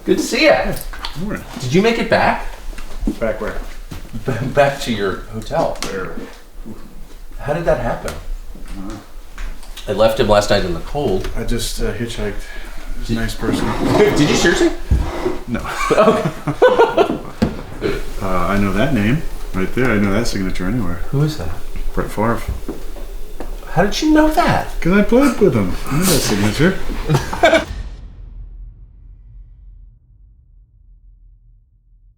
Good to see you. Morning. Did you make it back? Back where? Back to your hotel. How did that happen? I left him last night in the cold. I just hitchhiked. He's a nice person. Did you seriously? No. I know that name right there. I know that signature anywhere. Who is that? Brett Favre. How did you know that? Because I played with him. I know that signature.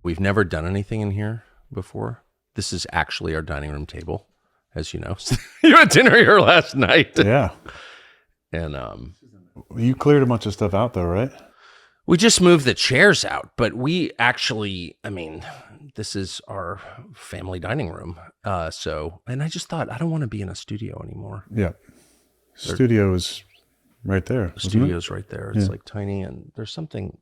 We've never done anything in here before. This is actually our dining room table, as you know. You had dinner here last night. Yeah. And You cleared a bunch of stuff out though, right? we just moved the chairs out, but we actually, I mean, this is our family dining room. And I just thought, I don't want to be in a studio anymore. Yeah. Studio is right there. The studio's right there. It's like tiny, and there's something.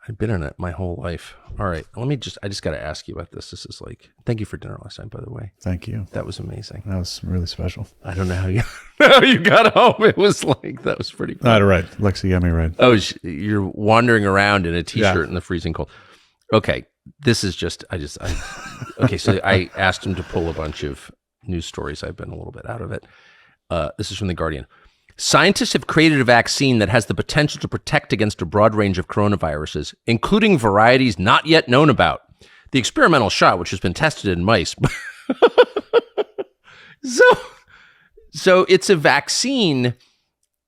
I've been in it my whole life. All right, I just got to ask you about this. This is like, thank you for dinner last night, by the way. Thank you. That was amazing. That was really special. I don't know how you how you got home. It was like, that was pretty cool. Right. Lexi got me right. Oh, you're wandering around in a t-shirt in the freezing cold. Okay, this is just, okay, so I asked him to pull a bunch of news stories. I've been a little bit out of it. This is from The Guardian. Scientists have created a vaccine that has the potential to protect against a broad range of coronaviruses, including varieties not yet known about. The experimental shot, which has been tested in mice. So it's a vaccine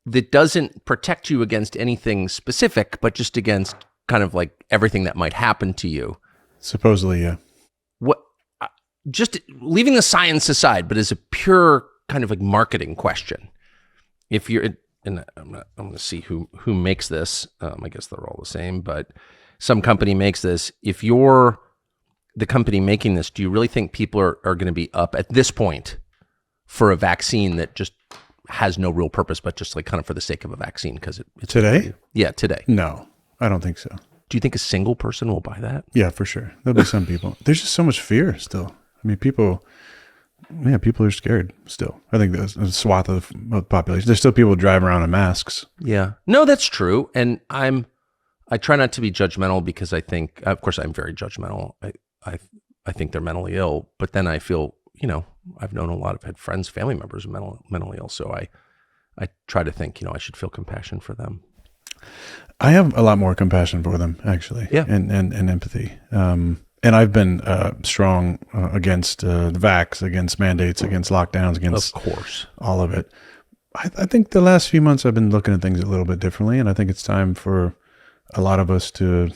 that doesn't protect you against anything specific, but just against kind of like everything that might happen to you. Supposedly, yeah. What? Just leaving the science aside, but as a pure kind of like marketing question. If you're, and I'm going to see who makes this. I guess they're all the same, but some company makes this. If you're the company making this, do you really think people are going to be up at this point for a vaccine that just has no real purpose, but just like kind of for the sake of a vaccine? Because it's today? Yeah, today. No, I don't think so. Do you think a single person will buy that? Yeah, for sure. There'll be some people. There's just so much fear still. I mean, people are scared still. I think there's a swath of the population. There's still people driving around in masks. Yeah. No, that's true. And I try not to be judgmental because I think, of course, I'm very judgmental. I think they're mentally ill, but then I feel, I've had friends, family members mentally ill. So I try to think, I should feel compassion for them. I have a lot more compassion for them, actually. Yeah. And empathy. And I've been strong against the vax, against mandates, against lockdowns, against of course all of it. I think the last few months I've been looking at things a little bit differently, and I think it's time for a lot of us to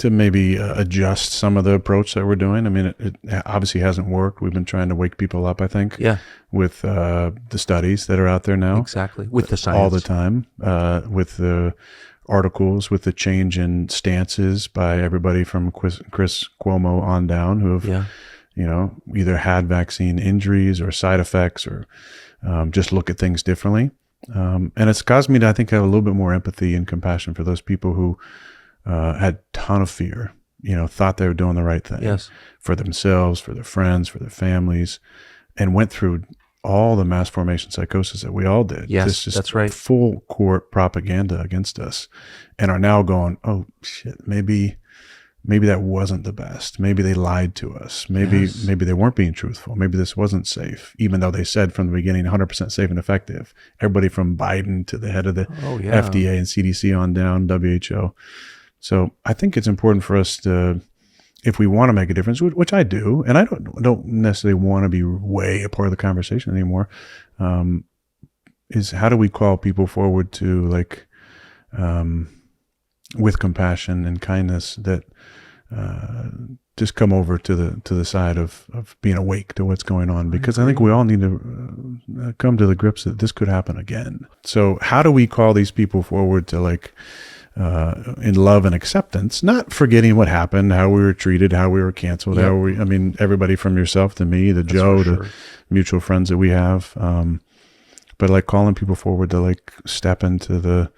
maybe adjust some of the approach that we're doing. I mean, it obviously hasn't worked. We've been trying to wake people up, I think, with the studies that are out there now. Exactly, with the science. All the time, with the articles, with the change in stances by everybody from Chris Cuomo on down, who have, either had vaccine injuries or side effects or just look at things differently. And it's caused me to, I think, have a little bit more empathy and compassion for those people who had a ton of fear, thought they were doing the right thing for themselves, for their friends, for their families, and went through all the mass formation psychosis that we all did. Yes, that's right. Full court propaganda against us, and are now going, oh shit, maybe that wasn't the best. Maybe they lied to us. Maybe they weren't being truthful. Maybe this wasn't safe, even though they said from the beginning 100% safe and effective. Everybody from Biden to the head of the FDA and CDC on down, WHO. So I think it's important for us to, if we want to make a difference, which I do, and I don't necessarily want to be way a part of the conversation anymore, is how do we call people forward to, like, with compassion and kindness, that just come over to the side of being awake to what's going on, because I think we all need to come to the grips that this could happen again. So how do we call these people forward to, like, in love and acceptance, not forgetting what happened, how we were treated, how we were canceled, everybody from yourself to me, to Joe, to mutual friends that we have, but like calling people forward to, like, step into the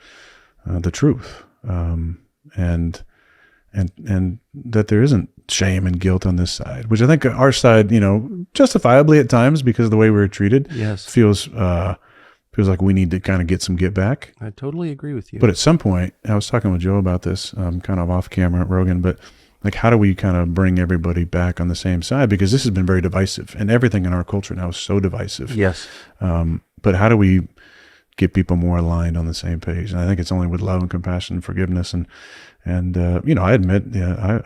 truth, and that there isn't shame and guilt on this side, which I think our side, justifiably at times, because of the way we were treated, feels Feels like we need to kind of get back. I totally agree with you. But at some point, I was talking with Joe about this, kind of off camera at Rogan, but like, how do we kind of bring everybody back on the same side? Because this has been very divisive, and everything in our culture now is so divisive. Yes. But how do we get people more aligned on the same page? And I think it's only with love and compassion and forgiveness. And I admit,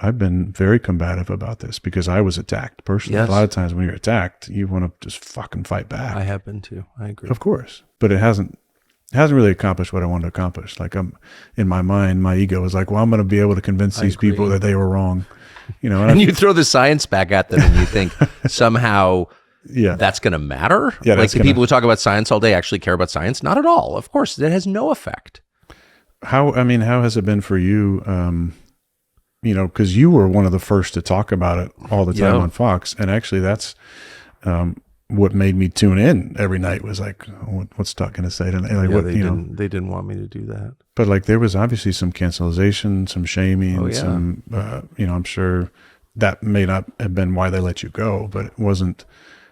I've been very combative about this because I was attacked personally. Yes. A lot of times when you're attacked, you want to just fucking fight back. I have been too. I agree. Of course. But it hasn't really accomplished what I wanted to accomplish. Like, in my mind, my ego was like, well, I'm going to be able to convince these people that they were wrong. And you throw the science back at them and you think somehow that's going to matter? Yeah, like the people who talk about science all day actually care about science? Not at all. Of course, that has no effect. How has it been for you? Because you were one of the first to talk about it all the time on Fox. And actually that's what made me tune in every night was like, what's Tuck going to say tonight? Like, they didn't want me to do that. But like, there was obviously some cancelization, some shaming, some, I'm sure that may not have been why they let you go, but it wasn't.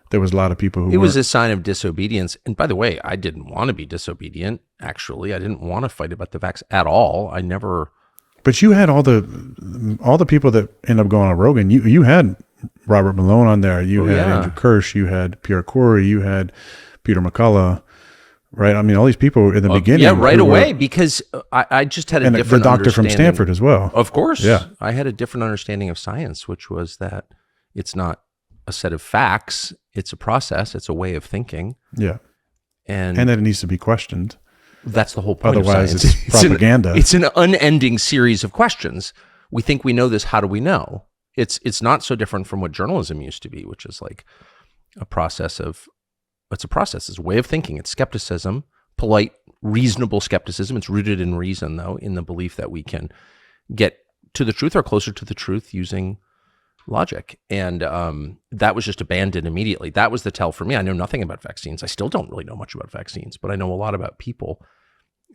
There was a lot of people who. It was a sign of disobedience. And by the way, I didn't want to be disobedient. Actually, I didn't want to fight about the vax at all. I never. But you had all the people that end up going on Rogan. You had Robert Malone on there. You had Andrew Kirsch. You had Pierre Corey. You had Peter McCullough. Right. I mean, all these people in the beginning. Yeah, right away, because I just had a different the doctor from Stanford as well. Of course. Yeah. I had a different understanding of science, which was that it's not a set of facts. It's a process. It's a way of thinking. Yeah. And that it needs to be questioned. That's the whole point Otherwise, of science. it's propaganda. It's an unending series of questions. We think we know this. How do we know? It's not so different from what journalism used to be, which is like a process. It's a way of thinking. It's skepticism, polite, reasonable skepticism. It's rooted in reason, though, in the belief that we can get to the truth or closer to the truth using logic. And that was just abandoned immediately. That was the tell for me. I know nothing about vaccines. I still don't really know much about vaccines, but I know a lot about people.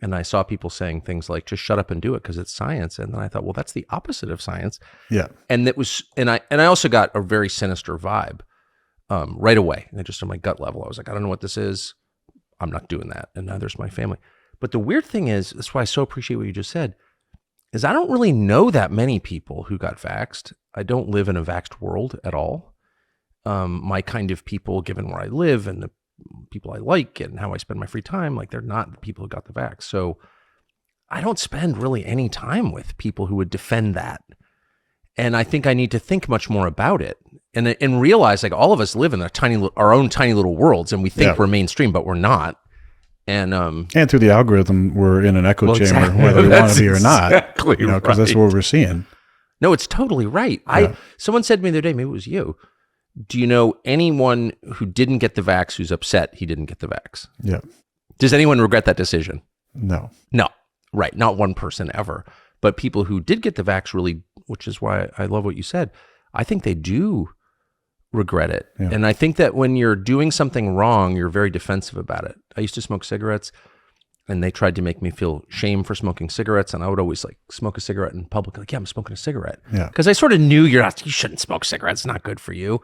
And I saw people saying things like, just shut up and do it because it's science. And then I thought, well, that's the opposite of science. Yeah. And I also got a very sinister vibe right away. And just on my gut level, I was like, I don't know what this is. I'm not doing that. And neither's my family. But the weird thing is, that's why I so appreciate what you just said, is I don't really know that many people who got vaxxed. I don't live in a vaxxed world at all. My kind of people, given where I live and the people I like and how I spend my free time, like they're not the people who got the vax. So I don't spend really any time with people who would defend that. And I think I need to think much more about it and realize like all of us live in our own tiny little worlds, and we think we're mainstream, but we're not. And through the algorithm, we're in an echo chamber, exactly. whether we want to be or not. Exactly, because that's what we're seeing. No, it's totally right. Yeah. Someone said to me the other day, maybe it was you, do you know anyone who didn't get the vax who's upset he didn't get the vax? Yeah. Does anyone regret that decision? No. Right. Not one person ever. But people who did get the vax really, which is why I love what you said, I think they do regret it. Yeah. And I think that when you're doing something wrong, you're very defensive about it. I used to smoke cigarettes, and they tried to make me feel shame for smoking cigarettes. And I would always like smoke a cigarette in public. Like, yeah, I'm smoking a cigarette. Yeah. Because I sort of knew you shouldn't smoke cigarettes. It's not good for you.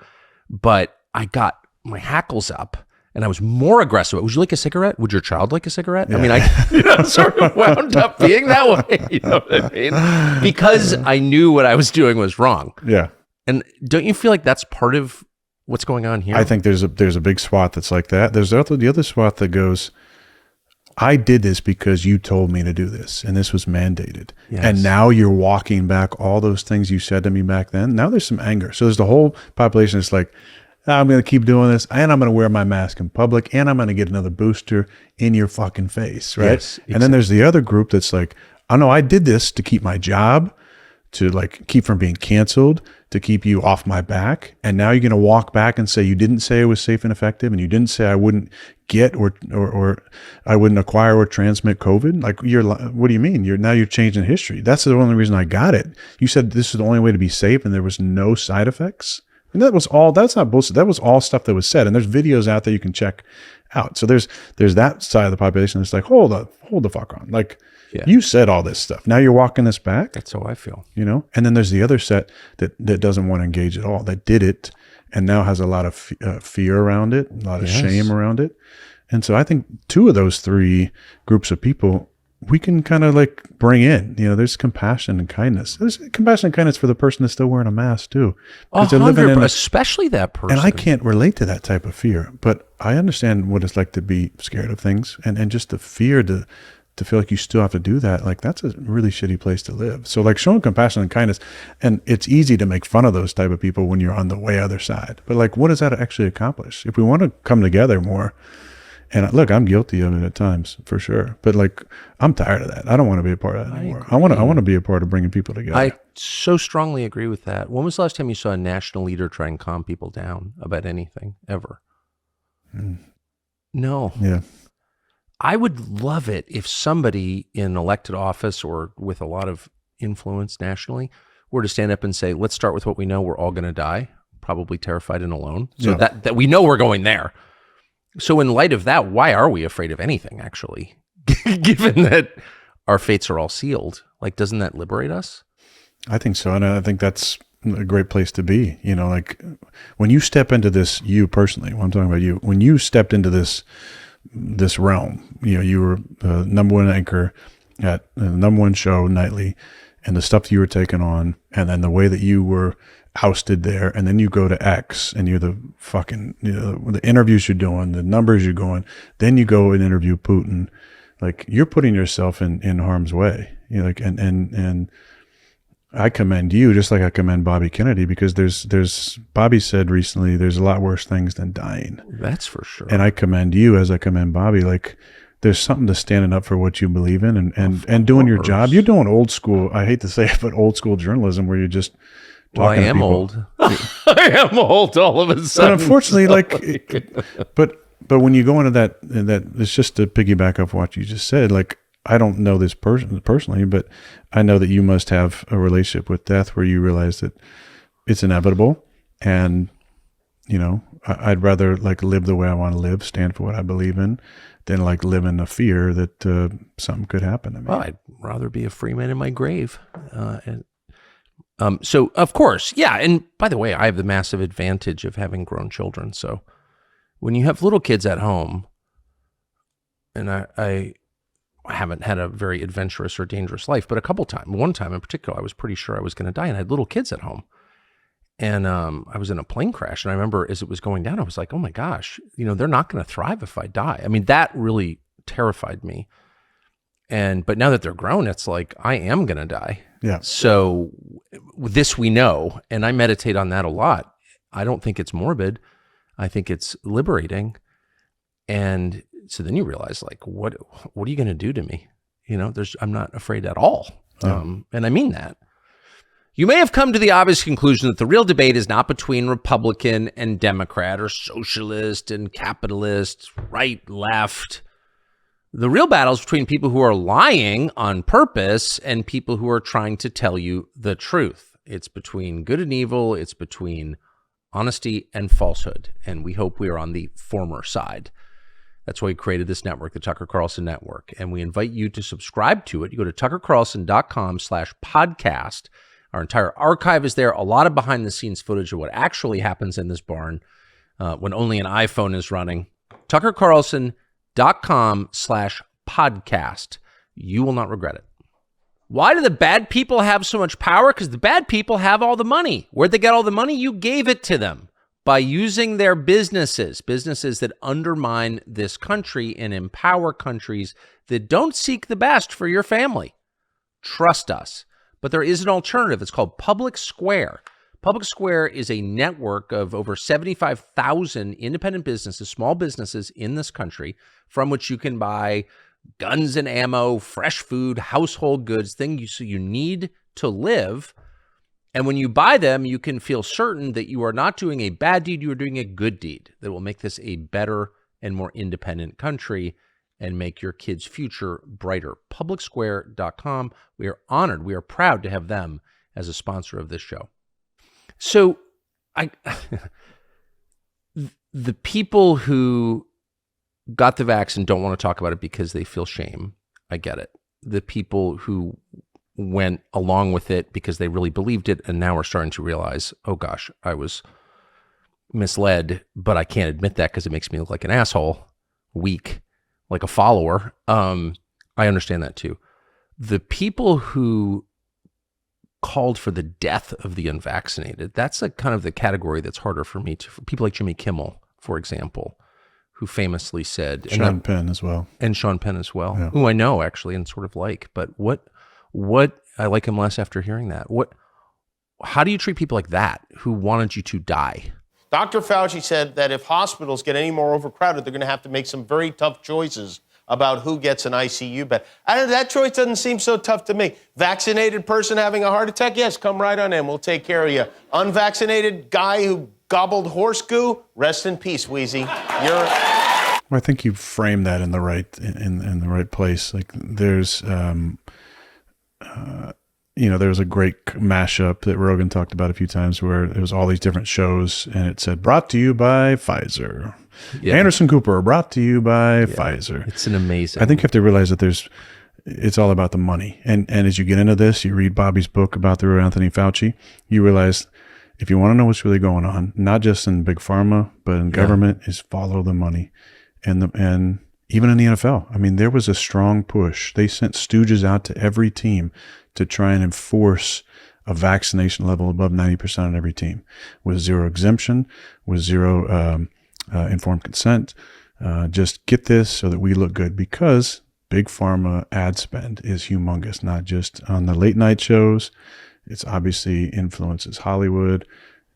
But I got my hackles up and I was more aggressive. Would you like a cigarette? Would your child like a cigarette? Yeah. I mean, I sort of wound up being that way. You know what I mean? Because I knew what I was doing was wrong. Yeah. And don't you feel like that's part of what's going on here? I think there's a big swath that's like that. There's the other swath that goes, I did this because you told me to do this, and this was mandated. Yes. And now you're walking back all those things you said to me back then. Now there's some anger. So there's the whole population that's like, I'm going to keep doing this, and I'm going to wear my mask in public, and I'm going to get another booster in your fucking face, right? Yes, exactly. And then there's the other group that's like, I know I did this to keep my job, to like keep from being canceled, to keep you off my back. And now you're going to walk back and say, you didn't say it was safe and effective. And you didn't say I wouldn't get or I wouldn't acquire or transmit COVID. Like what do you mean? You're changing history. That's the only reason I got it. You said this is the only way to be safe and there was no side effects. And that's not bullshit. That was all stuff that was said. And there's videos out there you can check out. So there's that side of the population that's like, hold the fuck on. Like, yeah. You said all this stuff. Now you're walking this back. That's how I feel. And then there's the other set that doesn't want to engage at all, that did it and now has a lot of fear around it, a lot of shame around it. And so I think two of those three groups of people we can kind of like bring in. There's compassion and kindness. There's compassion and kindness for the person that's still wearing a mask too. Because they're living in especially that person. And I can't relate to that type of fear, but I understand what it's like to be scared of things and just the fear to feel like you still have to do that. Like that's a really shitty place to live. So like showing compassion and kindness, and it's easy to make fun of those type of people when you're on the way other side. But like, what does that actually accomplish? If we want to come together more, and look, I'm guilty of it at times for sure, but like, I'm tired of that. I don't want to be a part of that anymore. I want to be a part of bringing people together. I so strongly agree with that. When was the last time you saw a national leader try and calm people down about anything ever? No. Yeah. I would love it if somebody in elected office or with a lot of influence nationally were to stand up and say, let's start with what we know. We're all going to die, probably terrified and alone. So that we know we're going there. So in light of that, why are we afraid of anything, actually, given that our fates are all sealed? Like, doesn't that liberate us? I think so. And I think that's a great place to be. Like when you step into this, you personally, when I'm talking about you, when you stepped into this realm, you were the number one anchor at the number one show nightly, and the stuff that you were taking on, and then the way that you were ousted there, and then you go to X and you're the fucking, the interviews you're doing, the numbers you're going, then you go and interview Putin. Like you're putting yourself in harm's way, and I commend you just like I commend Bobby Kennedy, because there's Bobby said recently, there's a lot worse things than dying. That's for sure. And I commend you as I commend Bobby. Like there's something to standing up for what you believe in and doing your job. You're doing old school, I hate to say it, but old school journalism where you're just talking to people. Old. I am old all of a sudden. But unfortunately, but when you go into that, it's just to piggyback off what you just said, like, I don't know this person personally, but I know that you must have a relationship with death where you realize that it's inevitable. And, I'd rather like live the way I want to live, stand for what I believe in, than like live in the fear that something could happen to me. Well, I'd rather be a free man in my grave. So of course, yeah. And by the way, I have the massive advantage of having grown children. So when you have little kids at home, and I haven't had a very adventurous or dangerous life, but one time in particular, I was pretty sure I was going to die, and I had little kids at home. And I was in a plane crash, and I remember as it was going down, I was like, oh my gosh, they're not going to thrive if I die. I mean, that really terrified me. But now that they're grown, it's like, I am going to die. Yeah. So this we know, and I meditate on that a lot. I don't think it's morbid. I think it's liberating. And so then you realize, like, what are you going to do to me? I'm not afraid at all. Yeah. And I mean that. You may have come to the obvious conclusion that the real debate is not between Republican and Democrat or socialist and capitalist, right, left. The real battle is between people who are lying on purpose and people who are trying to tell you the truth. It's between good and evil. It's between honesty and falsehood. And we hope we are on the former side. That's why we created this network, the Tucker Carlson Network. And we invite you to subscribe to it. You go to tuckercarlson.com/podcast. Our entire archive is there. A lot of behind the scenes footage of what actually happens in this barn when only an iPhone is running. tuckercarlson.com/podcast. You will not regret it. Why do the bad people have so much power? Because the bad people have all the money. Where'd they get all the money? You gave it to them by using their businesses that undermine this country and empower countries that don't seek the best for your family. Trust us. But there is an alternative. It's called Public Square. Public Square is a network of over 75,000 independent businesses, small businesses in this country, from which you can buy guns and ammo, fresh food, household goods, things you need to live. And when you buy them, you can feel certain that you are not doing a bad deed, you are doing a good deed that will make this a better and more independent country and make your kids' future brighter. Publicsquare.com. We are honored. We are proud to have them as a sponsor of this show. So the people who got the vaccine don't want to talk about it because they feel shame. I get it. The people who went along with it because they really believed it and now are starting to realize, oh gosh, I was misled, but I can't admit that because it makes me look like an asshole. weak, like a follower. I understand that too. The people who called for the death of the unvaccinated, that's a kind of the category that's harder for me to, for people like Jimmy Kimmel, for example, who famously said, Sean Penn as well. And Sean Penn as well, Yeah. who I know actually and sort of like, but what I like him less after hearing that. How do you treat people like that who wanted you to die? Dr. Fauci said that if hospitals get any more overcrowded, they're going to have to make some very tough choices about who gets an ICU bed. That choice doesn't seem so tough to me. Vaccinated person having a heart attack? Yes, come right on in. We'll take care of you. Unvaccinated guy who gobbled horse goo? Rest in peace, Wheezy. I think you frame that in the right in the right place. Like there's there was a great mashup that Rogan talked about a few times where it was all these different shows and it said brought to you by Pfizer. Yeah. Anderson Cooper brought to you by Pfizer. It's an amazing. I think you have to realize that it's all about the money. And as you get into this, you read Bobby's book about the real Anthony Fauci, you realize if you want to know what's really going on, not just in big pharma, but in government, is follow the money. And even in the NFL, I mean, there was a strong push. They sent stooges out to every team to try and enforce a vaccination level above 90% on every team, with zero exemption, with zero informed consent. Just get this so that we look good, because big pharma ad spend is humongous, not just on the late night shows. It's obviously influences Hollywood,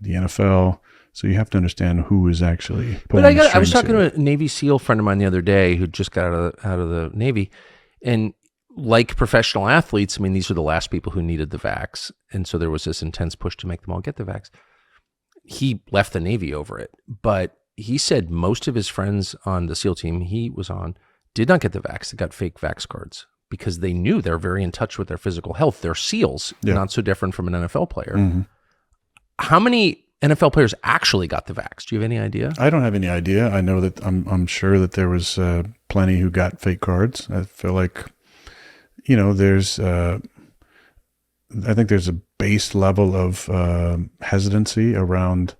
the NFL. So you have to understand who is actually pulling the strings. I was talking to a Navy SEAL friend of mine the other day who just got out of the Navy, and like professional athletes, I mean, these are the last people who needed the vax, and so there was this intense push to make them all get the vax. He left the Navy over it, but he said most of his friends on the SEAL team he was on did not get the vax. They got fake vax cards because they knew they're very in touch with their physical health. They're SEALs, not so different from an NFL player. Mm-hmm. How many NFL players actually got the vax? Do you have any idea? I don't have any idea. I know that I'm sure that there was plenty who got fake cards. I feel like, there's I think there's a base level of hesitancy around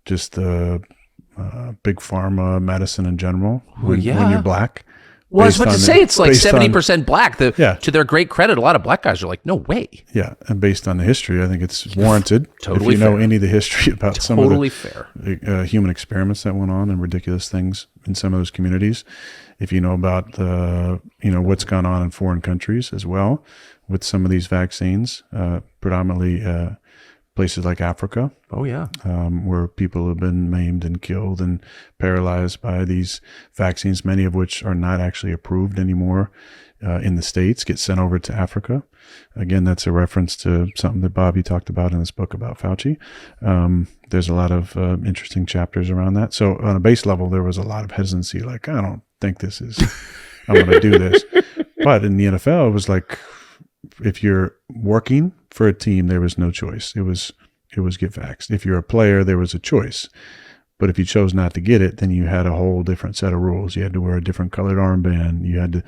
just the big pharma medicine in general when you're black. Well, I was about to say it's like 70% black. To their great credit, a lot of black guys are like, no way. Yeah, and based on the history, I think it's warranted. Totally if you know any of the history about some of the fair. Human experiments that went on and ridiculous things in some of those communities. If you know about what's gone on in foreign countries as well with some of these vaccines, predominantly places like Africa. Oh, yeah. Where people have been maimed and killed and paralyzed by these vaccines, many of which are not actually approved anymore in the States, get sent over to Africa. Again, that's a reference to something that Bobby talked about in his book about Fauci. There's a lot of interesting chapters around that. So on a base level, there was a lot of hesitancy, like, I don't think I'm going to do this. But in the NFL, it was like, if you're working for a team, there was no choice. It was get vaxxed. If you're a player, there was a choice. But if you chose not to get it, then you had a whole different set of rules. You had to wear a different colored armband.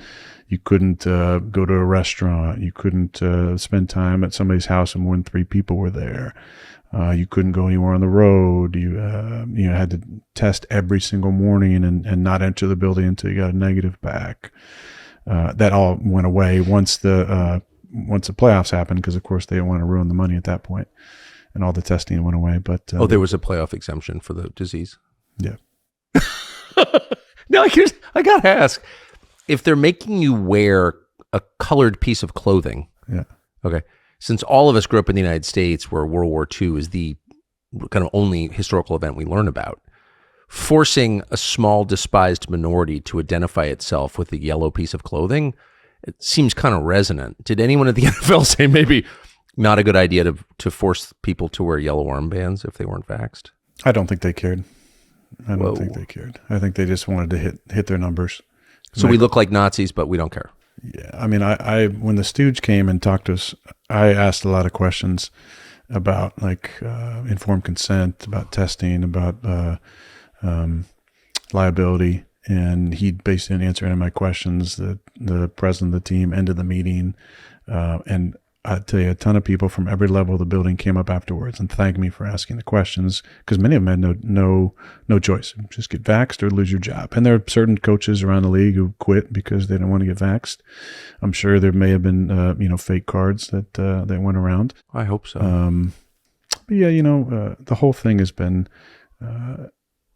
You couldn't go to a restaurant. You couldn't spend time at somebody's house and more than 3 people were there. You couldn't go anywhere on the road. You had to test every single morning and not enter the building until you got a negative back. That all went away once the playoffs happened, because of course they didn't want to ruin the money at that point, and all the testing went away. But there was a playoff exemption for the disease. Yeah. Now I gotta ask, if they're making you wear a colored piece of clothing. Yeah. Okay. Since all of us grew up in the United States, where World War II is the kind of only historical event we learn about, forcing a small despised minority to identify itself with a yellow piece of clothing, it seems kind of resonant. Did anyone at the NFL say maybe not a good idea to force people to wear yellow armbands if they weren't vaxxed? I don't think they cared. I don't think they cared. I think they just wanted to hit their numbers. So we look like Nazis, but we don't care. Yeah. I mean, I when the stooge came and talked to us, I asked a lot of questions about informed consent, about testing, about liability. And he basically didn't answer any of my questions. The president of the team ended the meeting. And I tell you, a ton of people from every level of the building came up afterwards and thanked me for asking the questions, because many of them had no choice. Just get vaxxed or lose your job. And there are certain coaches around the league who quit because they didn't want to get vaxxed. I'm sure there may have been, fake cards that went around. I hope so. But yeah, the whole thing has been a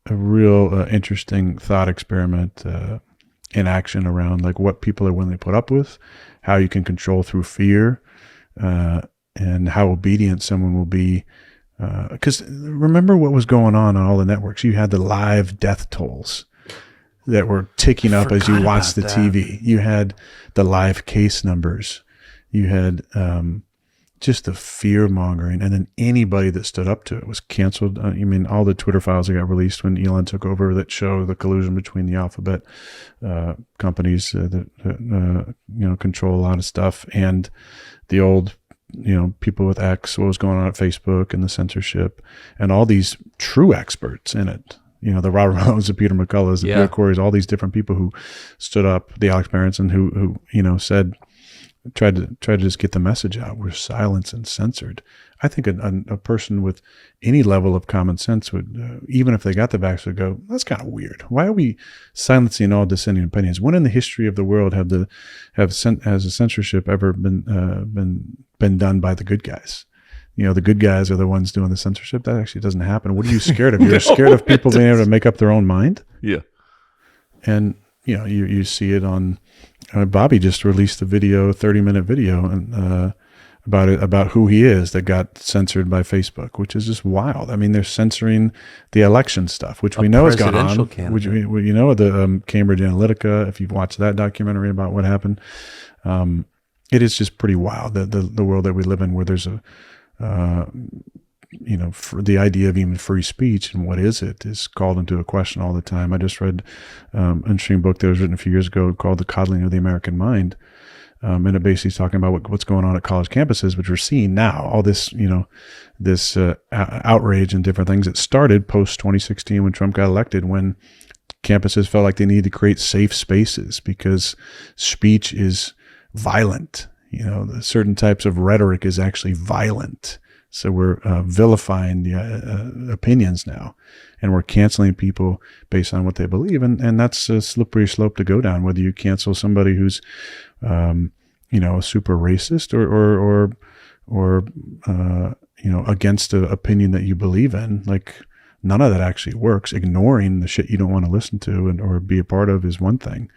real interesting thought experiment in action around like what people are willing to put up with, how you can control through fear, and how obedient someone will be. Because remember what was going on all the networks. You had the live death tolls that were ticking up as you watched the TV. You had the live case numbers. You had just the fear mongering, and then anybody that stood up to it was canceled. All the Twitter files that got released when Elon took over that show the collusion between the alphabet companies that control a lot of stuff, and the old people with X, what was going on at Facebook and the censorship, and all these true experts in it. The Robert Malones, the Peter McCulloughs, the Pierre Corys, all these different people who stood up, the Alex Berenson who said, tried to just get the message out. We're silenced and censored. I think a person with any level of common sense would, even if they got the vaccine, would go, that's kind of weird. Why are we silencing all dissenting opinions? When in the history of the world has a censorship ever been done by the good guys? The good guys are the ones doing the censorship. That actually doesn't happen. What are you scared of? You're scared of people being able to make up their own mind? Yeah. And, you see it on, Bobby just released a 30-minute video and about who he is that got censored by Facebook, which is just wild. They're censoring the election stuff, which we know has gone on. Which the Cambridge Analytica, if you've watched that documentary about what happened, it is just pretty wild, the world that we live in, where there's the idea of even free speech and what is it is called into a question all the time. I just read an interesting book that was written a few years ago called The Coddling of the American Mind. And it basically is talking about what's going on at college campuses, which we're seeing now, all this, this outrage and different things that started post 2016 when Trump got elected, when campuses felt like they needed to create safe spaces because speech is violent. Certain types of rhetoric is actually violent. So we're vilifying the opinions now, and we're canceling people based on what they believe. And that's a slippery slope to go down, whether you cancel somebody who's, a super racist or against an opinion that you believe in. Like, none of that actually works. Ignoring the shit you don't want to listen to or be a part of is one thing.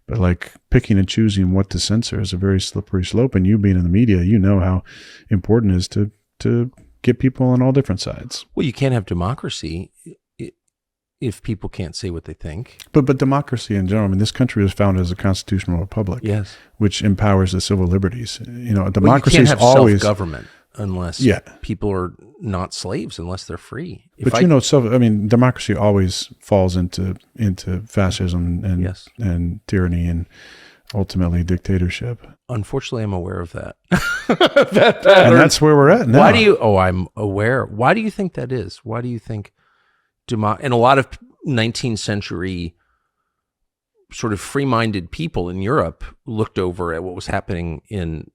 But like picking and choosing what to censor is a very slippery slope. And you being in the media, how important it is to get people on all different sides. Well, you can't have democracy if people can't say what they think. But democracy in general, this country was founded as a constitutional republic, yes, which empowers the civil liberties. Democracy well, you can't is have always self-government unless people are not slaves, unless they're free. Democracy always falls into fascism and tyranny and ultimately dictatorship. Unfortunately, I'm aware of that. And that's where we're at now. I'm aware. Why do you think that is? Why do you think and a lot of 19th century sort of free-minded people in Europe looked over at what was happening in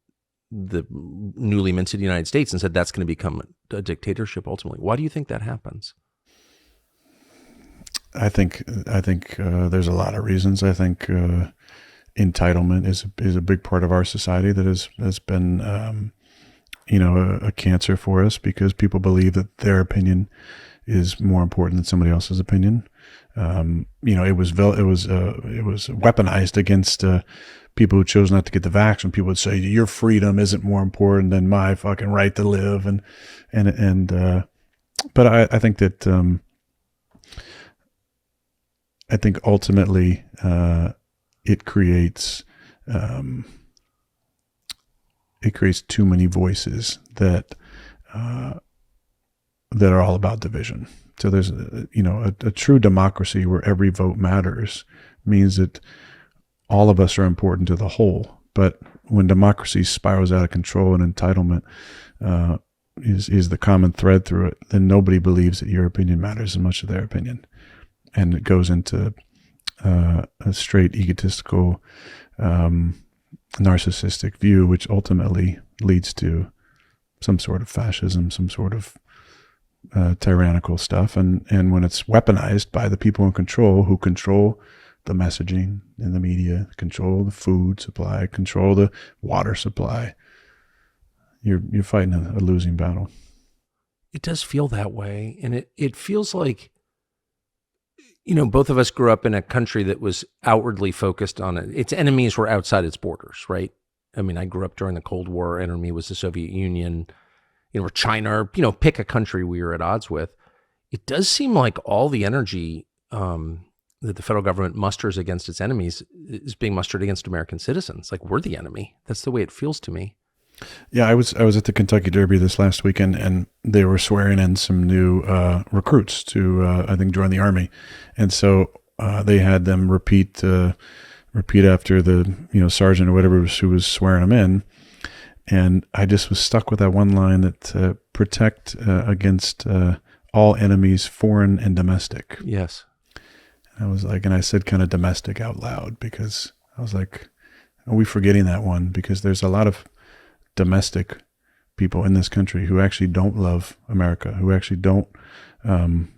the newly minted United States and said that's going to become a dictatorship ultimately? Why do you think that happens? I think there's a lot of reasons. I think entitlement is a big part of our society that has been a cancer for us, because people believe that their opinion is more important than somebody else's opinion. It was weaponized against people who chose not to get the vaccine. People would say your freedom isn't more important than my fucking right to live, but I think that I think ultimately it creates too many voices that are all about division. So there's a true democracy where every vote matters means that all of us are important to the whole. But when democracy spirals out of control and entitlement is the common thread through it, then nobody believes that your opinion matters as much as their opinion. And it goes into a straight egotistical, narcissistic view, which ultimately leads to some sort of fascism, some sort of tyrannical stuff. And when it's weaponized by the people in control, who control the messaging in the media, control the food supply, control the water supply, you're fighting a losing battle. It does feel that way. And it feels like, both of us grew up in a country that was outwardly focused on it. Its enemies were outside its borders, right? I mean, I grew up during the Cold War. Enemy was the Soviet Union, or China, or, pick a country we were at odds with. It does seem like all the energy that the federal government musters against its enemies is being mustered against American citizens. Like, we're the enemy. That's the way it feels to me. Yeah, I was at the Kentucky Derby this last weekend, and they were swearing in some new recruits to, I think, join the Army. And so they had them repeat after the sergeant or whatever who was swearing them in. And I just was stuck with that one line that protect against all enemies, foreign and domestic. Yes. And I was like, and I said kind of domestic out loud, because I was like, are we forgetting that one? Because there's a lot of domestic people in this country who actually don't love America, who actually don't want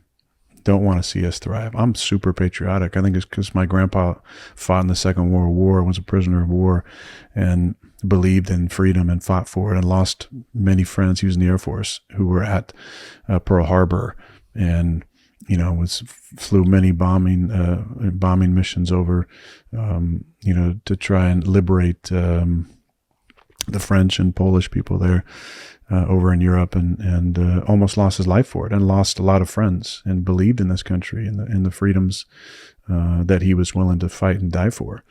to see us thrive. I'm super patriotic. I think it's because my grandpa fought in the Second World War, was a prisoner of war, and believed in freedom and fought for it, and lost many friends. He was in the Air Force who were at Pearl Harbor, and flew many bombing missions over, to try and liberate the French and Polish people there over in Europe, and almost lost his life for it, and lost a lot of friends, and believed in this country and in the freedoms that he was willing to fight and die for.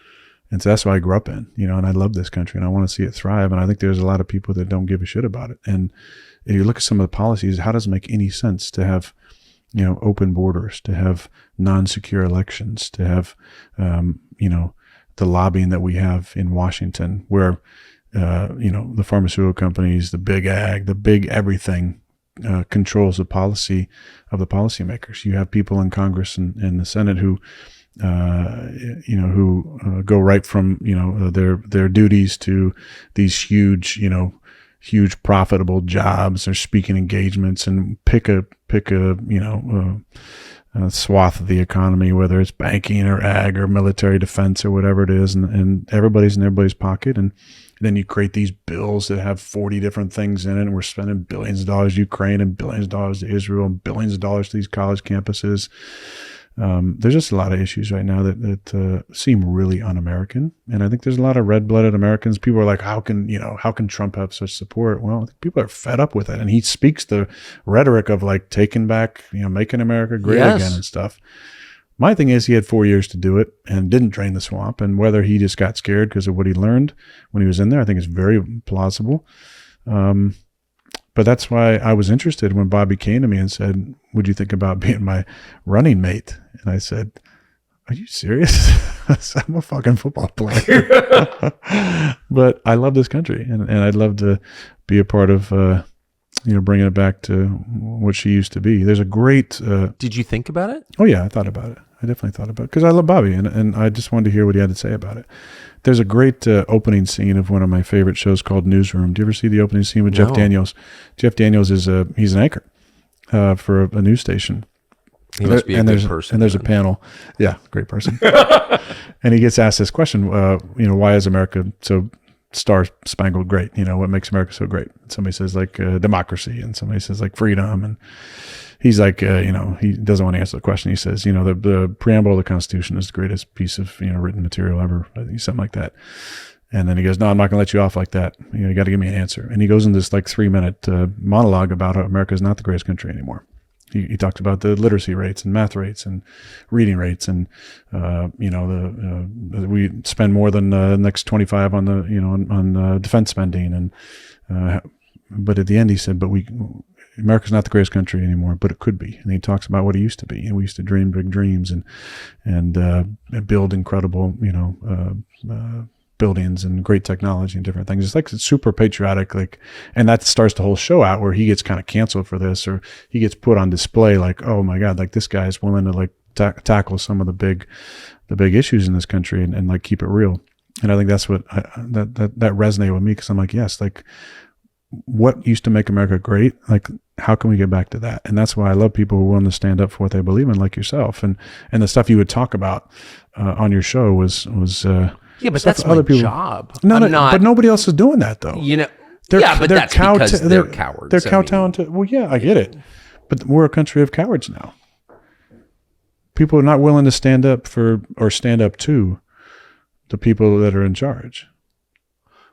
And so that's what I grew up in, and I love this country, and I want to see it thrive. And I think there's a lot of people that don't give a shit about it. And if you look at some of the policies, how does it make any sense to have, open borders, to have non-secure elections, to have, the lobbying that we have in Washington, where the pharmaceutical companies, the big ag, the big everything controls the policy of the policymakers. You have people in Congress and the Senate who go right from, their duties to these huge profitable jobs or speaking engagements, and pick a swath of the economy, whether it's banking or ag or military defense or whatever it is. And everybody's in everybody's pocket. And then you create these bills that have 40 different things in it, and we're spending billions of dollars to Ukraine and billions of dollars to Israel and billions of dollars to these college campuses. There's just a lot of issues right now that seem really un-American. And I think there's a lot of red-blooded Americans. People are like, how can Trump have such support? Well, I think people are fed up with it. And he speaks the rhetoric of like taking back, making America great again and stuff. My thing is, he had 4 years to do it and didn't drain the swamp. And whether he just got scared because of what he learned when he was in there, I think is very plausible. But that's why I was interested when Bobby came to me and said, would you think about being my running mate? And I said, are you serious? I'm a fucking football player. But I love this country, and I'd love to be a part of, bringing it back to what she used to be. There's a great... Did you think about it? Oh, yeah, I thought about it. I definitely thought about it because I love Bobby, and I just wanted to hear what he had to say about it. There's a great opening scene of one of my favorite shows called Newsroom. Do you ever see the opening scene with Jeff Daniels? Jeff Daniels he's an anchor for a news station. He must be a good person. And there's a panel. Yeah, great person. And he gets asked this question, why is America so star-spangled great? What makes America so great? And somebody says like democracy, and somebody says like freedom, and he's like, he doesn't want to answer the question. He says, the preamble of the Constitution is the greatest piece of, written material ever. I think something like that. And then he goes, no, I'm not going to let you off like that. You got to give me an answer. And he goes into this like 3-minute monologue about how America is not the greatest country anymore. He talks about the literacy rates and math rates and reading rates, and we spend more than the next 25 on the on defense spending, and but at the end he said, but America's not the greatest country anymore, but it could be. And he talks about what it used to be, and we used to dream big dreams and build incredible buildings and great technology and different things. It's super patriotic, and that starts the whole show out where he gets kind of canceled for this, or he gets put on display like, oh my God, like this guy is willing to tackle some of the big issues in this country and keep it real. And I think that's what that resonated with me, because I'm like, yes, like what used to make America great? Like, how can we get back to that? And that's why I love people who are willing to stand up for what they believe in, like yourself. And the stuff you would talk about on your show was yeah, but that's my job. No, but nobody else is doing that though. You know, but that's because they're cowards. They're kowtowing to. Well, yeah, I get it, but we're a country of cowards now. People are not willing to stand up for or stand up to the people that are in charge.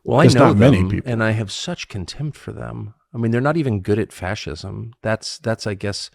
Well, I know them, and I have such contempt for them. I mean, they're not even good at fascism. That's I guess,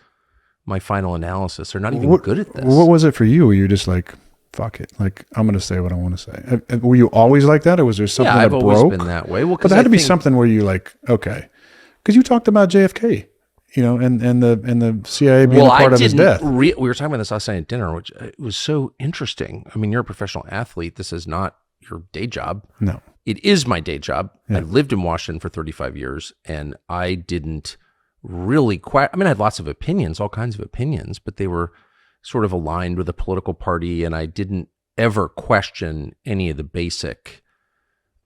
my final analysis. They're not even good at this. What was it for you? Were you just like, fuck it, like I'm going to say what I want to say? Were you always like that, or was there something that broke? I've always been that way. Well, but there had to be something where you like, okay, because you talked about JFK, you know, and the CIA being a part of his death. We were talking about this last night at dinner, which was so interesting. I mean, you're a professional athlete. This is not your day job. No. It is my day job. Yeah. I've lived in Washington for 35 years, and I didn't really quite, I mean, I had lots of opinions, all kinds of opinions, but they were sort of aligned with a political party, and I didn't ever question any of the basic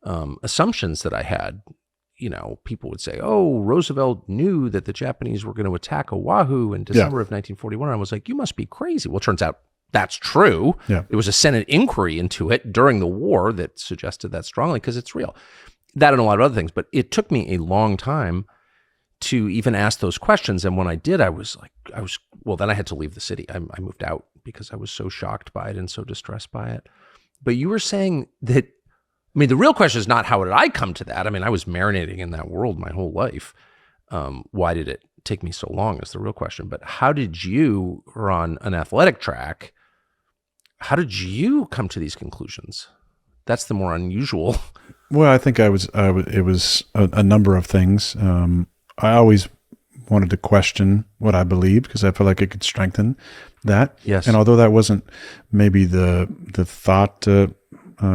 assumptions that I had. You know, people would say, oh, Roosevelt knew that the Japanese were going to attack Oahu in December of 1941. And I was like, you must be crazy. Well, it turns out that's true. Yeah. There was a Senate inquiry into it during the war that suggested that strongly, because it's real. That and a lot of other things. But it took me a long time to even ask those questions. And when I did, well, then I had to leave the city. I moved out because I was so shocked by it and so distressed by it. But you were saying that, I mean, the real question is not how did I come to that? I mean, I was marinating in that world my whole life. Why did it take me so long is the real question. But how did you, or on an athletic track, how did you come to these conclusions? That's the more unusual. Well, I think it was a number of things. I always wanted to question what I believed because I felt like it could strengthen that. Yes. And although that wasn't maybe the thought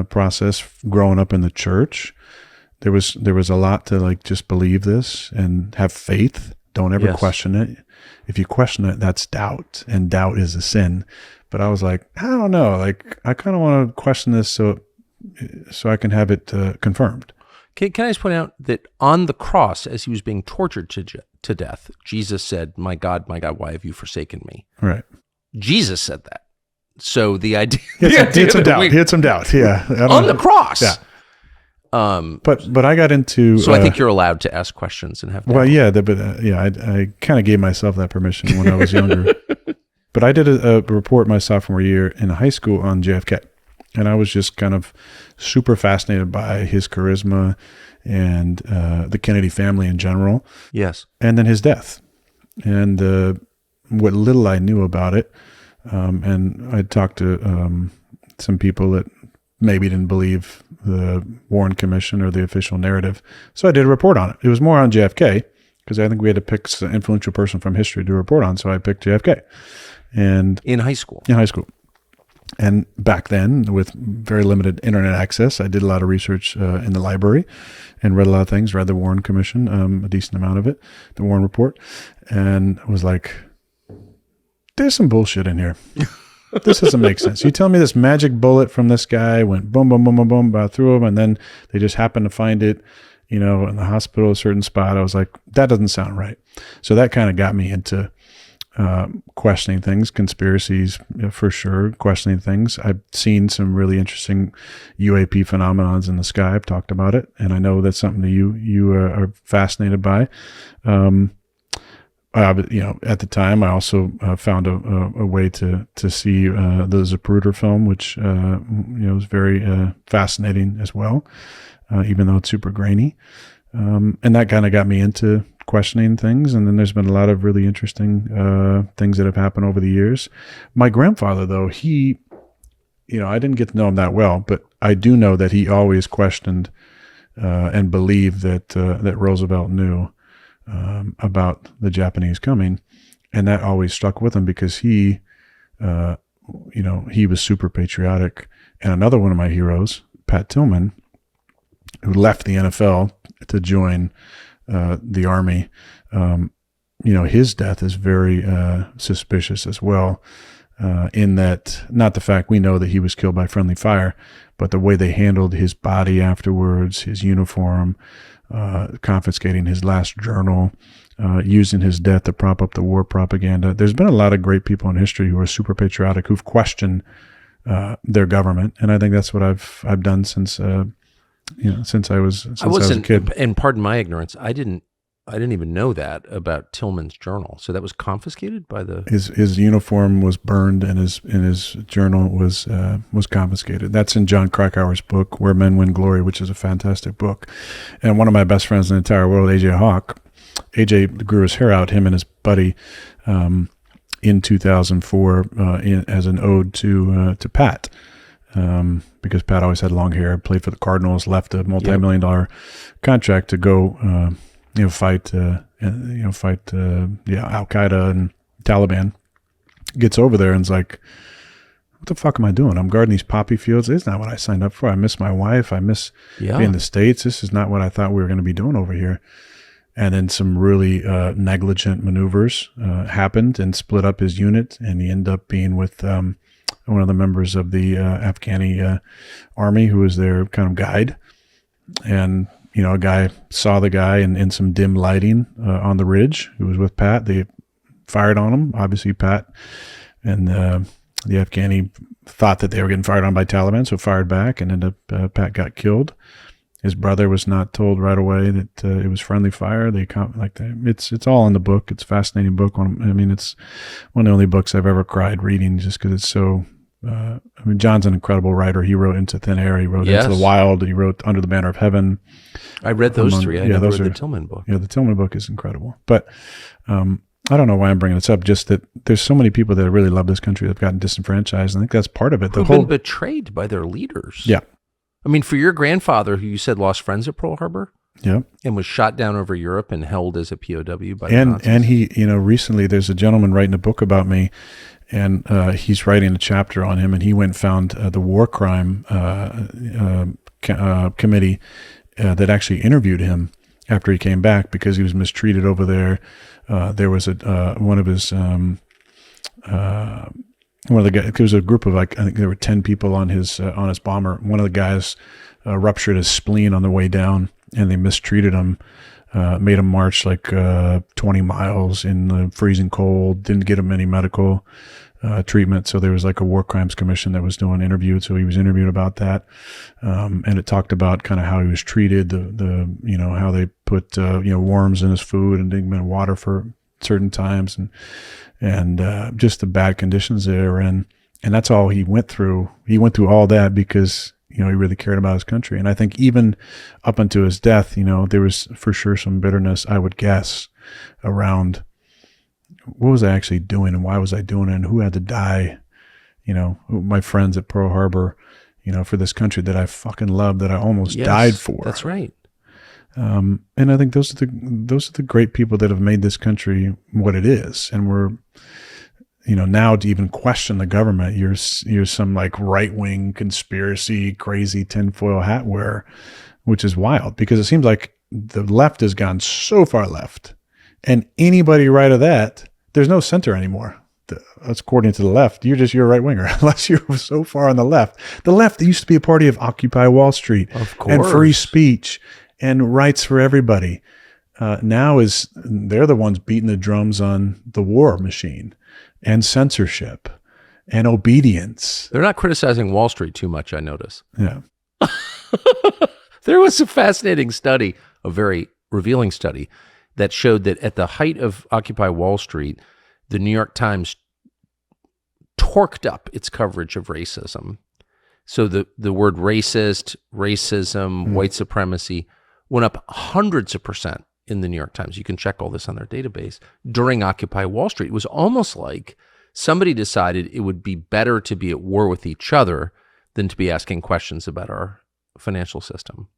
process growing up in the church, there was a lot to like just believe this and have faith. Don't ever question it. If you question it, that's doubt, and doubt is a sin. But I was like, I don't know. Like, I kind of want to question this so I can have it confirmed. Can I just point out that on the cross, as he was being tortured to death, Jesus said, my God, why have you forsaken me? Right. Jesus said that. So the idea... He had some doubt. Yeah. On the cross. Yeah. But I got into... So I think you're allowed to ask questions and have doubt. Well, yeah. I kind of gave myself that permission when I was younger. But I did a report my sophomore year in high school on JFK. And I was just kind of super fascinated by his charisma and the Kennedy family in general. Yes. And then his death. And what little I knew about it. And I talked to some people that maybe didn't believe the Warren Commission or the official narrative. So I did a report on it. It was more on JFK because I think we had to pick an influential person from history to report on. So I picked JFK. And in high school. And back then, with very limited internet access, I did a lot of research in the library and read a lot of things, read the Warren Commission, a decent amount of it, the Warren Report, and was like, there's some bullshit in here. This doesn't make sense. You tell me this magic bullet from this guy went boom, boom, boom, boom, boom, through him, and then they just happened to find it, you know, in the hospital, a certain spot. I was like, that doesn't sound right. So that kind of got me into questioning things, conspiracies for sure, questioning things. I've seen some really interesting UAP phenomenons in the sky. I've talked about it, and I know that's something that you are fascinated by. You know, at the time, I also found a way to see the Zapruder film, which you know, was very fascinating as well, even though it's super grainy. And that kind of got me into questioning things. And then there's been a lot of really interesting things that have happened over the years. My grandfather, though, he, you know, I didn't get to know him that well, but I do know that he always questioned and believed that Roosevelt knew about the Japanese coming. And that always stuck with him because he, you know, he was super patriotic. And another one of my heroes, Pat Tillman, who left the NFL to join the Army, you know, his death is very suspicious as well. in that, not the fact we know that he was killed by friendly fire, but the way they handled his body afterwards, his uniform, confiscating his last journal, using his death to prop up the war propaganda. There's been a lot of great people in history who are super patriotic, who've questioned their government, and I think that's what I've done since since I was a kid. And pardon my ignorance, I didn't even know that about Tillman's journal. So that was confiscated by the his uniform was burned, and his journal was confiscated. That's in John Krakauer's book, Where Men Win Glory, which is a fantastic book. And one of my best friends in the entire world, AJ Hawk, AJ grew his hair out, him and his buddy, in 2004, as an ode to Pat, because Pat always had long hair, played for the Cardinals, left a multi-million-dollar contract to go, fight Al Qaeda and Taliban. Gets over there and's like, what the fuck am I doing? I'm guarding these poppy fields. It's not what I signed up for. I miss my wife. I miss being in the States. This is not what I thought we were going to be doing over here. And then some really negligent maneuvers happened and split up his unit, and he ended up being with one of the members of the Afghani army who was their kind of guide. And, a guy saw the guy in some dim lighting on the ridge who was with Pat. They fired on him. Obviously, Pat and the Afghani thought that they were getting fired on by Taliban, so fired back, and ended up Pat got killed. His brother was not told right away that it was friendly fire. It's all in the book. It's a fascinating book. It's one of the only books I've ever cried reading, just because it's so. John's an incredible writer. He wrote Into Thin Air. He wrote Into the Wild. He wrote Under the Banner of Heaven. I read those three. I never read the Tillman book. Yeah, the Tillman book is incredible. But I don't know why I'm bringing this up. Just that there's so many people that really love this country that have gotten disenfranchised. I think that's part of it. Who've been betrayed by their leaders. Yeah. For your grandfather, who you said lost friends at Pearl Harbor, and was shot down over Europe and held as a POW by the Nazis. And he, recently there's a gentleman writing a book about me, and he's writing a chapter on him, and he went and found the war crime committee that actually interviewed him after he came back because he was mistreated over there. There was one of his. One of the guys, there was a group of I think there were 10 people on his bomber. One of the guys ruptured his spleen on the way down, and they mistreated him, made him march 20 miles in the freezing cold, didn't get him any medical treatment. So there was a war crimes commission that was doing interviews. So he was interviewed about that. And it talked about kind of how he was treated, how they put, worms in his food and didn't give him water for certain times, and just the bad conditions there. And that's all he went through. He went through all that because, he really cared about his country. And I think even up until his death, there was for sure some bitterness, I would guess, around what was I actually doing and why was I doing it and who had to die, my friends at Pearl Harbor, for this country that I fucking loved, that I almost died for. That's right. And I think those are the great people that have made this country what it is. And we're, now to even question the government, you're some right-wing conspiracy, crazy tinfoil hat wearer, which is wild because it seems like the left has gone so far left, and anybody right of that, there's no center anymore. That's according to the left. You're a right winger unless you're so far on the left. The left used to be a party of Occupy Wall Street, of course, and free speech and rights for everybody. Now they're the ones beating the drums on the war machine and censorship and obedience. They're not criticizing Wall Street too much, I notice. Yeah. There was a fascinating study, a very revealing study, that showed that at the height of Occupy Wall Street, the New York Times torqued up its coverage of racism. So the word racist, racism, white supremacy went up hundreds of % in the New York Times. You can check all this on their database during Occupy Wall Street. It was almost like somebody decided it would be better to be at war with each other than to be asking questions about our financial system.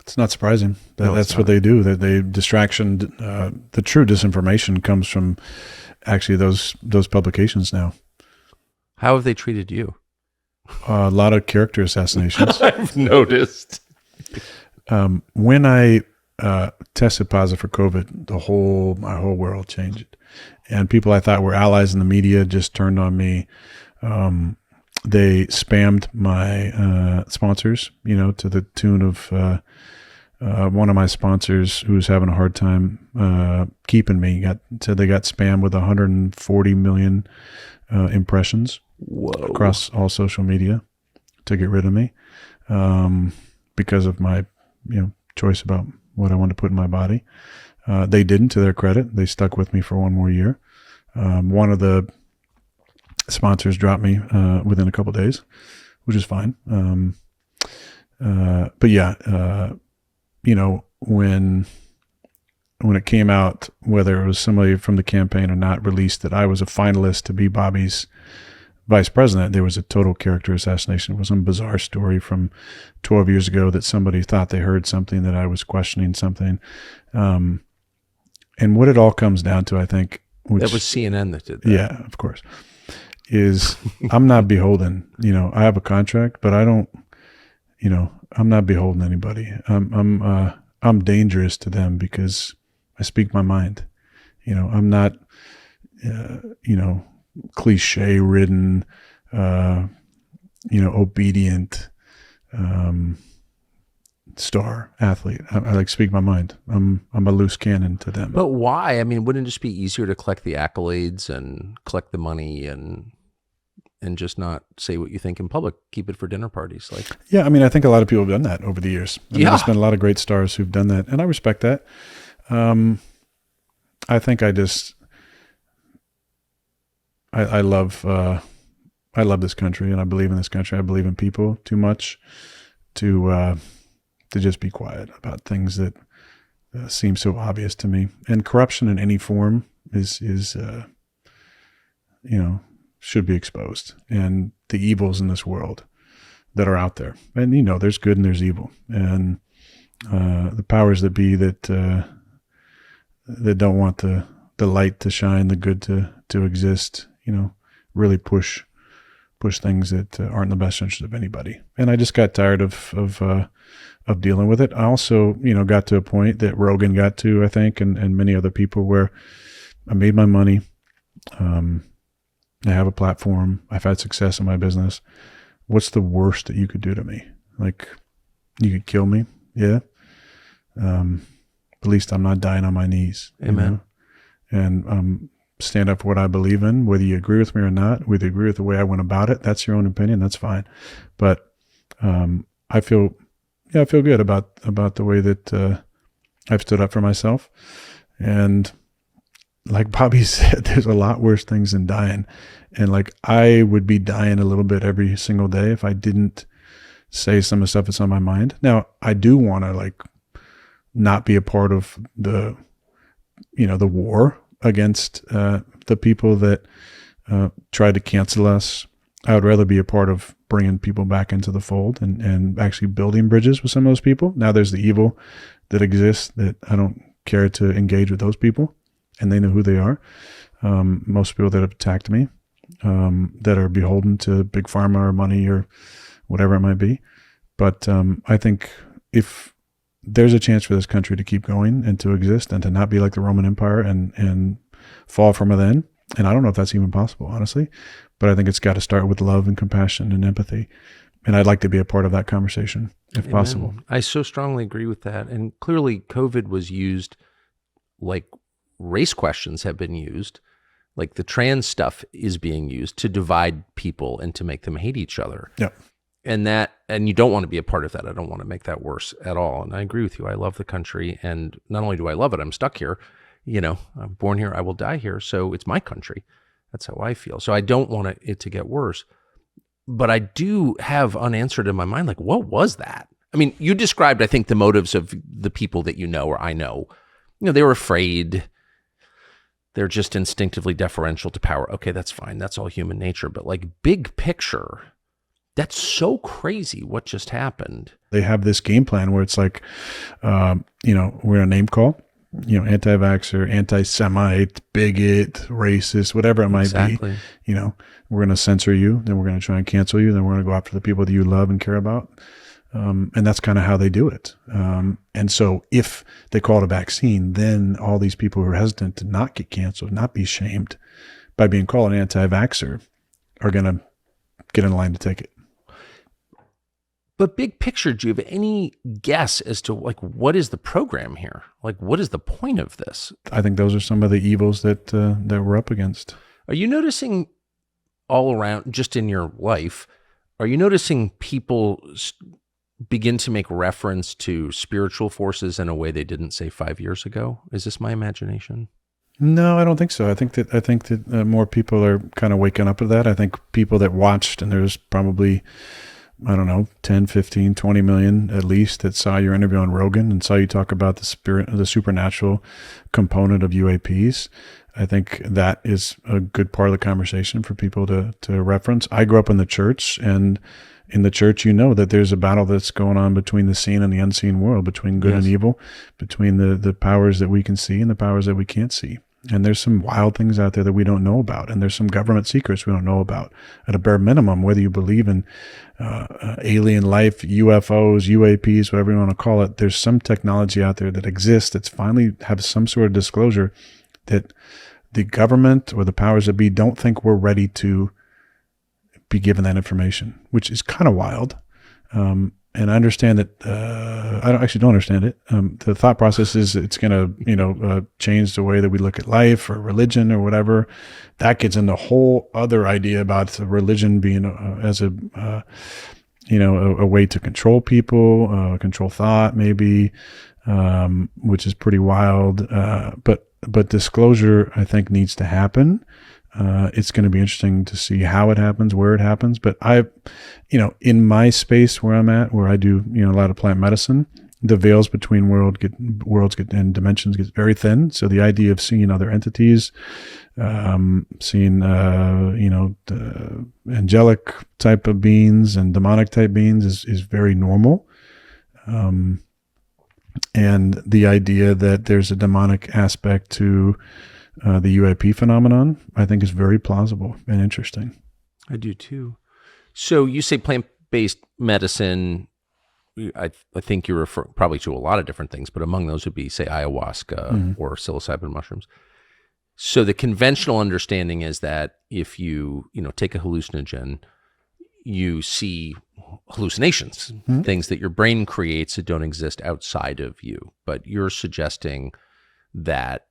It's not surprising. That's what they do. They distraction. The true disinformation comes from actually those publications now. How have they treated you? A lot of character assassinations. I've noticed. When I tested positive for COVID, my whole world changed. and people I thought were allies in the media just turned on me. They spammed my sponsors, to the tune of one of my sponsors who was having a hard time keeping me said they got spammed with 140 million impressions across all social media to get rid of me because of my choice about what I wanted to put in my body. They didn't, to their credit. They stuck with me for one more year. One of the sponsors dropped me within a couple of days, which is fine. But yeah, when it came out, whether it was somebody from the campaign or not, released that I was a finalist to be Bobby's vice president, there was a total character assassination. It was some bizarre story from 12 years ago that somebody thought they heard something, that I was questioning something. And what it all comes down to, I think, that was CNN that did that. Yeah, of course, is I'm not beholden. I have a contract, but I don't, I'm not beholden to anybody. I'm dangerous to them because I speak my mind. I'm not, cliche ridden, obedient, star athlete. I like speak my mind. I'm a loose cannon to them. But why? I mean, wouldn't it just be easier to collect the accolades and collect the money and just not say what you think in public? Keep it for dinner parties. Yeah, I mean, I think a lot of people have done that over the years. There's been a lot of great stars who've done that, and I respect that. I think I love this country, and I believe in this country. I believe in people too much to just be quiet about things that seem so obvious to me. And corruption in any form is should be exposed, and the evils in this world that are out there. And there's good and there's evil, and the powers that be that don't want the light to shine, the good to exist. Really push things that aren't in the best interest of anybody. And I just got tired of dealing with it. I also, got to a point that Rogan got to, I think, and many other people, where I made my money. I have a platform. I've had success in my business. What's the worst that you could do to me? You could kill me. Yeah. At least I'm not dying on my knees. Amen. And stand up for what I believe in, whether you agree with me or not, whether you agree with the way I went about it. That's your own opinion. That's fine. But I feel good about the way that I've stood up for myself. And like Bobby said, there's a lot worse things than dying. And I would be dying a little bit every single day if I didn't say some of the stuff that's on my mind. Now, I do want to not be a part of the war against the people that tried to cancel us. I would rather be a part of bringing people back into the fold and actually building bridges with some of those people. Now there's the evil that exists that I don't care to engage with those people, and they know who they are. Most people that have attacked me, that are beholden to big pharma or money or whatever it might be. But I think if there's a chance for this country to keep going and to exist and to not be like the Roman Empire and fall from within, and I don't know if that's even possible, honestly, but I think it's got to start with love and compassion and empathy. And I'd like to be a part of that conversation if possible. I so strongly agree with that. And clearly COVID was used, like race questions have been used, like the trans stuff is being used to divide people and to make them hate each other. Yeah. And you don't want to be a part of that. I don't want to make that worse at all. And I agree with you. I love the country. And not only do I love it, I'm stuck here. I'm born here. I will die here. So it's my country. That's how I feel. So I don't want it to get worse. But I do have unanswered in my mind, what was that? I mean, you described, I think, the motives of the people that or I know. They were afraid. They're just instinctively deferential to power. Okay, that's fine. That's all human nature. But big picture, that's so crazy what just happened. They have this game plan where it's we're a name call, anti-vaxxer, anti-Semite, bigot, racist, whatever it might be. We're going to censor you, then we're going to try and cancel you, then we're going to go after the people that you love and care about. And that's kind of how they do it. And so if they call it a vaccine, then all these people who are hesitant to not get canceled, not be shamed by being called an anti-vaxxer are going to get in line to take it. But big picture, do you have any guess as to like what is the program here? Like what is the point of this? I think those are some of the evils that we're up against. Are you noticing all around, just in your life, are you noticing people begin to make reference to spiritual forces in a way they didn't say 5 years ago? Is this my imagination? No, I don't think so. I think that more people are kind of waking up to that. I think people that watched, and there's probably, I don't know, 10, 15, 20 million at least that saw your interview on Rogan and saw you talk about the supernatural component of UAPs. I think that is a good part of the conversation for people to reference. I grew up in the church, and in the church, you know that there's a battle that's going on between the seen and the unseen world, between good and evil, between the powers that we can see and the powers that we can't see. And there's some wild things out there that we don't know about. And there's some government secrets we don't know about. At a bare minimum, whether you believe in alien life, UFOs, UAPs, whatever you want to call it, there's some technology out there that exists that's finally have some sort of disclosure that the government or the powers that be don't think we're ready to be given that information, which is kind of wild. And I understand that, I don't understand it. The thought process is it's going to, change the way that we look at life or religion or whatever. That gets into a whole other idea about religion being as a way to control people, control thought maybe, which is pretty wild. But disclosure, I think, needs to happen. It's going to be interesting to see how it happens, where it happens. But in my space where I'm at, where I do, a lot of plant medicine, the veils between worlds get and dimensions get very thin. So the idea of seeing other entities, seeing, the angelic type of beings and demonic type beings is very normal. And the idea that there's a demonic aspect to the UAP phenomenon, I think, is very plausible and interesting. I do too. So you say plant-based medicine. I think you refer probably to a lot of different things, but among those would be, say, ayahuasca or psilocybin mushrooms. So the conventional understanding is that if you take a hallucinogen, you see hallucinations, things that your brain creates that don't exist outside of you. But you're suggesting that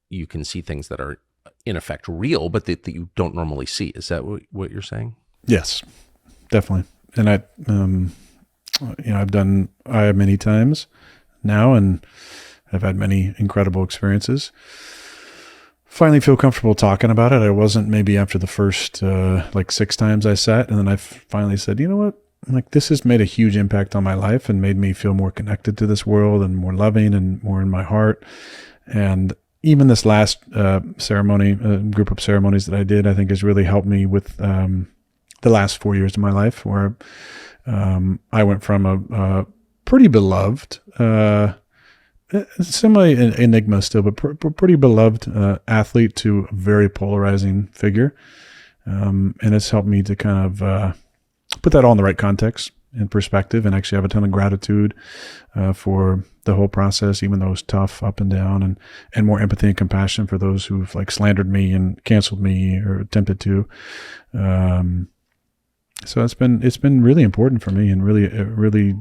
you can see things that are in effect real, but that you don't normally see. Is that what you're saying? Yes, definitely. And I've done Aya many times now, and I've had many incredible experiences. Finally feel comfortable talking about it. I wasn't maybe after the first 6 times I sat, and then I finally said, you know what? Like, this has made a huge impact on my life and made me feel more connected to this world and more loving and more in my heart. And even this last ceremony, group of ceremonies that I did, I think has really helped me with the last 4 years of my life, where I went from a pretty beloved, semi-enigma still, but pretty beloved athlete to a very polarizing figure. And it's helped me to kind of put that all in the right context and perspective, and actually have a ton of gratitude for the whole process, even though it was tough up and down, and more empathy and compassion for those who've slandered me and canceled me or attempted to. So it's been really important for me, and really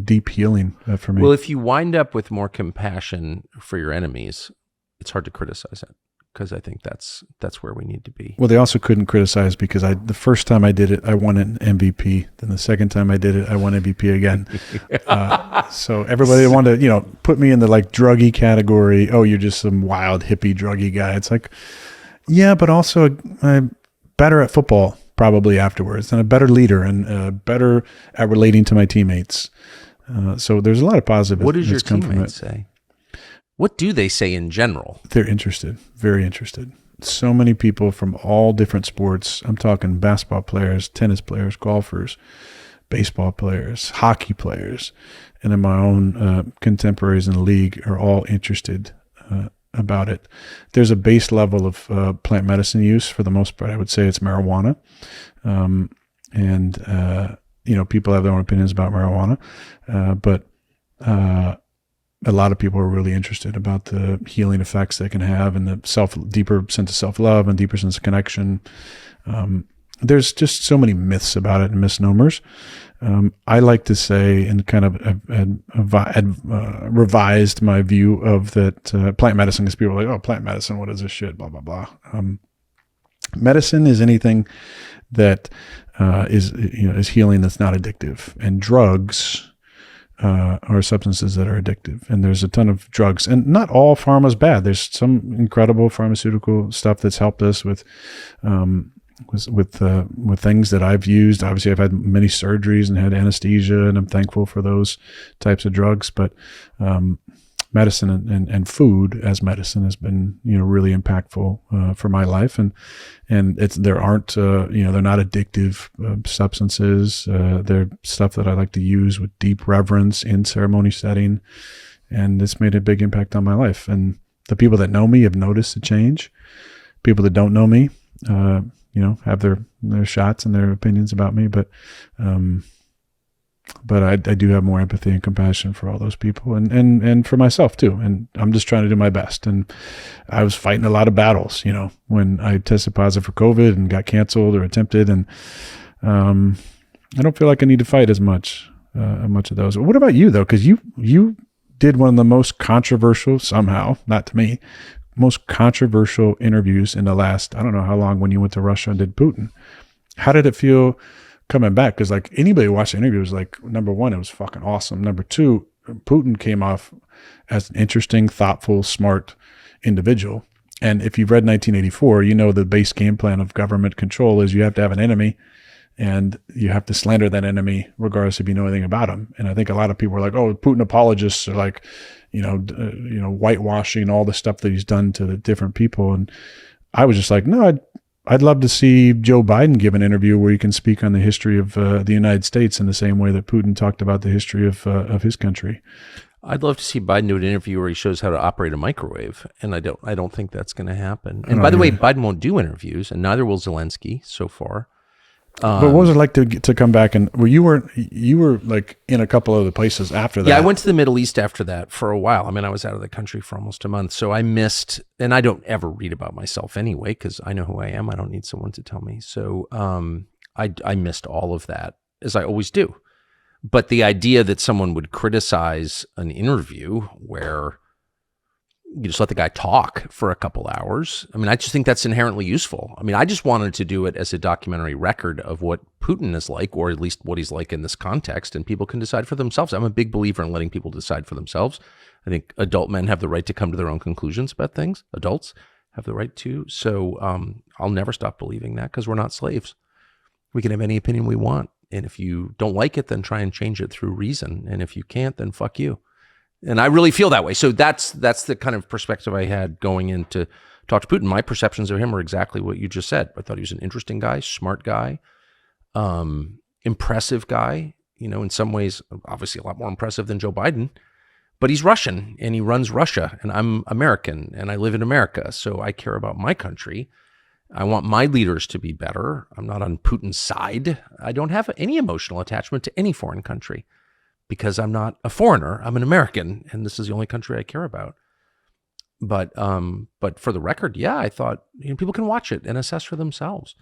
deep healing for me. Well, if you wind up with more compassion for your enemies, it's hard to criticize it, because I think that's where we need to be. Well, they also couldn't criticize because the first time I did it, I won an MVP. Then the second time I did it, I won MVP again. So everybody wanted to, put me in the druggy category. Oh, you're just some wild hippie druggy guy. It's like, yeah, but also I'm better at football probably afterwards, and a better leader, and better at relating to my teammates. So there's a lot of positive. What does your teammates say? What do they say in general? They're interested, very interested. So many people from all different sports. I'm talking basketball players, tennis players, golfers, baseball players, hockey players, and then my own contemporaries in the league are all interested about it. There's a base level of plant medicine use. For the most part, I would say it's marijuana. people have their own opinions about marijuana, but a lot of people are really interested about the healing effects they can have and the deeper sense of self-love and deeper sense of connection. There's just so many myths about it and misnomers. I like to say, and kind of revised my view of that plant medicine, because people are like, oh, plant medicine, what is this shit, blah, blah, blah. Medicine is anything that is healing that's not addictive. And drugs are substances that are addictive. And there's a ton of drugs. And not all pharma is bad. There's some incredible pharmaceutical stuff that's helped us with things that I've used. Obviously, I've had many surgeries and had anesthesia, and I'm thankful for those types of drugs. But medicine and food as medicine has been, really impactful for my life. And they're not addictive substances. They're stuff that I like to use with deep reverence in ceremony setting, and it's made a big impact on my life. And the people that know me have noticed the change. People that don't know me, have their shots and their opinions about me, but I do have more empathy and compassion for all those people and for myself too. And I'm just trying to do my best. And I was fighting a lot of battles, when I tested positive for COVID and got canceled or attempted. And I don't feel like I need to fight as much of those. What about you though? Because you did one of the most controversial, somehow, not to me, most controversial interviews in the last, I don't know how long, when you went to Russia and did Putin. How did it feel coming back? Because like anybody who watched the interview was like, number one, it was fucking awesome. Number two, Putin came off as an interesting, thoughtful, smart individual. And if you've read 1984, the base game plan of government control is you have to have an enemy and you have to slander that enemy regardless if you know anything about him. And I think a lot of people are like, oh, Putin apologists are like, whitewashing all the stuff that he's done to the different people. And I was just like, no, I'd love to see Joe Biden give an interview where he can speak on the history of the United States in the same way that Putin talked about the history of his country. I'd love to see Biden do an interview where he shows how to operate a microwave, and I don't think that's going to happen. And by the way, Biden won't do interviews, and neither will Zelensky so far. But what was it like to come back? And you were like in a couple of the places after that? Yeah, I went to the Middle East after that for a while. I mean, I was out of the country for almost a month, so I missed. And I don't ever read about myself anyway because I know who I am. I don't need someone to tell me. So I missed all of that, as I always do. But the idea that someone would criticize an interview where you just let the guy talk for a couple hours. I mean, I just think that's inherently useful. I mean, I just wanted to do it as a documentary record of what Putin is like, or at least what he's like in this context, and people can decide for themselves. I'm a big believer in letting people decide for themselves. I think adult men have the right to come to their own conclusions about things. Adults have the right to. So I'll never stop believing that because we're not slaves. We can have any opinion we want. And if you don't like it, then try and change it through reason. And if you can't, then fuck you. And I really feel that way. So that's the kind of perspective I had going in to talk to Putin. My perceptions of him are exactly what you just said. I thought he was an interesting guy, smart guy, impressive guy, in some ways, obviously a lot more impressive than Joe Biden, but he's Russian and he runs Russia, and I'm American and I live in America. So I care about my country. I want my leaders to be better. I'm not on Putin's side. I don't have any emotional attachment to any foreign country, because I'm not a foreigner. I'm an American, and this is the only country I care about. But for the record, yeah, I thought people can watch it and assess for themselves.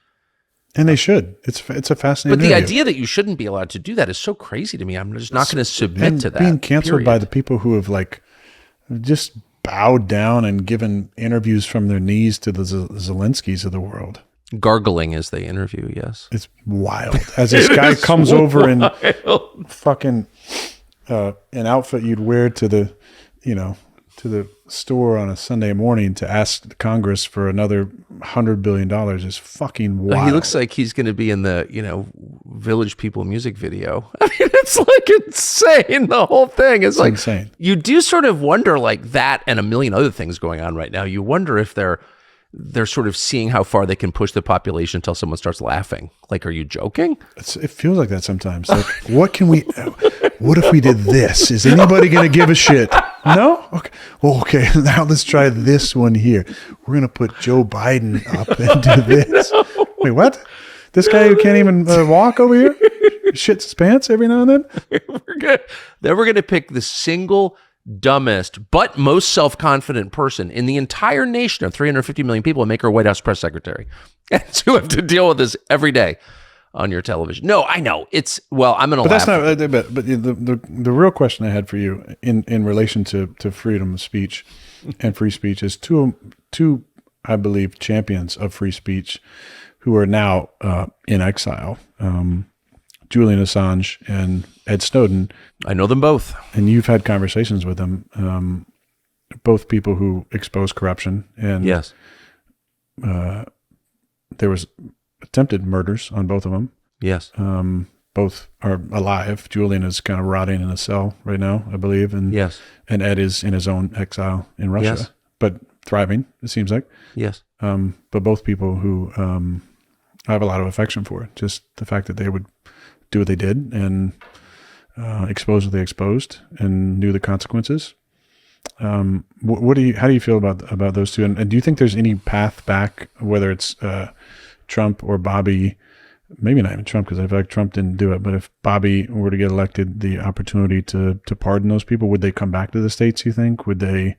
And they should. It's a fascinating. But the interview. idea that you shouldn't be allowed to do that is so crazy to me. I'm just not going to submit to that. Being canceled by the people who have just bowed down and given interviews from their knees to the Zelenskys of the world. Gargling as they interview, yes. It's wild. As this guy comes over in fucking an outfit you'd wear to the store on a Sunday morning to ask the Congress for another $100 billion is fucking wild. He looks like he's going to be in the, Village People music video. I mean, it's like insane. The whole thing is like insane. You do sort of wonder, like that and a million other things going on right now. You wonder if they're sort of seeing how far they can push the population until someone starts laughing. Like, are you joking? It feels like that sometimes. Like, what if we did this? Is anybody going to give a shit? No? Okay. Well, okay. Now let's try this one here. We're going to put Joe Biden up and do this. Wait, what? This guy who can't even walk over here? shits his pants every now and then. We're gonna pick the single dumbest but most self-confident person in the entire nation of 350 million people and make her White House press secretary. And you have to deal with this every day on your television. No, I know. I'm going to laugh. But the real question I had for you in relation to freedom of speech and free speech is two, I believe, champions of free speech who are now in exile. Julian Assange and Ed Snowden. I know them both. And you've had conversations with them, both people who expose corruption. And yes. There was attempted murders on both of them. Yes. Both are alive. Julian is kind of rotting in a cell right now, I believe. And yes. And Ed is in his own exile in Russia, yes. but thriving, it seems like. Yes. But both people who I have a lot of affection for. Just the fact that they would do what they did and expose what they exposed and knew the consequences. How do you feel about those two? And do you think there's any path back, whether it's Trump or Bobby? Maybe not even Trump, because I feel like Trump didn't do it. But if Bobby were to get elected, the opportunity to pardon those people, would they come back to the States, you think? Would they?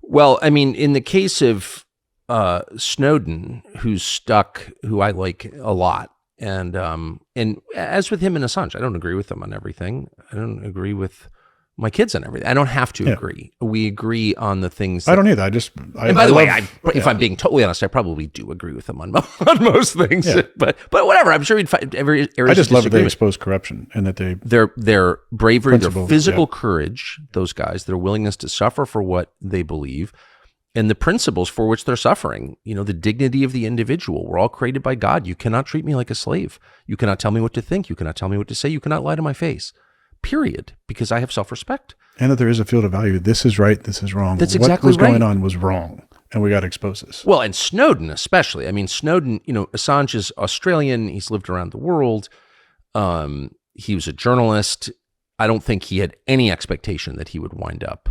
Well, I mean, in the case of Snowden, who's stuck, who I like a lot, and as with him and Assange, I don't agree with them on everything. I don't agree with my kids on everything. I don't have to agree. We agree on the things. I don't either. And by the way, if I'm being totally honest, I probably do agree with them on most things. Yeah. But whatever. I'm sure we'd find every area. I just love that they expose corruption and that their bravery, their physical courage. Those guys, their willingness to suffer for what they believe, and the principles for which they're suffering. You know, the dignity of the individual. We're all created by God. You cannot treat me like a slave. You cannot tell me what to think. You cannot tell me what to say. You cannot lie to my face. Period, because I have self-respect. And that there is a field of value. This is right, this is wrong. That's exactly right. What was going on was wrong, and we got to expose this. Well, and Snowden especially. I mean, Snowden, Assange is Australian. He's lived around the world. He was a journalist. I don't think he had any expectation that he would wind up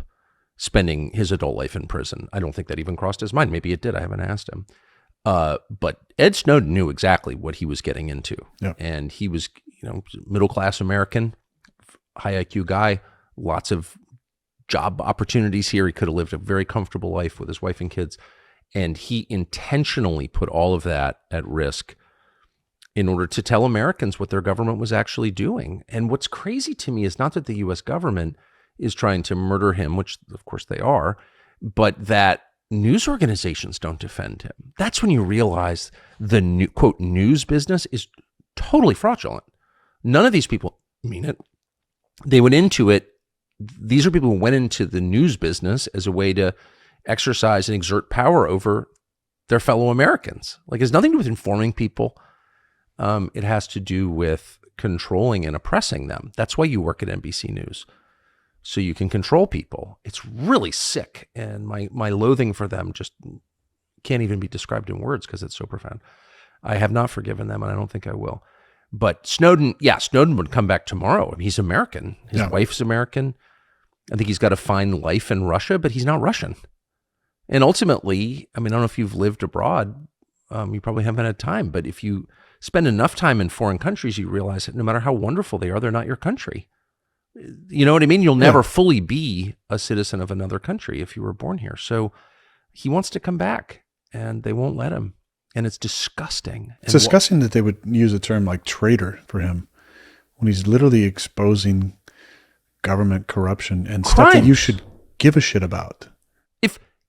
spending his adult life in prison. I don't think that even crossed his mind. Maybe it did. I haven't asked him. But Ed Snowden knew exactly what he was getting into. Yeah. And he was, middle-class American, high IQ guy, lots of job opportunities here. He could have lived a very comfortable life with his wife and kids. And he intentionally put all of that at risk in order to tell Americans what their government was actually doing. And what's crazy to me is not that the U.S. government is trying to murder him, which of course they are, but that news organizations don't defend him. That's when you realize the new, quote, news business is totally fraudulent. None of these people mean it. They went into it. These are people who went into the news business as a way to exercise and exert power over their fellow Americans. Like, it has nothing to do with informing people. It has to do with controlling and oppressing them. That's why you work at NBC News, so you can control people. It's really sick, and my loathing for them just can't even be described in words because it's so profound. I have not forgiven them, and I don't think I will. But Snowden would come back tomorrow. I mean, he's American. His wife's American. I think he's got to find life in Russia, but he's not Russian. And ultimately, I mean, I don't know if you've lived abroad. You probably haven't had time. But if you spend enough time in foreign countries, you realize that no matter how wonderful they are, they're not your country. You know what I mean? You'll never fully be a citizen of another country if you were born here. So he wants to come back, and they won't let him. And it's disgusting. It's disgusting that they would use a term like traitor for him when he's literally exposing government corruption and stuff that you should give a shit about.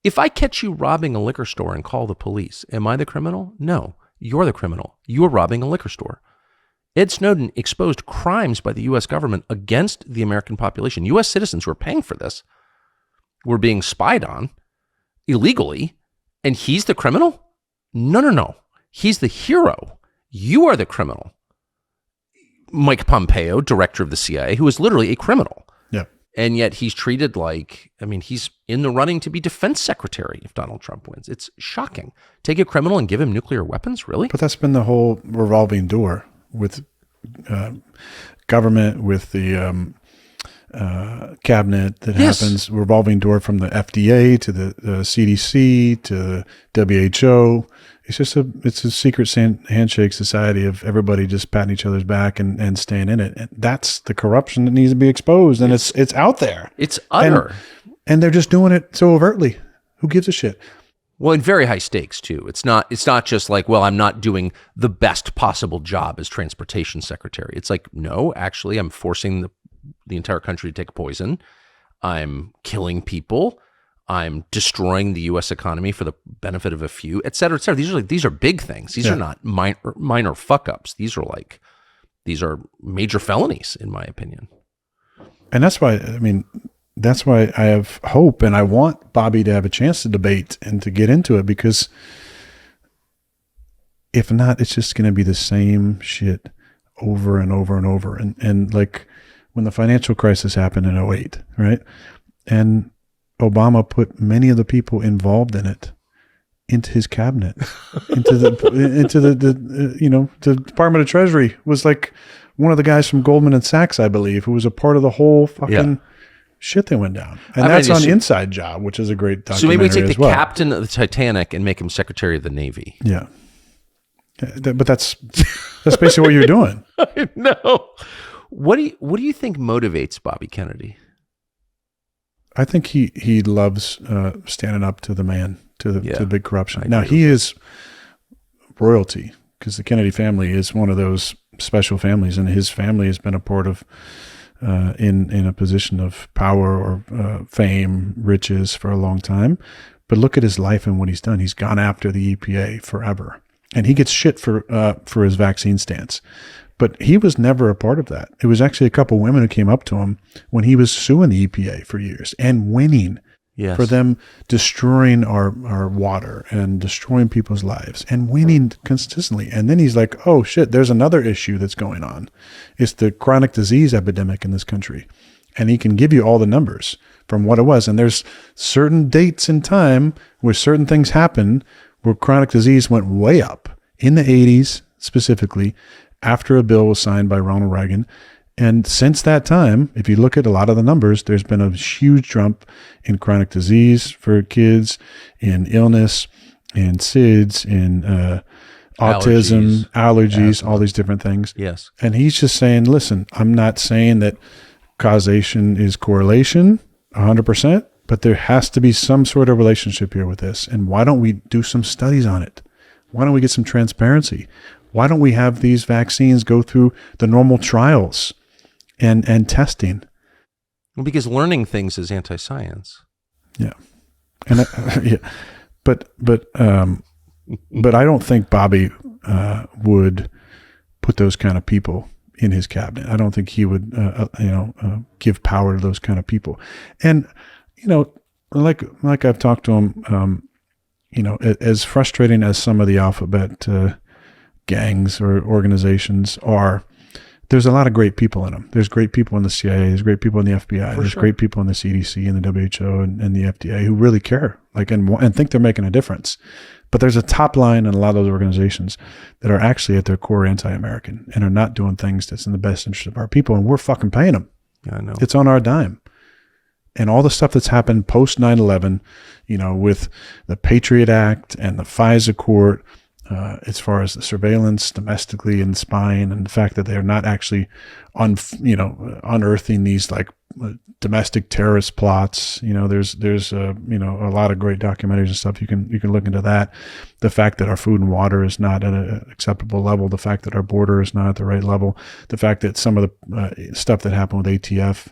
If I catch you robbing a liquor store and call the police, am I the criminal? No, you're the criminal. You're robbing a liquor store. Ed Snowden exposed crimes by the U.S. government against the American population. U.S. citizens who are paying for this were being spied on illegally, and he's the criminal? No. He's the hero. You are the criminal. Mike Pompeo, director of the CIA, who is literally a criminal. Yeah. And yet he's treated like, I mean, he's in the running to be defense secretary if Donald Trump wins. It's shocking. Take a criminal and give him nuclear weapons? Really? But that's been the whole revolving door with government, with the cabinet that happens, revolving door from the FDA to the CDC to the WHO. it's a secret handshake society of everybody just patting each other's back and staying in it. And that's the corruption that needs to be exposed. And it's out there. It's utter. And they're just doing it so overtly. Who gives a shit? Well, in very high stakes too. It's not just like, well, I'm not doing the best possible job as transportation secretary. It's like, no, actually, I'm forcing the entire country to take poison. I'm killing people. I'm destroying the U.S. economy for the benefit of a few, et cetera, et cetera. These are big things. These are not minor fuck ups. These are major felonies, in my opinion. And that's why I have hope, and I want Bobby to have a chance to debate and to get into it, because if not, it's just going to be the same shit over and over and over. And like when the financial crisis happened in 2008, right? And Obama put many of the people involved in it into his cabinet, into the the Department of Treasury was like one of the guys from Goldman and Sachs, I believe, who was a part of the whole fucking shit that went down. And that's on Inside Job, which is a great documentary. So maybe we take the captain of the Titanic and make him Secretary of the Navy. Yeah. But that's basically what you're doing. I know. What do you think motivates Bobby Kennedy? I think he loves standing up to the man, to the big corruption. Now, he is royalty, because the Kennedy family is one of those special families, and his family has been a part of in a position of power or fame, riches for a long time. But look at his life and what he's done. He's gone after the EPA forever, and he gets shit for his vaccine stance. But he was never a part of that. It was actually a couple women who came up to him when he was suing the EPA for years and winning for them destroying our water and destroying people's lives and winning consistently. And then he's like, oh shit, there's another issue that's going on. It's the chronic disease epidemic in this country. And he can give you all the numbers from what it was. And there's certain dates in time where certain things happen where chronic disease went way up in the 80s specifically, after a bill was signed by Ronald Reagan. And since that time, if you look at a lot of the numbers, there's been a huge jump in chronic disease for kids, in illness, in SIDS, in autism, allergies, all these different things. Yes. And he's just saying, listen, I'm not saying that causation is correlation 100%, but there has to be some sort of relationship here with this. And why don't we do some studies on it? Why don't we get some transparency? Why don't we have these vaccines go through the normal trials and testing? Well, because learning things is anti-science. Yeah. And but I don't think Bobby would put those kind of people in his cabinet. I don't think he would give power to those kind of people. And like I've talked to him, as frustrating as some of the alphabet gangs or organizations are, there's a lot of great people in them. There's great people in the CIA. There's great people in the FBI. There's great people in the CDC and the WHO and the FDA who really care, and think they're making a difference. But there's a top line in a lot of those organizations that are actually at their core anti-American and are not doing things that's in the best interest of our people, and we're fucking paying them. Yeah, I know. It's on our dime. And all the stuff that's happened post 9/11, with the Patriot Act and the FISA court, as far as the surveillance domestically and spying, and the fact that they're not actually unearthing these domestic terrorist plots. There's a lot of great documentaries and stuff. You can look into that. The fact that our food and water is not at an acceptable level, the fact that our border is not at the right level, the fact that some of the stuff that happened with ATF,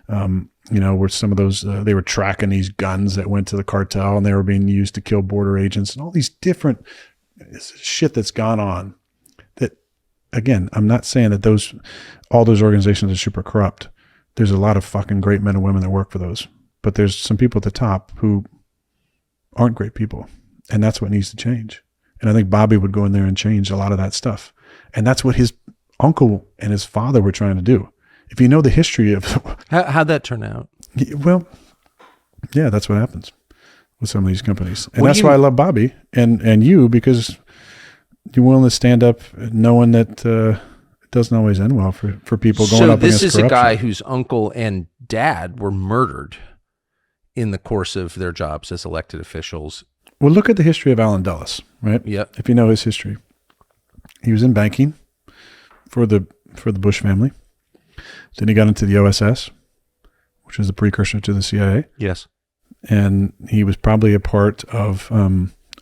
where some of those, they were tracking these guns that went to the cartel and they were being used to kill border agents, and all these different shit that's gone on. That, again, I'm not saying that all those organizations are super corrupt. There's a lot of fucking great men and women that work for those, but there's some people at the top who aren't great people, and that's what needs to change. And I think Bobby would go in there and change a lot of that stuff. And that's what his uncle and his father were trying to do. If you know the history of how'd that turn out? Well, yeah, that's what happens with some of these companies. And that's why I love Bobby and you, because you're willing to stand up knowing that it doesn't always end well for people going up against corruption. So this is a guy whose uncle and dad were murdered in the course of their jobs as elected officials Well, look at the history of Alan Dulles, right? Yeah. If you know his history, he was in banking for the Bush family. Then he got into the OSS, which is the precursor to the CIA. Yes. And he was probably a part of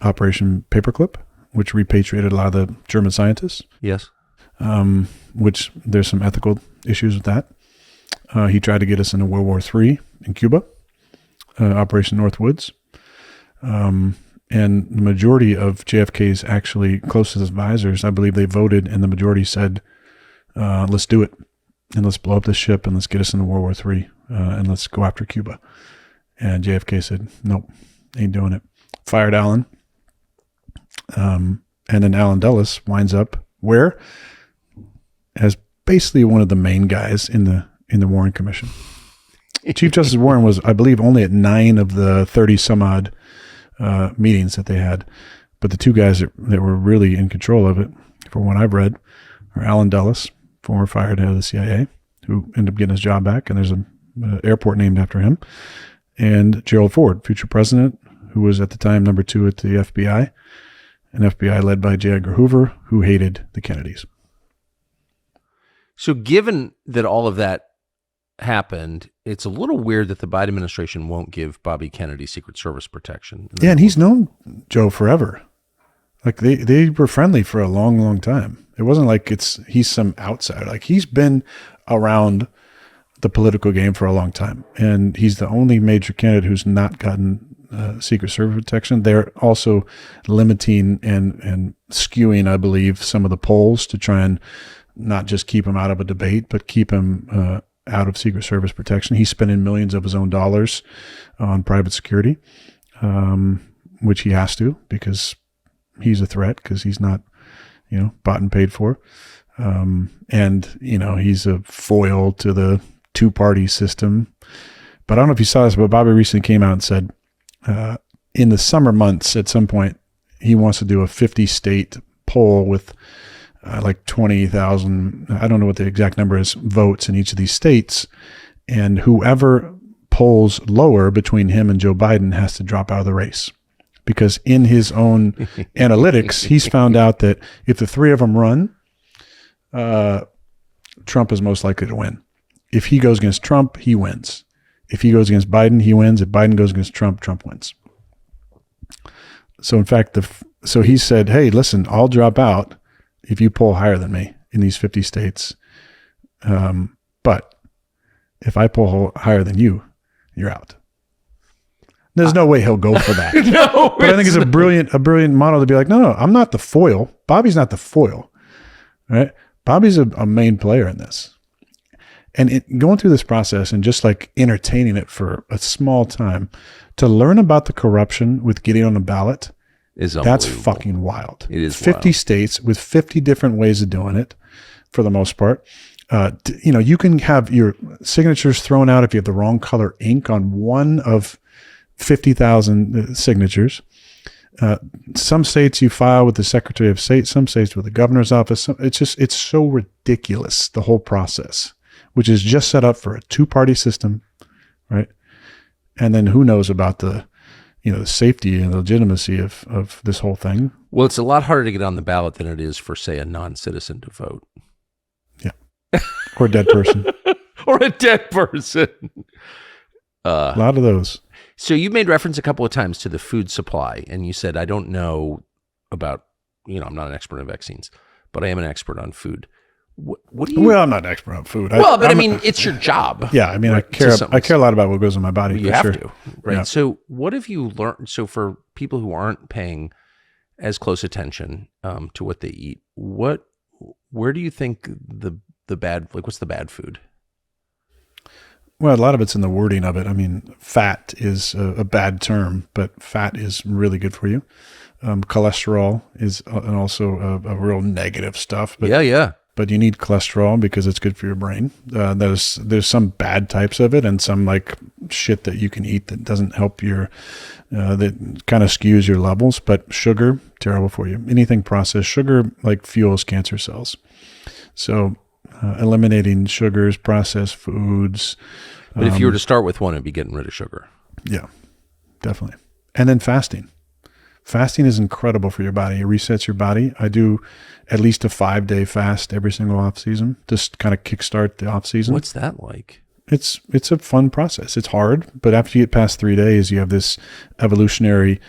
Operation Paperclip, which repatriated a lot of the German scientists. Yes. Which there's some ethical issues with that. He tried to get us into World War III in Cuba, Operation Northwoods. And the majority of JFK's actually closest advisors, I believe they voted, and the majority said, let's do it. And let's blow up this ship, and let's get us into World War III, and let's go after Cuba. And JFK said, nope, ain't doing it. Fired Allen. And then Alan Dulles winds up where? As basically one of the main guys in the Warren Commission. Chief Justice Warren was, I believe, only at 9 of the 30 some odd meetings that they had. But the two guys that were really in control of it, from what I've read, are Alan Dulles, former fired head of the CIA, who ended up getting his job back, and there's an airport named after him, and Gerald Ford, future president, who was at the time number 2 at the FBI, an FBI led by J. Edgar Hoover, who hated the Kennedys. So given that all of that happened, it's a little weird that the Biden administration won't give Bobby Kennedy Secret Service protection. Yeah, and he's known Joe forever. Like they were friendly for a long, long time. It wasn't like he's some outsider. Like he's been around the political game for a long time, and he's the only major candidate who's not gotten Secret Service protection. They're also limiting and skewing, I believe, some of the polls to try and not just keep him out of a debate, but keep him out of Secret Service protection. He's spending millions of his own dollars on private security, which he has to because he's a threat, because he's not, bought and paid for. And, he's a foil to the two-party system. But I don't know if you saw this, but Bobby recently came out and said in the summer months at some point, he wants to do a 50-state poll with like 20,000, I don't know what the exact number is, votes in each of these states. And whoever polls lower between him and Joe Biden has to drop out of the race. Because in his own analytics, he's found out that if the three of them run, Trump is most likely to win. If he goes against Trump, he wins. If he goes against Biden, he wins. If Biden goes against Trump, Trump wins. So in fact, so he said, hey, listen, I'll drop out if you poll higher than me in these 50 states. But if I poll higher than you, you're out. There's no way he'll go for that. No, but I think it's a brilliant model to be like, no, I'm not the foil. Bobby's not the foil, right? Bobby's a main player in this. And going through this process and just like entertaining it for a small time to learn about the corruption with getting on a ballot, that's fucking wild. It is 50 wild. states with 50 different ways of doing it for the most part. You can have your signatures thrown out if you have the wrong color ink on one of 50,000 signatures. Some states you file with the Secretary of State, some states with the governor's office. It's so ridiculous, the whole process, which is just set up for a two-party system, right? And then who knows about the safety and legitimacy of this whole thing. Well, it's a lot harder to get on the ballot than it is for, say, a non-citizen to vote. Yeah. Or a dead person. Or a dead person. A lot of those. So you made reference a couple of times to the food supply, and you said, I don't know about, I'm not an expert on vaccines, but I am an expert on food. What do you... Well, I'm not an expert on food. It's your job. Yeah, I care a lot about what goes in my body. You have to, right? Yeah. So what have you learned? So for people who aren't paying as close attention to what they eat, where do you think the bad, like what's the bad food? Well, a lot of it's in the wording of it. I mean, fat is a bad term, but fat is really good for you. Cholesterol is also a real negative stuff. But, yeah. But you need cholesterol because it's good for your brain. There's some bad types of it and some like shit that you can eat that doesn't help that kind of skews your levels. But sugar, terrible for you. Anything processed, sugar like fuels cancer cells. So eliminating sugars, processed foods. But if you were to start with one, it'd be getting rid of sugar. Yeah, definitely. And then fasting. fasting is incredible for your body. It resets your body. I do at least a 5-day fast every single off season, just kind of kickstart the off season. What's that like? It's a fun process. It's hard, but after you get past 3 days, you have this evolutionary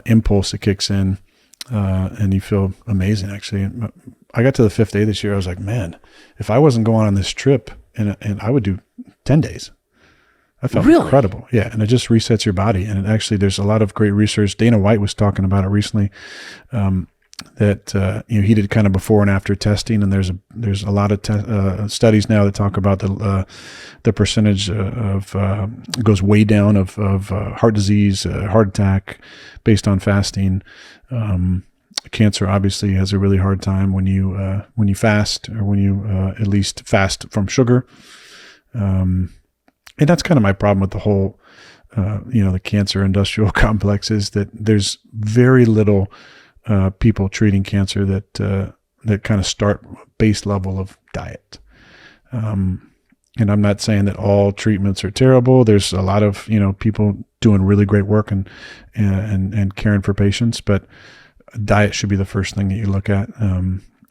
impulse that kicks in, and you feel amazing. Actually, I got to the 5th day this year. I was like, man, if I wasn't going on this trip, and I would do 10 days. I felt incredible. Yeah. And it just resets your body. And actually, there's a lot of great research. Dana White was talking about it recently, that, he did kind of before and after testing. And there's a lot of studies now that talk about the percentage of goes way down of heart disease, heart attack based on fasting. Cancer obviously has a really hard time when you fast, or when you at least fast from sugar. And that's kind of my problem with the whole, the cancer industrial complex, is that there's very little people treating cancer that kind of start base level of diet. And I'm not saying that all treatments are terrible. There's a lot of people doing really great work and caring for patients, but diet should be the first thing that you look at,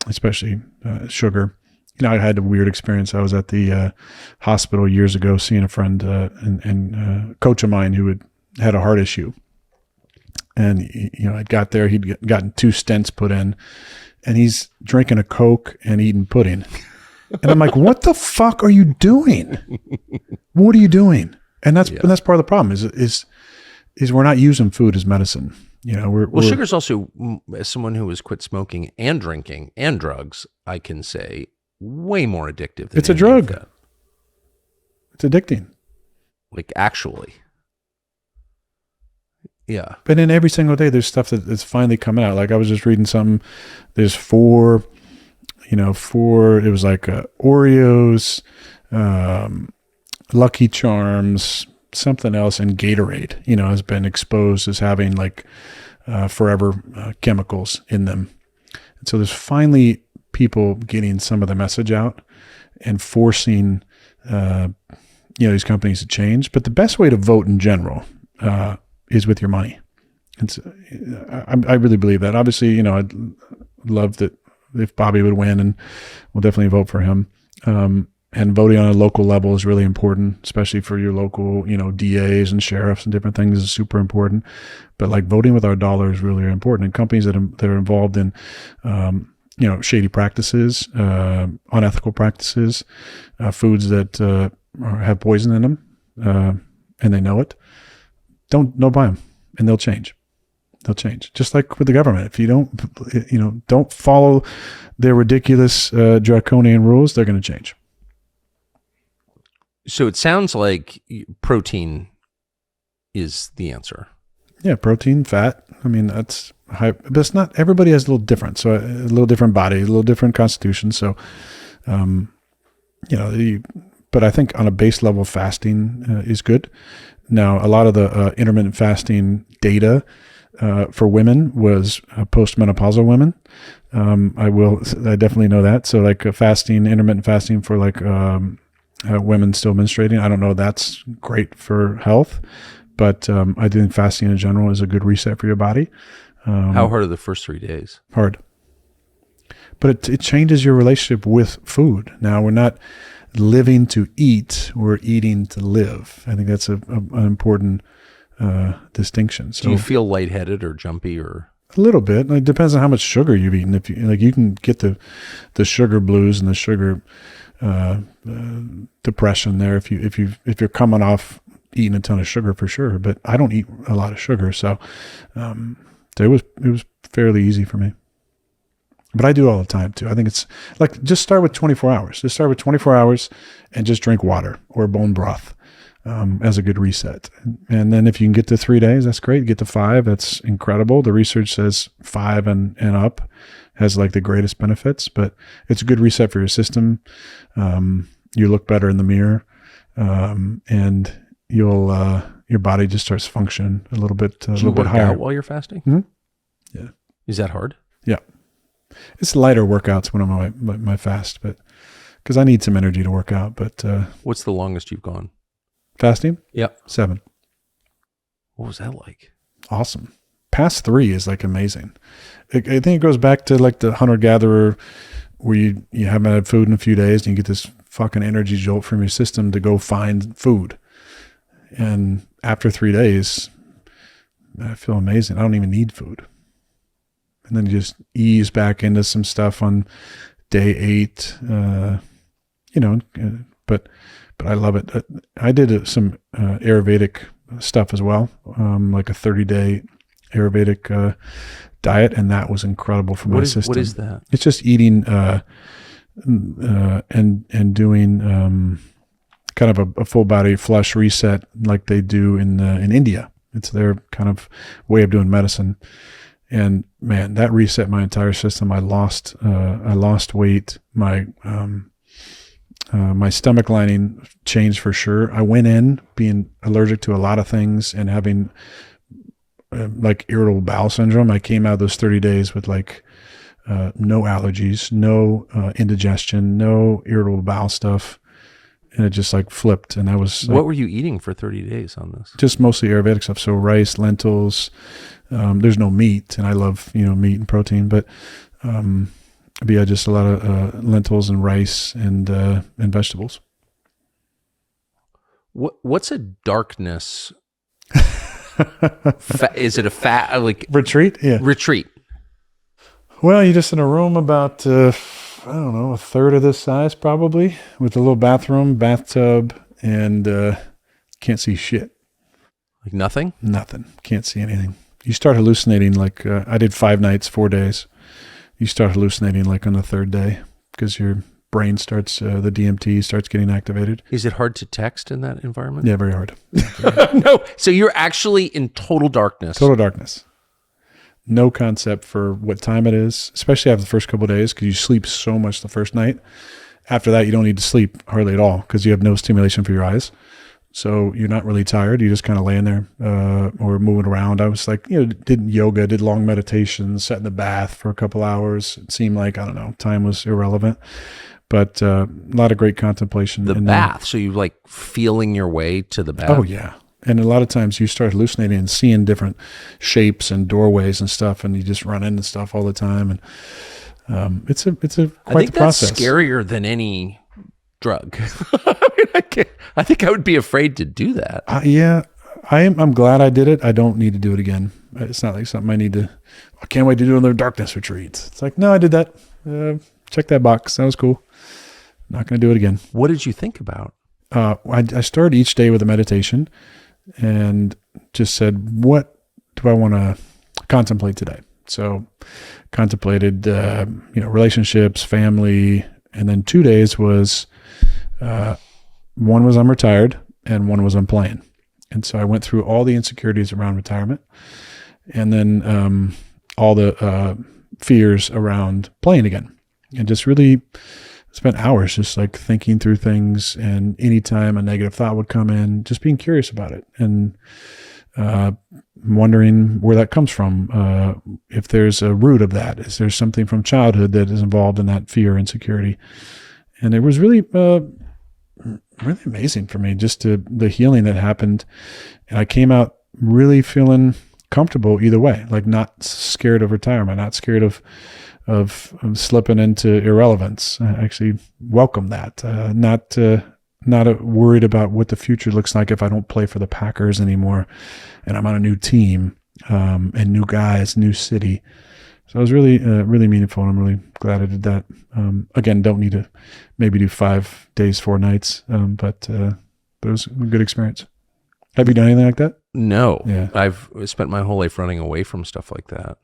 especially sugar. I had a weird experience. I was at the hospital years ago seeing a friend and coach of mine who had a heart issue. And, I got there, he'd gotten 2 stents put in, and he's drinking a Coke and eating pudding. And I'm like, what the fuck are you doing? What are you doing? And that's part of the problem is we're not using food as medicine. Sugar's also, as someone who has quit smoking and drinking and drugs, I can say, way more addictive than it's a drug. It's addicting. Like, actually. Yeah. But then every single day there's stuff that's finally coming out. Like I was just reading something, there's 4, it was like Oreos, Lucky Charms, something else, and Gatorade, has been exposed as having like forever chemicals in them. And so there's finally people getting some of the message out and forcing, these companies to change. But the best way to vote in general is with your money. I really believe that. Obviously, I'd love that if Bobby would win, and we'll definitely vote for him. And voting on a local level is really important, especially for your local, DAs and sheriffs and different things is super important. But like voting with our dollar is really important. And companies that are involved in, shady practices, unethical practices, foods that have poison in them, and they know it, don't buy them, and they'll change. They'll change. Just like with the government. If you don't follow their ridiculous draconian rules, they're going to change. So it sounds like protein is the answer. Yeah, protein, fat. I mean, that's high, but it's not, everybody has a little different. So a little different body, a little different constitution. So, but I think on a base level, fasting is good. Now, a lot of the intermittent fasting data for women was postmenopausal women. I definitely know that. So like intermittent fasting for like women still menstruating. I don't know. That's great for health, but I think fasting in general is a good reset for your body. How hard are the first 3 days? Hard. But it changes your relationship with food. Now, we're not living to eat, we're eating to live. I think that's an important distinction. So, do you feel lightheaded or jumpy or? A little bit. It depends on how much sugar you've eaten. If you can get the sugar blues and the sugar depression there if you're coming off eating a ton of sugar, for sure. But I don't eat a lot of sugar, so it was fairly easy for me. But I do all the time too. I think it's like, just start with 24 hours. Just start with 24 hours and just drink water or bone broth as a good reset. And then if you can get to 3 days, that's great. Get to 5, that's incredible. The research says 5 and up has like the greatest benefits, but it's a good reset for your system. You look better in the mirror, and your body just starts functioning a little bit higher. Do you work out while you're fasting? Mm-hmm. Yeah. Is that hard? Yeah. It's lighter workouts when I'm on my fast, but because I need some energy to work out. But what's the longest you've gone? Fasting? Yeah. 7. What was that like? Awesome. past 3 is like amazing. I think it goes back to like the hunter-gatherer where you haven't had food in a few days and you get this fucking energy jolt from your system to go find food. And after 3 days, I feel amazing. I don't even need food. And then you just ease back into some stuff on day 8, but I love it. I did some Ayurvedic stuff as well, like a 30-day Ayurvedic diet, and that was incredible for my system. What is that? It's just eating and doing kind of a full body flush reset like they do in India. It's their kind of way of doing medicine. And man, that reset my entire system. I lost weight. My stomach lining changed for sure. I went in being allergic to a lot of things and having like irritable bowel syndrome. I came out of those 30 days with like no allergies, no indigestion, no irritable bowel stuff. And it just like flipped. And I was what were you eating for 30 days on this? Just mostly Ayurvedic stuff. So rice, lentils, there's no meat, and I love, meat and protein, but yeah, just a lot of lentils and rice and vegetables. What's a darkness? Is it a fat like retreat? Yeah, retreat. Well, you're just in a room about I don't know, a third of this size probably, with a little bathroom, bathtub, and can't see shit. Like nothing? Nothing. Can't see anything. You start hallucinating like I did 5 nights, 4 days. You start hallucinating like on the 3rd day because your brain starts, the DMT starts getting activated. Is it hard to text in that environment? Yeah, very hard. No. So you're actually in total darkness. Total darkness. No concept for what time it is, especially after the first couple of days, because you sleep so much the first night. After that, you don't need to sleep hardly at all because you have no stimulation for your eyes. So you're not really tired. You're just kind of laying there or moving around. I was like, did yoga, did long meditations, sat in the bath for a couple hours. It seemed like, I don't know, time was irrelevant. But a lot of great contemplation. The bath. So you like feeling your way to the bath? Oh, yeah. And a lot of times you start hallucinating and seeing different shapes and doorways and stuff, and you just run into stuff all the time. And it's quite the process. I think that's scarier than any drug. I think I would be afraid to do that. Yeah, I'm glad I did it. I don't need to do it again. It's not like something I need to. I can't wait to do another darkness retreat. It's like, no, I did that. Check that box. That was cool. Not going to do it again. What did you think about? I started each day with a meditation and just said, what do I want to contemplate today? So contemplated, relationships, family, and then 2 days was, one was I'm retired and one was I'm playing. And so I went through all the insecurities around retirement and then all the fears around playing again, and just really spent hours just like thinking through things. And anytime a negative thought would come in, just being curious about it and wondering where that comes from. If there's a root of that, is there something from childhood that is involved in that fear, insecurity? And it was really, really amazing for me, just the healing that happened. And I came out really feeling comfortable either way, like not scared of retirement, not scared of slipping into irrelevance. I actually welcome that. Not worried about what the future looks like if I don't play for the Packers anymore and I'm on a new team, and new guys, new city. So it was really, really meaningful, and I'm really glad I did that. Again, don't need to maybe do 5 days, 4 nights, but it was a good experience. Have you done anything like that? No. Yeah. I've spent my whole life running away from stuff like that.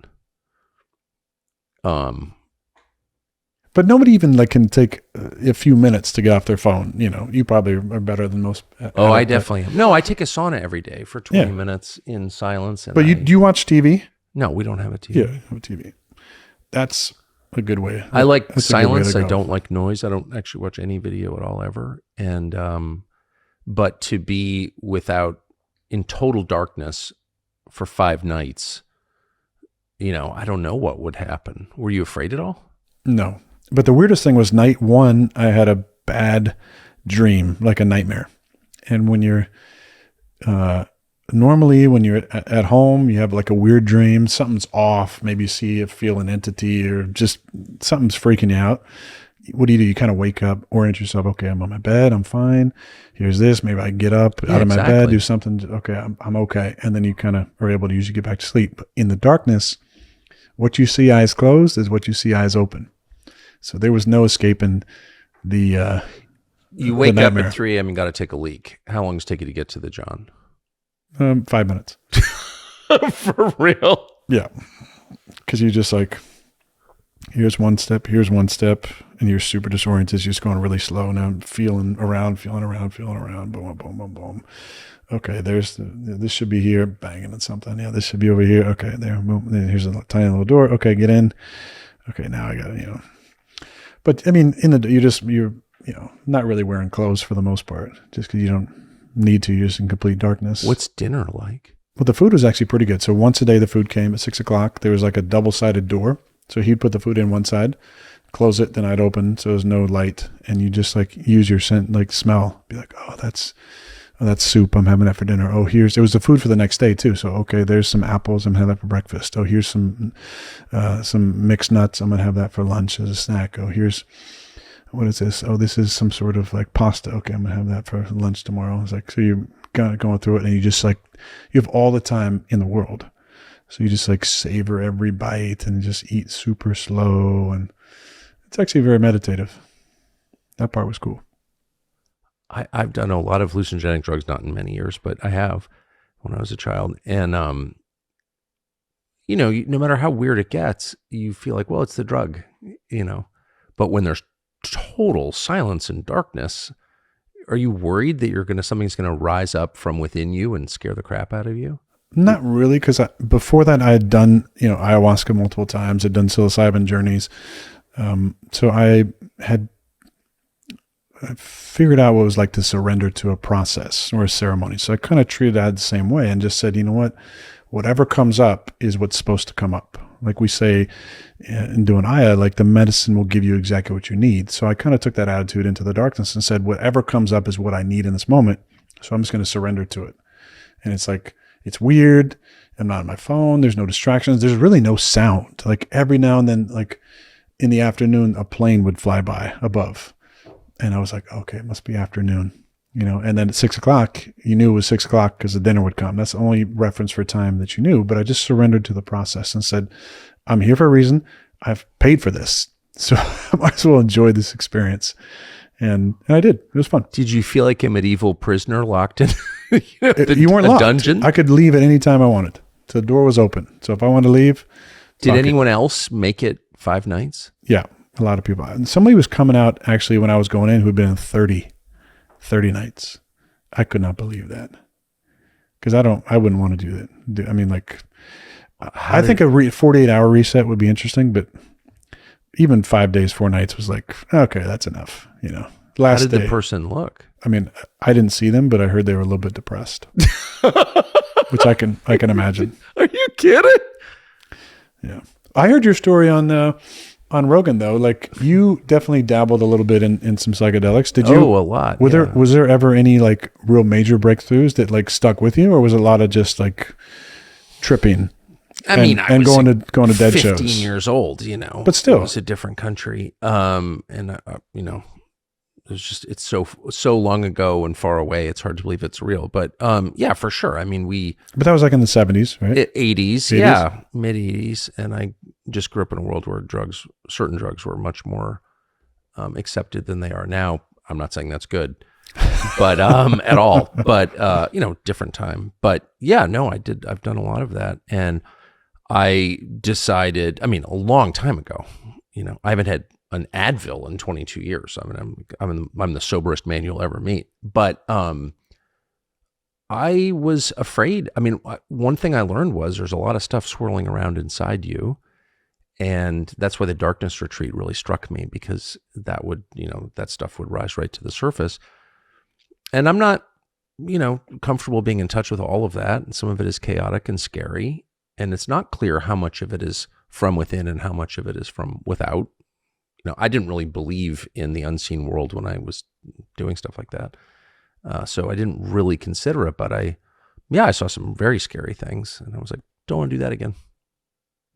But nobody even can take a few minutes to get off their phone. You probably are better than most. Oh, I definitely am. No, I take a sauna every day for 20 minutes in silence. And but do you watch TV? No, we don't have a TV. Yeah, I have a TV. That's a good way. I like silence. I don't like noise. I don't actually watch any video at all ever. And, but to be in total darkness for 5 nights, I don't know what would happen. Were you afraid at all? No. But the weirdest thing was night 1, I had a bad dream, like a nightmare. And when you're normally when you're at home, you have like a weird dream, something's off. Maybe you feel an entity or just something's freaking you out. What do? You kind of wake up, orient yourself. Okay, I'm on my bed. I'm fine. Here's this. Maybe I can get up out of my bed, do something. Okay, I'm okay. And then you kind of are able to usually get back to sleep. But in the darkness, what you see eyes closed is what you see eyes open. So there was no escaping the You wake up at 3 a.m. and got to take a leak. How long does it take you to get to the John? 5 minutes. For real? Yeah. Because you just like, here's one step, and you're super disoriented. You're just going really slow. Now I'm feeling around, boom, boom, boom, boom. Okay, this should be here, banging on something. Yeah, this should be over here. Okay, there, boom. Then here's a tiny little door. Okay, get in. Okay, now I got it, But I mean, you're not really wearing clothes for the most part, just because you don't need to. You're just in complete darkness. What's dinner like? Well, the food was actually pretty good. So once a day, the food came at 6 o'clock. There was like a double-sided door. So he'd put the food in one side, close it, then I'd open, so there's no light, and you just like use your scent, like smell, be like, oh, that's soup. I'm having that for dinner. Oh, it was the food for the next day too. So okay, there's some apples. I'm having that for breakfast. Oh, here's some mixed nuts. I'm gonna have that for lunch as a snack. Oh, what is this? Oh, this is some sort of like pasta. Okay, I'm gonna have that for lunch tomorrow. It's like, so you're going through it, and you just like, you have all the time in the world. So you just like savor every bite and just eat super slow. And it's actually very meditative. That part was cool. I've done a lot of hallucinogenic drugs, not in many years, but I have when I was a child. And, no matter how weird it gets, you feel like, well, it's the drug, but when there's total silence and darkness, are you worried that something's going to rise up from within you and scare the crap out of you? Not really, because before that I had done, ayahuasca multiple times. I'd done psilocybin journeys. So I figured out what it was like to surrender to a process or a ceremony. So I kind of treated that the same way and just said, you know what, whatever comes up is what's supposed to come up. Like we say in doing Aya, like the medicine will give you exactly what you need. So I kind of took that attitude into the darkness and said, whatever comes up is what I need in this moment. So I'm just going to surrender to it. And it's like, it's weird. I'm not on my phone. There's no distractions. There's really no sound. Like every now and then, like in the afternoon, a plane would fly by above. And I was like, okay, it must be afternoon, and then at 6 o'clock, you knew it was 6 o'clock because the dinner would come. That's the only reference for time that you knew. But I just surrendered to the process and said, I'm here for a reason. I've paid for this. So I might as well enjoy this experience. And I did. It was fun. Did you feel like a medieval prisoner locked in you weren't locked. Dungeon? I could leave at any time I wanted. So the door was open. So if I wanted to leave. Did anyone else make it 5 nights? Yeah. A lot of people. And somebody was coming out actually when I was going in who'd been in 30 nights. I could not believe that. Because I wouldn't want to do that. I mean, like, I think a 48-hour reset would be interesting, but even 5 days, 4 nights was like, okay, that's enough. Last How did day, the person look? I mean, I didn't see them, but I heard they were a little bit depressed, which I can imagine. Are you kidding? Yeah. I heard your story on Rogan though. Like you definitely dabbled a little bit in some psychedelics. Did you? Oh, a lot. Was there ever any like real major breakthroughs that like stuck with you, or was it a lot of just like tripping? I mean, I was going to dead 15 shows. 15 years old, But still, it was a different country. It was just, it's so long ago and far away. It's hard to believe it's real, but yeah, for sure. I mean, but that was like in the 70s, right? 80s, yeah, mid 80s. And I just grew up in a world where certain drugs were much more accepted than they are now. I'm not saying that's good, but at all, but different time. But yeah, no, I've done a lot of that. And I decided, a long time ago, I haven't had an Advil in 22 years. I'm the soberest man you'll ever meet. But I was afraid. One thing I learned was there's a lot of stuff swirling around inside you. And that's why the darkness retreat really struck me, because that stuff would rise right to the surface. And I'm not, comfortable being in touch with all of that. And some of it is chaotic and scary. And it's not clear how much of it is from within and how much of it is from without. I didn't really believe in the unseen world when I was doing stuff like that. So I didn't really consider it, but yeah, I saw some very scary things, and I was like, don't want to do that again.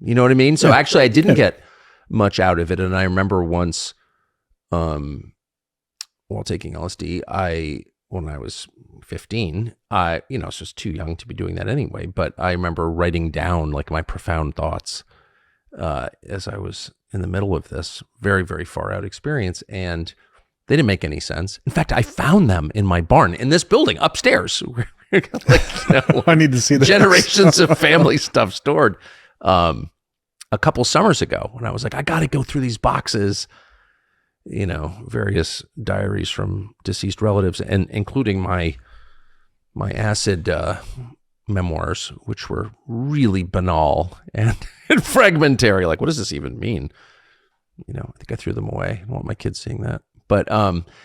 You know what I mean? So actually, I didn't get much out of it. And I remember once, while taking LSD, when I was 15, I was just too young to be doing that anyway. But I remember writing down like my profound thoughts as I was in the middle of this very, very far out experience, and they didn't make any sense. In fact, I found them in my barn in this building upstairs. I need to see that. Generations of family stuff stored. A couple summers ago, when I was like, I got to go through these boxes, various diaries from deceased relatives, and including my acid memoirs, which were really banal and fragmentary. Like, what does this even mean? I think I threw them away. I don't want my kids seeing that. But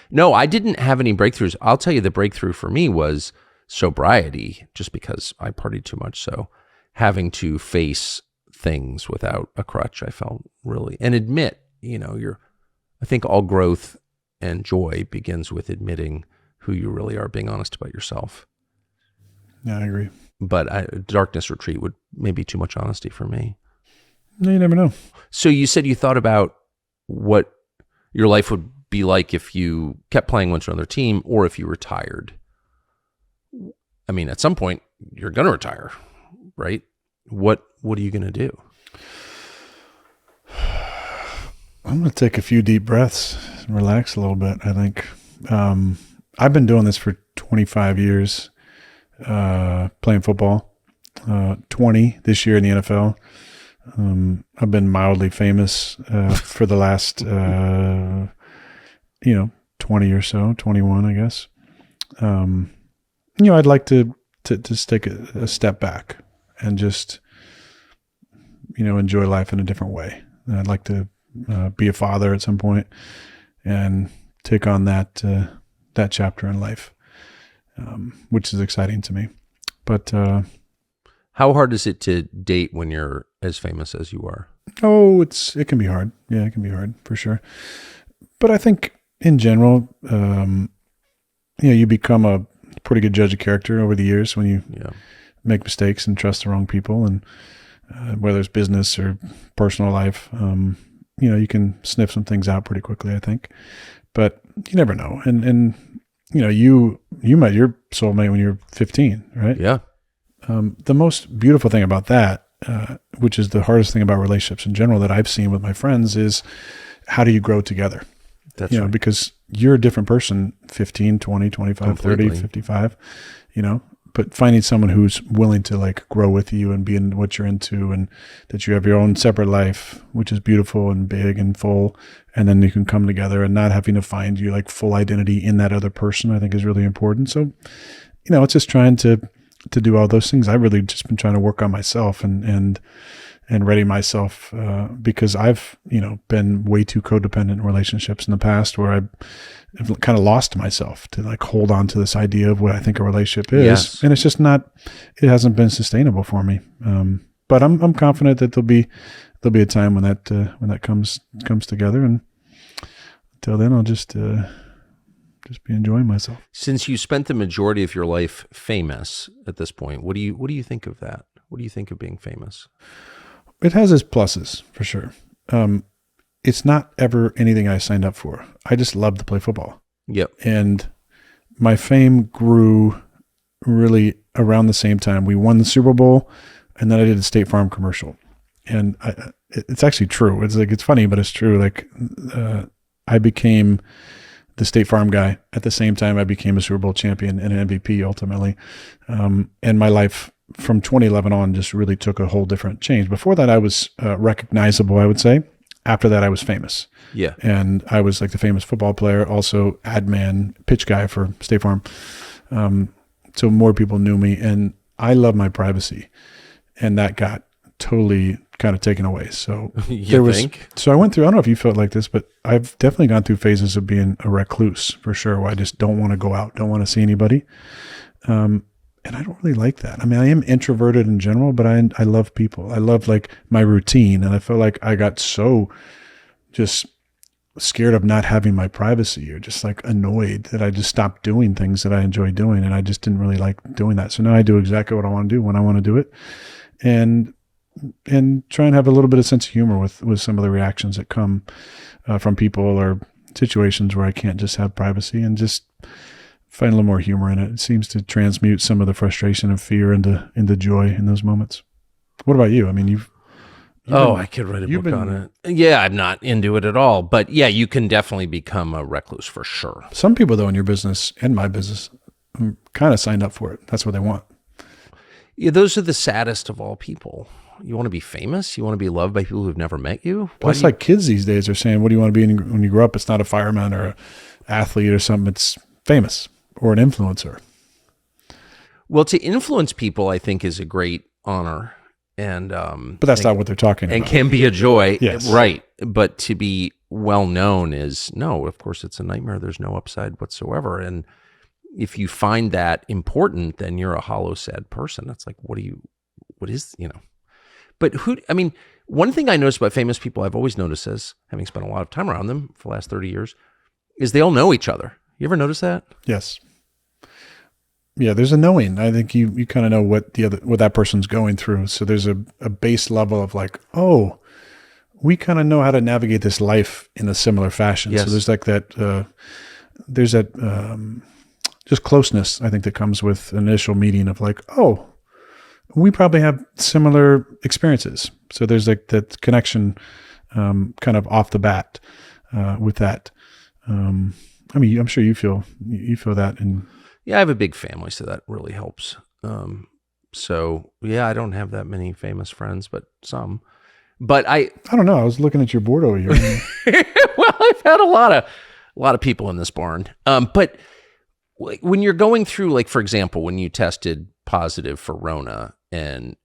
no, I didn't have any breakthroughs. I'll tell you, the breakthrough for me was sobriety, just because I partied too much. So having to face things without a crutch, I felt really, and admit, I think all growth and joy begins with admitting who you really are, being honest about yourself. Yeah, I agree. But darkness retreat would maybe too much honesty for me. No, you never know. So you said you thought about what your life would be like if you kept playing once another team, or if you retired. I mean, at some point you're going to retire, right? What are you going to do? I'm going to take a few deep breaths and relax a little bit, I think. I've been doing this for 25 years, playing football, 20 this year in the NFL. I've been mildly famous for the last, 20 or so, 21, I guess. I'd like to just take a step back and just, enjoy life in a different way. I'd like to be a father at some point and take on that chapter in life, which is exciting to me. But how hard is it to date when you're as famous as you are? Oh, it can be hard. Yeah, it can be hard for sure. But I think in general, you become a pretty good judge of character over the years when you make mistakes and trust the wrong people, and whether it's business or personal life, you can sniff some things out pretty quickly, I think. But you never know. And you met your soulmate when you were 15, right? Yeah. The most beautiful thing about that, which is the hardest thing about relationships in general that I've seen with my friends, is how do you grow together? That's right. Because you're a different person, 15, 20, 25, Completely. 30, 55, but finding someone who's willing to like grow with you and be in what you're into, and that you have your own separate life, which is beautiful and big and full. And then you can come together and not having to find your like full identity in that other person, I think is really important. So, it's just trying to do all those things. I've really just been trying to work on myself and ready myself, because I've, been way too codependent in relationships in the past, where I've kind of lost myself to like hold on to this idea of what I think a relationship is. Yes. And it's just it hasn't been sustainable for me. But I'm confident that there'll be a time when that comes together. And until then, I'll just be enjoying myself. Since you spent the majority of your life famous at this point, what do you think of that? What do you think of being famous? It has its pluses for sure. It's not ever anything I signed up for. I just love to play football. Yep. And my fame grew really around the same time. We won the Super Bowl, and then I did a State Farm commercial. And it's actually true. It's funny, but it's true. Like I became the State Farm guy at the same time I became a Super Bowl champion and an MVP ultimately. And my life from 2011 on just really took a whole different change. Before that, I was recognizable, I would say. After that, I was famous. Yeah. And I was like the famous football player, also ad man, pitch guy for State Farm. So more people knew me, and I love my privacy. And that got totally kind of taken away. So so I went through, I don't know if you felt like this, but I've definitely gone through phases of being a recluse for sure, where I just don't want to go out, don't want to see anybody. And I don't really like that. I mean, I am introverted in general, but I love people. I love like my routine. And I felt like I got so just scared of not having my privacy, or just like annoyed that I just stopped doing things that I enjoy doing. And I just didn't really like doing that. So now I do exactly what I want to do when I want to do it. And try and have a little bit of sense of humor with some of the reactions that come from people, or situations where I can't just have privacy, and just find a little more humor in it. It seems to transmute some of the frustration and fear into joy in those moments. What about you? I mean, I could write a book on it. Yeah, I'm not into it at all. But yeah, you can definitely become a recluse for sure. Some people, though, in your business and my business, kind of signed up for it. That's what they want. Yeah, those are the saddest of all people. You want to be famous? You want to be loved by people who've never met you? Plus, like kids these days are saying, what do you want to be when you grow up? It's not a fireman or an athlete or something. It's famous or an influencer. Well, to influence people, I think, is a great honor. And but that's not what they're talking about. And can be a joy. Yes. Right. But to be well known is, no, of course, it's a nightmare. There's no upside whatsoever. And if you find that important, then you're a hollow, sad person. That's like, what is. But one thing I noticed about famous people, I've always noticed, as having spent a lot of time around them for the last 30 years, is they all know each other. You ever notice that? Yes. Yeah, there's a knowing. I think you kind of know what that person's going through. So there's a base level of like, oh, we kind of know how to navigate this life in a similar fashion. Yes. So there's like that, just closeness, I think, that comes with an initial meeting of like, oh, we probably have similar experiences. So there's like that connection kind of off the bat with that. I'm sure you feel that. Yeah, I have a big family, so that really helps. So yeah, I don't have that many famous friends, but some. But I don't know. I was looking at your board over here. Well, I've had a lot of people in this barn. But when you're going through, like, for example, when you tested positive for Rona and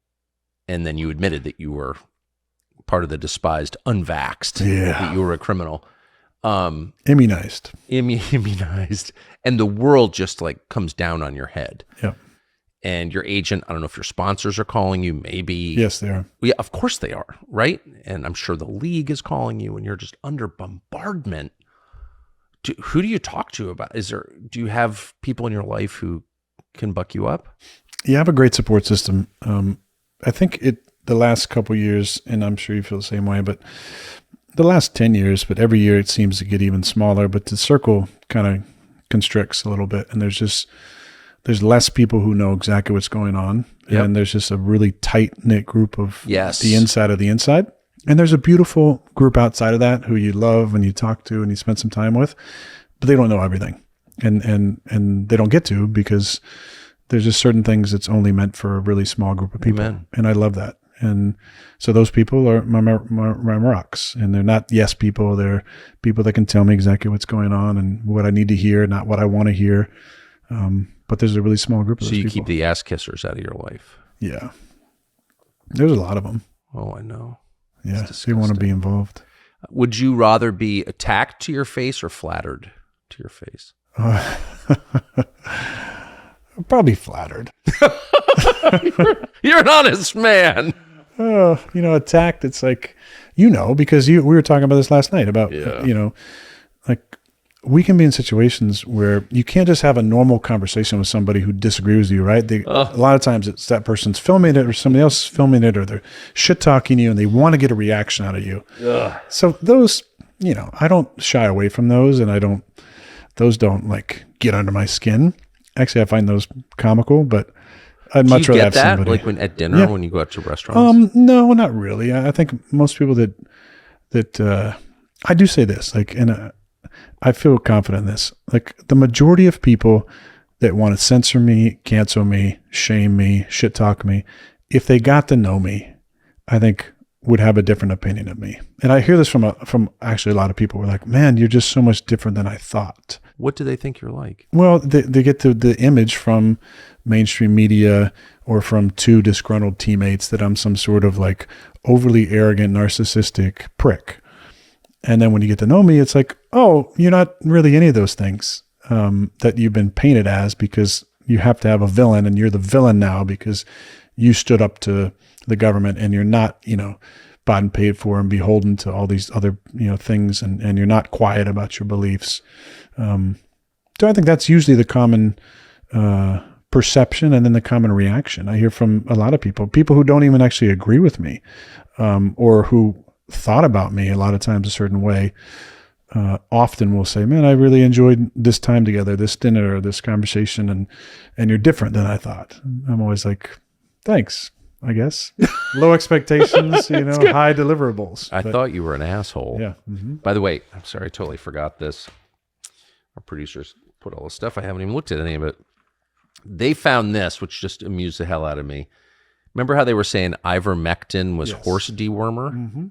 then you admitted that you were part of the despised unvaxxed, that you were a criminal. Immunized, and the world just like comes down on your head. Yeah. And your agent, I don't know if your sponsors are calling you, maybe. Yes, they are. Yeah, of course they are, right? And I'm sure the league is calling you, and you're just under bombardment. Who do you talk to about? Do you have people in your life who can buck you up? Yeah, I have a great support system. I think the last couple of years, and I'm sure you feel the same way, but the last 10 years, but every year it seems to get even smaller, but the circle kind of constricts a little bit. And there's less people who know exactly what's going on. Yep. And there's just a really tight knit group of Yes. the inside of the inside. And there's a beautiful group outside of that who you love and you talk to and you spend some time with, but they don't know everything. And they don't get to, because there's just certain things that's only meant for a really small group of people. Amen. And I love that. And so those people are my rocks, and they're not yes people. They're people that can tell me exactly what's going on and what I need to hear, not what I want to hear. But there's a really small group of those people. So you keep the ass kissers out of your life. Yeah. There's a lot of them. Oh, I know. Yeah. They want to be involved. Would you rather be attacked to your face or flattered to your face? Probably flattered. You're an honest man. Attacked. It's like, because we were talking about this last night about, like, we can be in situations where you can't just have a normal conversation with somebody who disagrees with you, right? A lot of times it's that person's filming it or somebody else is filming it, or they're shit talking you and they want to get a reaction out of you. Ugh. So those, I don't shy away from those, and those don't like get under my skin. Actually, I find those comical, but I'd much rather have somebody. Like at dinner, when you go out to restaurants? No, not really. I think most people that I do say this, like, and I feel confident in this. Like, the majority of people that want to censor me, cancel me, shame me, shit talk me, if they got to know me, I think would have a different opinion of me. And I hear this from actually a lot of people who are like, man, you're just so much different than I thought. What do they think you're like? Well, they get the image from mainstream media or from two disgruntled teammates that I'm some sort of like overly arrogant, narcissistic prick. And then when you get to know me, it's like, oh, you're not really any of those things that you've been painted as, because you have to have a villain, and you're the villain now because you stood up to the government, and you're not, bought and paid for and beholden to all these other, things, and you're not quiet about your beliefs. So I think that's usually the common perception, and then the common reaction I hear from a lot of people who don't even actually agree with me, or who thought about me a lot of times a certain way. Often will say, man, I really enjoyed this time together, this dinner, or this conversation, and you're different than I thought. I'm always like, thanks, I guess. Low expectations, high deliverables. I thought you were an asshole. Yeah. Mm-hmm. By the way, I'm sorry, I totally forgot this. Our producers put all the stuff. I haven't even looked at any of it. They found this, which just amused the hell out of me. Remember how they were saying ivermectin was horse dewormer? Mm-hmm.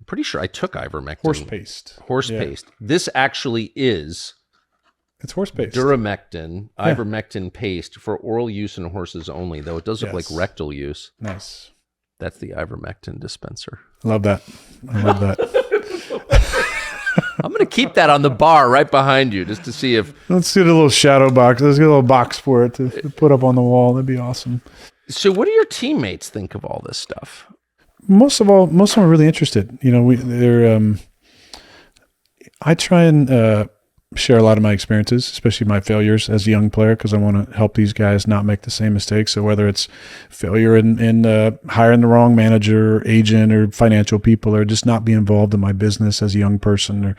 I'm pretty sure I took ivermectin. Horse paste. This actually is... It's horse paste. Duramectin, ivermectin paste for oral use in horses only, though it does look like rectal use. Nice. That's the ivermectin dispenser. Love that. I love that. I'm going to keep that on the bar right behind you just to see if... Let's do the little shadow box. Let's get a little box for it to put up on the wall. That'd be awesome. So what do your teammates think of all this stuff? Most of them are really interested. I try and share a lot of my experiences, especially my failures as a young player, because I want to help these guys not make the same mistakes. So whether it's failure in hiring the wrong manager, or agent, or financial people, or just not be involved in my business as a young person, or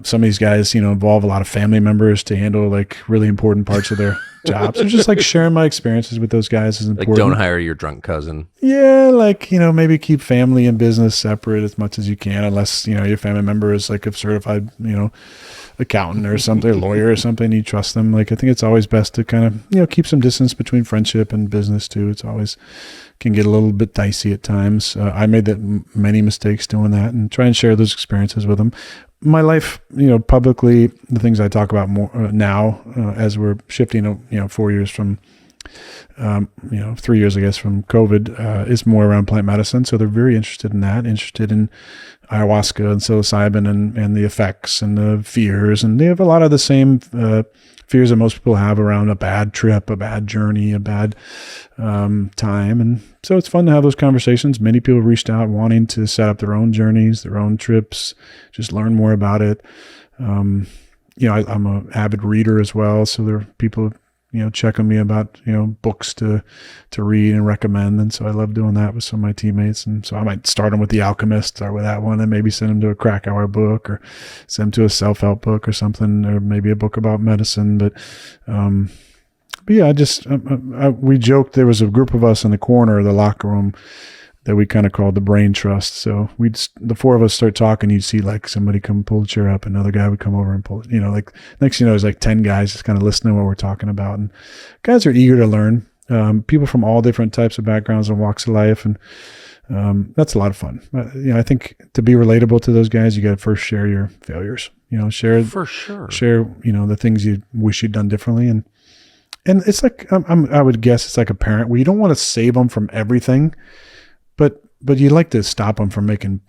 some of these guys, involve a lot of family members to handle like really important parts of their jobs. So just like sharing my experiences with those guys is important. Like don't hire your drunk cousin. Yeah, like, maybe keep family and business separate as much as you can, unless, your family member is like a certified, accountant or something, or lawyer or something, you trust them. Like, I think it's always best to kind of, keep some distance between friendship and business too. It's always can get a little bit dicey at times. I made many mistakes doing that, and try and share those experiences with them. My life, publicly, the things I talk about more now, as we're shifting, 4 years from, 3 years, I guess, from COVID, is more around plant medicine. So they're very interested in that, interested in ayahuasca and psilocybin and the effects and the fears. And they have a lot of the same fears that most people have around a bad trip, a bad journey, a bad time. And so it's fun to have those conversations. Many people reached out wanting to set up their own journeys, their own trips, just learn more about it. I'm an avid reader as well. So there are people checking me about, books to read and recommend. And so I love doing that with some of my teammates. And so I might start them with The Alchemist, start with that one, and maybe send them to a crack hour book, or send them to a self-help book or something, or maybe a book about medicine. But yeah, we joked there was a group of us in the corner of the locker room that we kind of called the brain trust. So the four of us start talking, you'd see like somebody come pull a chair up, another guy would come over and pull it, like next there's like 10 guys just kind of listening to what we're talking about. And guys are eager to learn, people from all different types of backgrounds and walks of life. And that's a lot of fun. I think to be relatable to those guys, you got to first share your failures, share the things you wish you'd done differently. And it's like, I would guess it's like a parent where you don't want to save them from everything, but you like to stop them from making,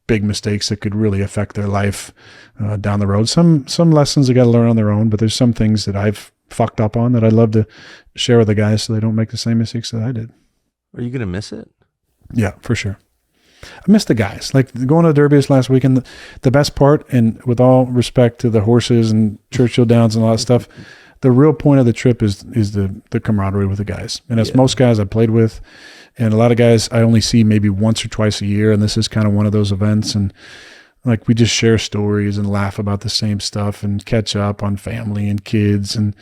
big mistakes that could really affect their life down the road. Some lessons they got to learn on their own, but there's some things that I've fucked up on that I'd love to share with the guys so they don't make the same mistakes that I did. Are you going to miss it? Yeah, for sure. I miss the guys. Like going to Derby this last weekend, the best part, and with all respect to the horses and Churchill Downs and all that stuff, the real point of the trip is the camaraderie with the guys. And it's most guys I played with, and a lot of guys I only see maybe once or twice a year. And this is kind of one of those events. And like, we just share stories and laugh about the same stuff and catch up on family and kids and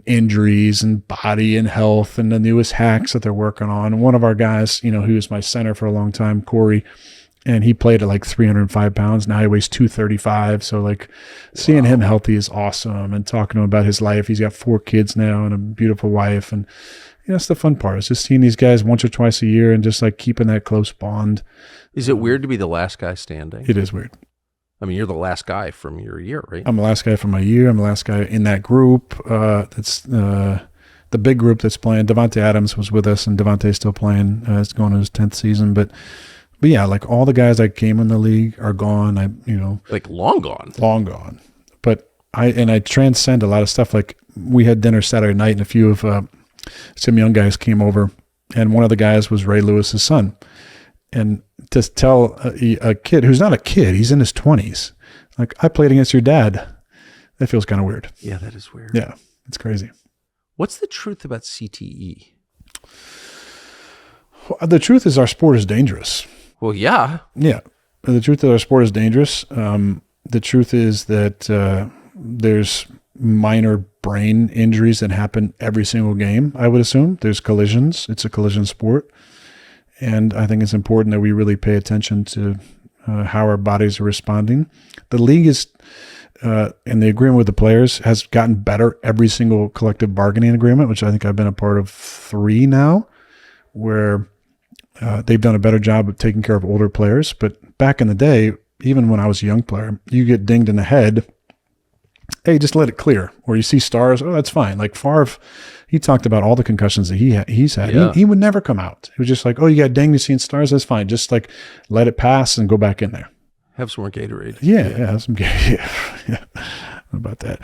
injuries and body and health and the newest hacks that they're working on. And one of our guys, who was my center for a long time, Corey, and he played at like 305 pounds. Now he weighs 235. So like seeing him healthy is awesome, and talking to him about his life. He's got 4 kids now and a beautiful wife. And that's the fun part. It's just seeing these guys once or twice a year and just like keeping that close bond. Is it weird to be the last guy standing? It is weird. I mean, you're the last guy from your year, right? I'm the last guy from my year. I'm the last guy in that group. That's the big group that's playing. Devontae Adams was with us, and Devontae's still playing. It's going on his 10th season. But yeah, like all the guys that came in the league are gone. Like long gone. Long gone. But I transcend a lot of stuff. Like we had dinner Saturday night, and a few of some young guys came over, and one of the guys was Ray Lewis's son. And to tell a kid who's not a kid, he's in his 20s, like, I played against your dad, that feels kind of weird. Yeah, that is weird. Yeah, it's crazy. What's the truth about CTE? Well, the truth is our sport is dangerous. Well, yeah. Yeah. The truth is our sport is dangerous. The truth is that there's minor brain injuries that happen every single game, I would assume. There's collisions. It's a collision sport. And I think it's important that we really pay attention to how our bodies are responding. The league is, and the agreement with the players has gotten better every single collective bargaining agreement, which I think I've been a part of 3 now, where they've done a better job of taking care of older players. But back in the day, even when I was a young player, you get dinged in the head, hey, just let it clear. Or you see stars, oh, that's fine. Like Favre, he talked about all the concussions that he's had. Yeah. He would never come out. It was just like, oh, you got dinged, you seeing stars, that's fine. Just like let it pass and go back in there. Have some more Gatorade. Yeah, some yeah. How about that?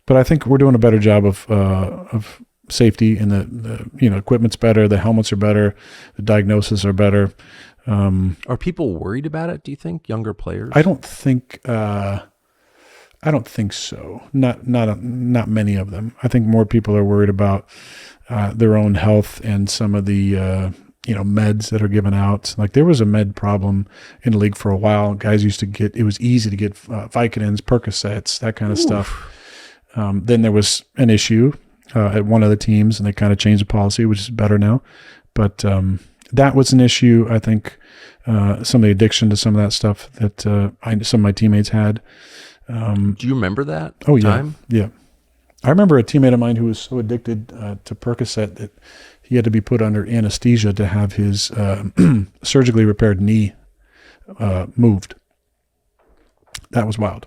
But I think we're doing a better job of safety, and the equipment's better, the helmets are better, the diagnoses are better. Are people worried about it, do you think, younger players? I don't think so. Not many of them. I think more people are worried about their own health and some of the meds that are given out. Like there was a med problem in the league for a while. Guys used to get, it was easy to get Vicodins, Percocets, that kind of stuff. Then there was an issue at one of the teams, and they kind of changed the policy, which is better now. But that was an issue. I think some of the addiction to some of that stuff that some of my teammates had. Do you remember that time? Yeah. I remember a teammate of mine who was so addicted to Percocet that he had to be put under anesthesia to have his surgically repaired knee moved. That was wild.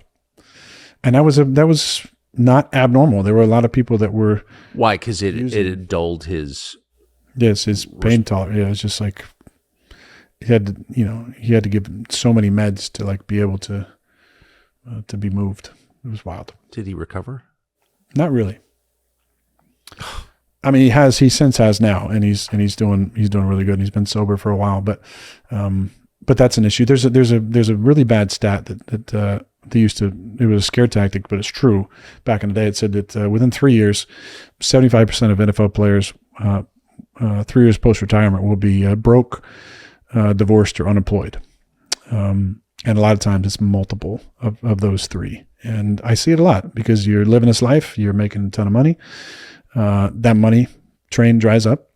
And that was not abnormal. There were a lot of people that were. Why? Because it had dulled his. Yes, his pain tolerance. Yeah, it's just like he had to give so many meds to like be able to be moved. It was wild. Did he recover? Not really. I mean, he since has now, and he's doing really good. And he's been sober for a while, but that's an issue. There's a really bad stat that they used to. It was a scare tactic, but it's true. Back in the day, it said that within 3 years, 75% of NFL players, 3 years post retirement, will be broke, divorced, or unemployed. And a lot of times it's multiple of those 3. And I see it a lot because you're living this life, you're making a ton of money. That money train dries up.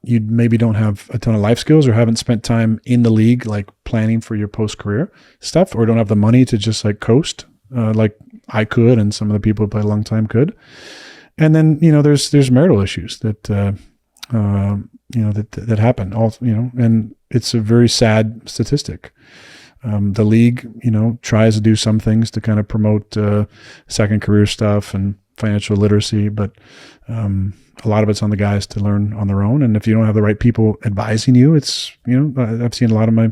You maybe don't have a ton of life skills or haven't spent time in the league, like planning for your post-career stuff, or don't have the money to just like coast, like I could and some of the people who played a long time could. And then, there's marital issues that, that happen and it's a very sad statistic. The league, tries to do some things to kind of promote second career stuff and financial literacy, but a lot of it's on the guys to learn on their own. And if you don't have the right people advising you, it's, I've seen a lot of my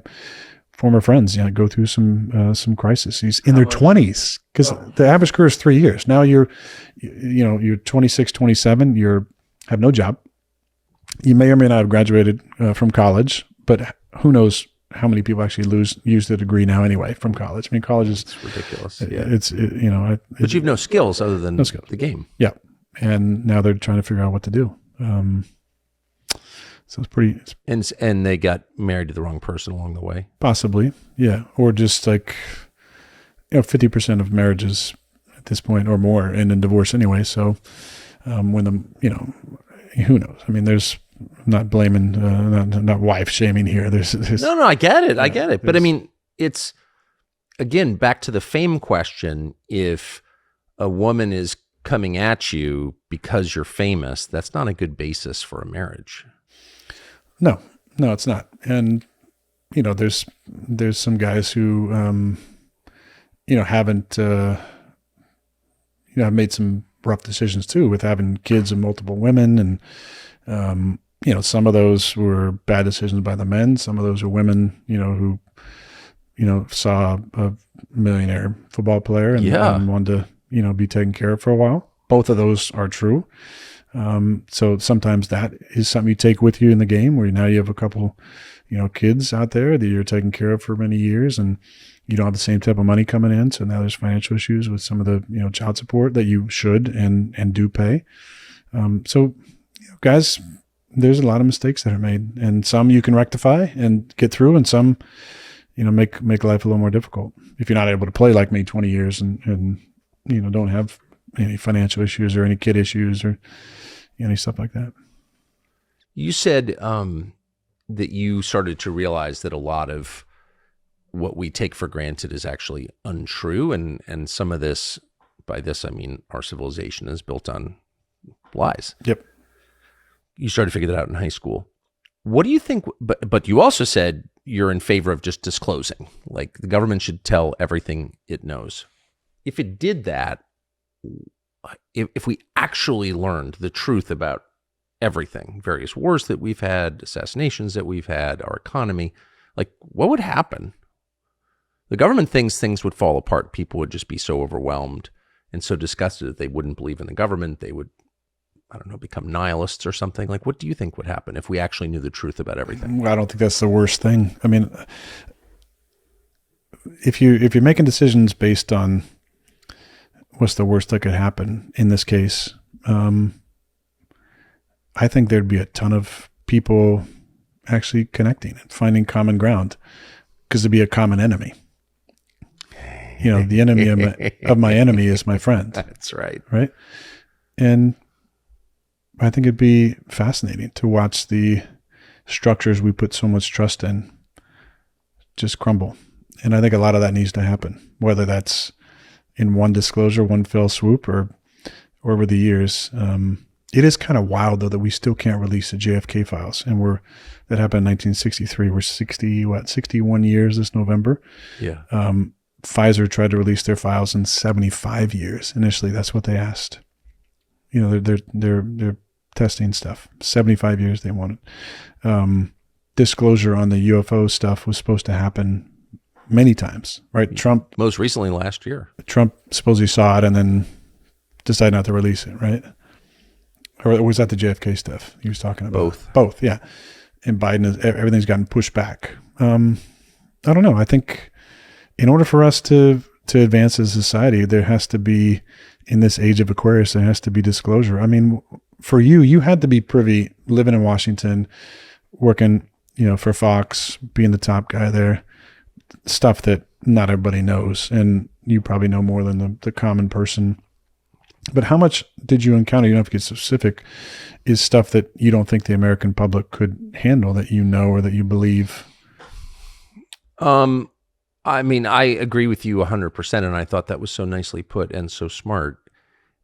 former friends, go through some crises in their 20s, because the average career is 3 years. Now you're 26, 27, have no job. You may or may not have graduated from college, but who knows how many people actually use the degree now anyway from college. I mean, college is ridiculous. But you've no skills other than the game. Yeah. And now they're trying to figure out what to do. So it's pretty. And they got married to the wrong person along the way. Possibly. Yeah. Or just like, 50% of marriages at this point or more end in divorce anyway. So when who knows? I mean, I'm not blaming, not wife shaming here. There's no, I get it. I get it. But I mean, it's, again, back to the fame question. If a woman is coming at you because you're famous, that's not a good basis for a marriage. No, it's not. And, there's some guys who, haven't, have made some rough decisions too with having kids and multiple women. And, some of those were bad decisions by the men. Some of those are women, who, saw a millionaire football player and wanted to, be taken care of for a while. Both of those are true. So sometimes that is something you take with you in the game, where now you have a couple, kids out there that you're taking care of for many years, and you don't have the same type of money coming in. So now there's financial issues with some of the, child support that you should and do pay. Guys, there's a lot of mistakes that are made, and some you can rectify and get through, and some, make life a little more difficult. If you're not able to play like me 20 years and don't have any financial issues or any kid issues or any stuff like that. You said that you started to realize that a lot of what we take for granted is actually untrue. And some of this, by this, I mean our civilization is built on lies. Yep. You started to figure that out in high school. What do you think? But you also said you're in favor of just disclosing, like the government should tell everything it knows. If it did that, if we actually learned the truth about everything, various wars that we've had, assassinations that we've had, our economy, like what would happen? The government thinks things would fall apart. People would just be so overwhelmed and so disgusted that they wouldn't believe in the government. They would, I don't know, become nihilists or something. Like, what do you think would happen if we actually knew the truth about everything? Well, I don't think that's the worst thing. I mean, if you're making decisions based on what's the worst that could happen in this case, I think there'd be a ton of people actually connecting and finding common ground, because there'd be a common enemy. The enemy of my enemy is my friend. That's right. Right. And I think it'd be fascinating to watch the structures we put so much trust in just crumble. And I think a lot of that needs to happen, whether that's in one disclosure, one fell swoop, or over the years. It is kind of wild, though, that we still can't release the JFK files. And that happened in 1963. We're 61 years this November. Yeah. Pfizer tried to release their files in 75 years. Initially, that's what they asked. They're testing stuff. 75 years they wanted. Disclosure on the UFO stuff was supposed to happen many times, right? Trump, most recently last year. Trump supposedly saw it and then decided not to release it, right? Or was that the JFK stuff he was talking about? Both, yeah. And Biden, everything's gotten pushed back. I don't know. I think in order for us to advance as a society, there has to be, in this age of Aquarius, there has to be disclosure. I mean, for you had to be privy, living in Washington, working, for Fox, being the top guy there, stuff that not everybody knows. And you probably know more than the common person. But how much did you encounter, you don't have to get specific, is stuff that you don't think the American public could handle, that or that you believe? I mean, I agree with you 100%, and I thought that was so nicely put and so smart,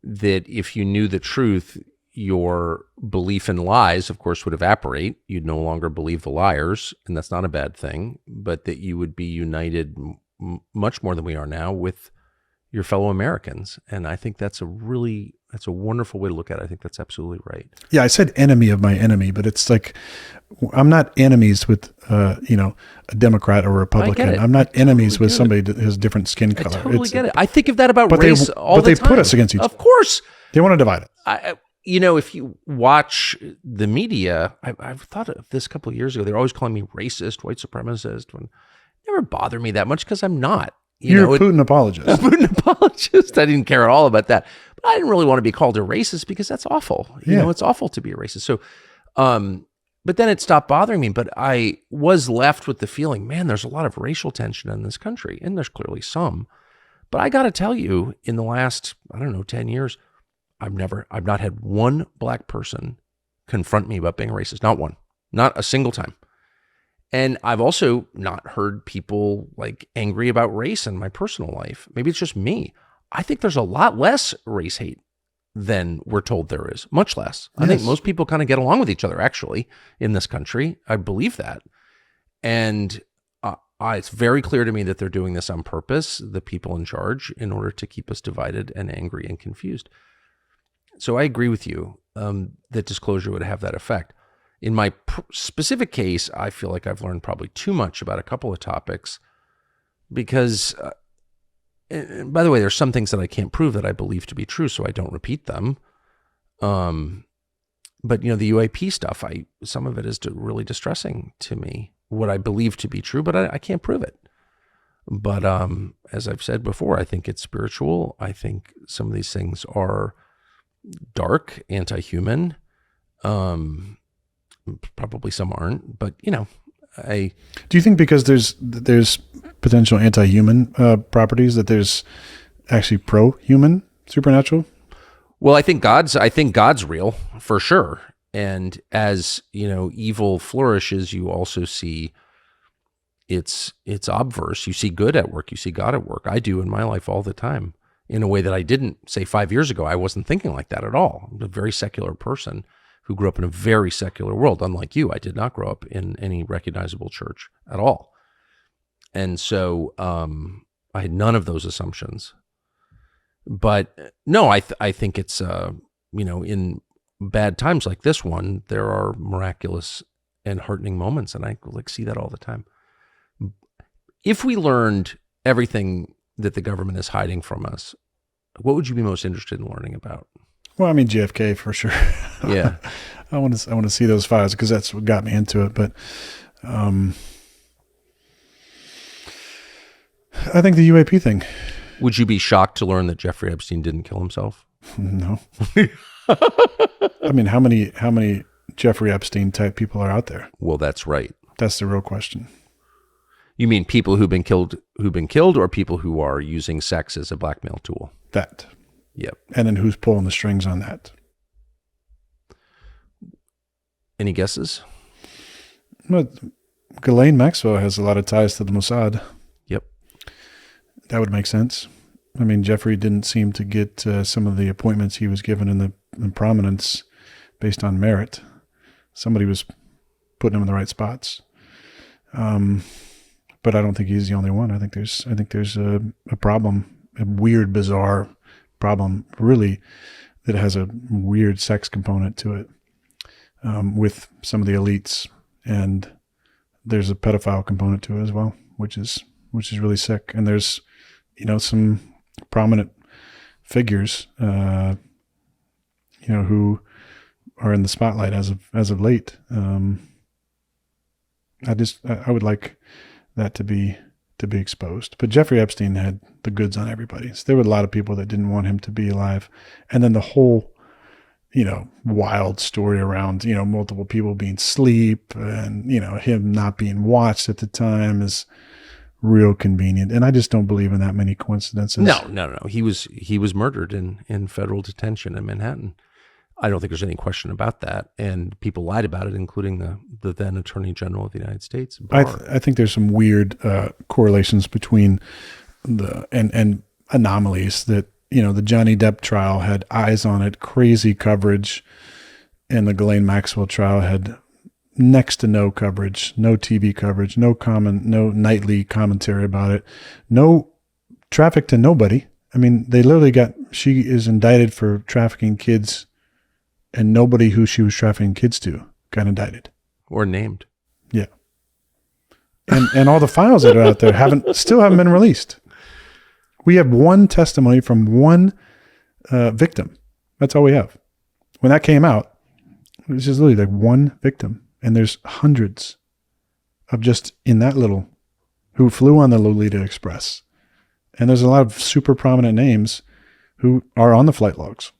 that if you knew the truth, your belief in lies, of course, would evaporate. You'd no longer believe the liars, and that's not a bad thing, but that you would be united much more than we are now with your fellow Americans. And I think that's a wonderful way to look at it. I think that's absolutely right. Yeah, I said enemy of my enemy, but it's like, I'm not enemies with, a Democrat or a Republican. I'm not enemies with somebody that has different skin color. I totally get it. I think of that about race all the time. But they put us against each other. Of course. They want to divide if us. you watch the media, I've thought of this a couple of years ago. They're always calling me racist, white supremacist. It never bothered me that much because I'm not. You're a Putin apologist. A Putin apologist. I didn't care at all about that. But I didn't really want to be called a racist because that's awful. It's awful to be a racist. So, but then it stopped bothering me. But I was left with the feeling, man, there's a lot of racial tension in this country. And there's clearly some. But I got to tell you, in the last, 10 years, I've not had one black person confront me about being racist. Not one. Not a single time. And I've also not heard people like angry about race in my personal life. Maybe it's just me. I think there's a lot less race hate than we're told there is. Much less. Yes. I think most people kind of get along with each other, actually, in this country. I believe that. And it's very clear to me that they're doing this on purpose, the people in charge, in order to keep us divided and angry and confused. So I agree with you that disclosure would have that effect. In my specific case, I feel like I've learned probably too much about a couple of topics because, and by the way, there's some things that I can't prove that I believe to be true, so I don't repeat them. But the UAP stuff, some of it is really distressing to me. What I believe to be true, but I can't prove it. But as I've said before, I think it's spiritual. I think some of these things are dark, anti-human. Probably some aren't, but do you think because there's potential anti-human properties that there's actually pro-human supernatural? Well, I think God's real for sure. And as evil flourishes, you also see it's obverse. You see good at work. You see God at work. I do in my life all the time in a way that I didn't say 5 years ago. I wasn't thinking like that at all. I'm a very secular person who grew up in a very secular world. Unlike you, I did not grow up in any recognizable church at all. And so I had none of those assumptions. But no, I think it's, in bad times like this one, there are miraculous and heartening moments. And I see that all the time. If we learned everything that the government is hiding from us, what would you be most interested in learning about? Well, I mean, JFK for sure. Yeah. I want to see those files because that's what got me into it. But I think the UAP thing. Would you be shocked to learn that Jeffrey Epstein didn't kill himself? No. I mean, how many Jeffrey Epstein type people are out there? Well, that's right. That's the real question. You mean people who've been killed, or people who are using sex as a blackmail tool? That. Yep. And then who's pulling the strings on that? Any guesses? Well, Ghislaine Maxwell has a lot of ties to the Mossad. Yep. That would make sense. I mean, Jeffrey didn't seem to get some of the appointments he was given in prominence based on merit. Somebody was putting him in the right spots. But I don't think he's the only one. I think there's a problem, a weird, bizarre problem, really, that has a weird sex component to it with some of the elites, and there's a pedophile component to it as well, which is really sick. And there's some prominent figures who are in the spotlight as of late. I would like that to be exposed. But Jeffrey Epstein had the goods on everybody. So there were a lot of people that didn't want him to be alive. And then the whole, wild story around, multiple people being asleep and, him not being watched at the time is real convenient. And I just don't believe in that many coincidences. No. He was murdered in federal detention in Manhattan. I don't think there's any question about that. And people lied about it, including the then Attorney General of the United States. I think there's some weird correlations between and anomalies that, the Johnny Depp trial had eyes on it, crazy coverage, and the Ghislaine Maxwell trial had next to no coverage, no TV coverage, no nightly commentary about it, no traffic to nobody. I mean, they literally she is indicted for trafficking kids, and nobody who she was trafficking kids to got indicted. Or named. Yeah. And all the files that are out there still haven't been released. We have one testimony from one victim. That's all we have. When that came out, it was just literally like one victim. And there's hundreds of just in that little who flew on the Lolita Express. And there's a lot of super prominent names who are on the flight logs.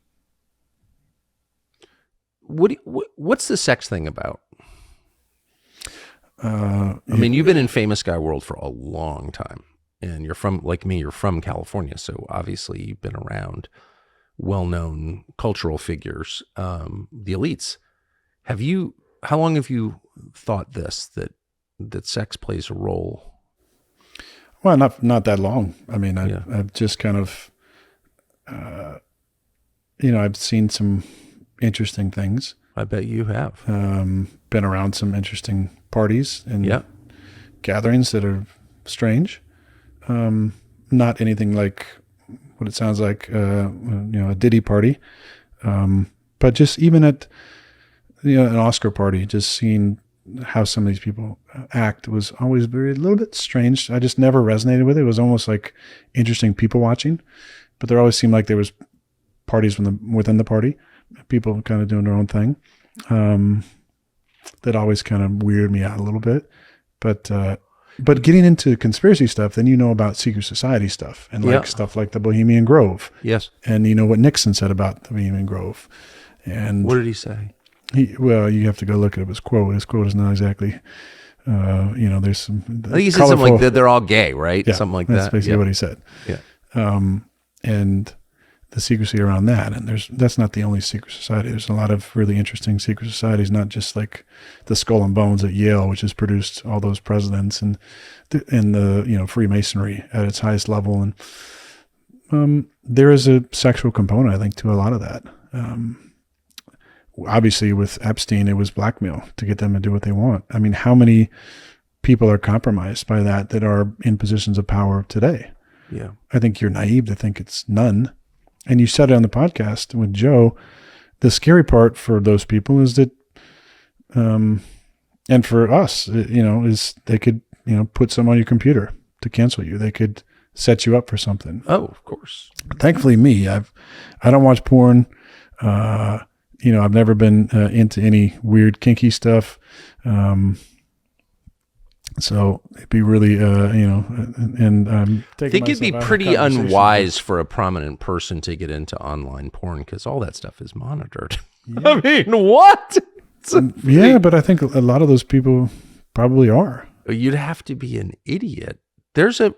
What's the sex thing about? I mean, you've been in famous guy world for a long time, and you're from, like me, you're from California. So obviously you've been around well-known cultural figures, the elites. How long have you thought that sex plays a role? Well, not that long. I mean, I've just kind of, I've seen some interesting things. I bet you have. Been around some interesting parties and gatherings that are strange. Not anything like what it sounds like, a Diddy party. But just even at, an Oscar party, just seeing how some of these people act was always a little bit strange. I just never resonated with it. It was almost like interesting people watching, but there always seemed like there was parties within the party, people kind of doing their own thing. that always kind of weirded me out a little bit. But getting into conspiracy stuff, then you know about secret society stuff and like stuff like the Bohemian Grove. Yes. And you know what Nixon said about the Bohemian Grove. And what did he say? Well, you have to go look at his quote. His quote is not exactly, there's some. I think he said something like that they're all gay, right? Yeah, Something like that's that. That's basically what he said. Yeah. And the secrecy around that. And that's not the only secret society. There's a lot of really interesting secret societies, not just like the Skull and Bones at Yale, which has produced all those presidents, and the Freemasonry at its highest level. And there is a sexual component, I think, to a lot of that. Obviously, with Epstein, it was blackmail to get them to do what they want. I mean, how many people are compromised by that are in positions of power today? Yeah. I think you're naive to think it's none. And you said it on the podcast with Joe, the scary part for those people is that, and for us, is they could, put some on your computer to cancel you. They could set you up for something. Oh, of course. Thankfully, I don't watch porn. I've never been into any weird kinky stuff. So it'd be really, and I think it'd be pretty unwise for a prominent person to get into online porn because all that stuff is monitored. Yeah. I mean, what? Yeah, but I think a lot of those people probably are. You'd have to be an idiot. There's a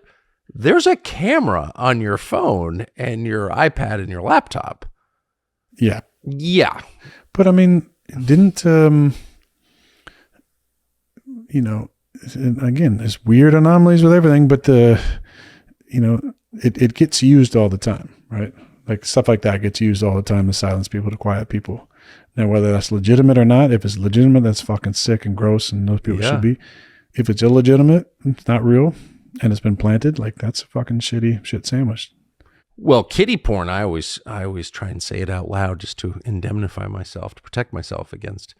camera on your phone and your iPad and your laptop. Yeah. Yeah. But I mean, didn't, again, there's weird anomalies with everything, but it gets used all the time, right? Like stuff like that gets used all the time to silence people, to quiet people. Now, whether that's legitimate or not, if it's legitimate, that's fucking sick and gross, and those people should be. If it's illegitimate, it's not real, and it's been planted, like that's a fucking shit sandwich. Well, kiddie porn, I always try and say it out loud just to indemnify myself, to protect myself against.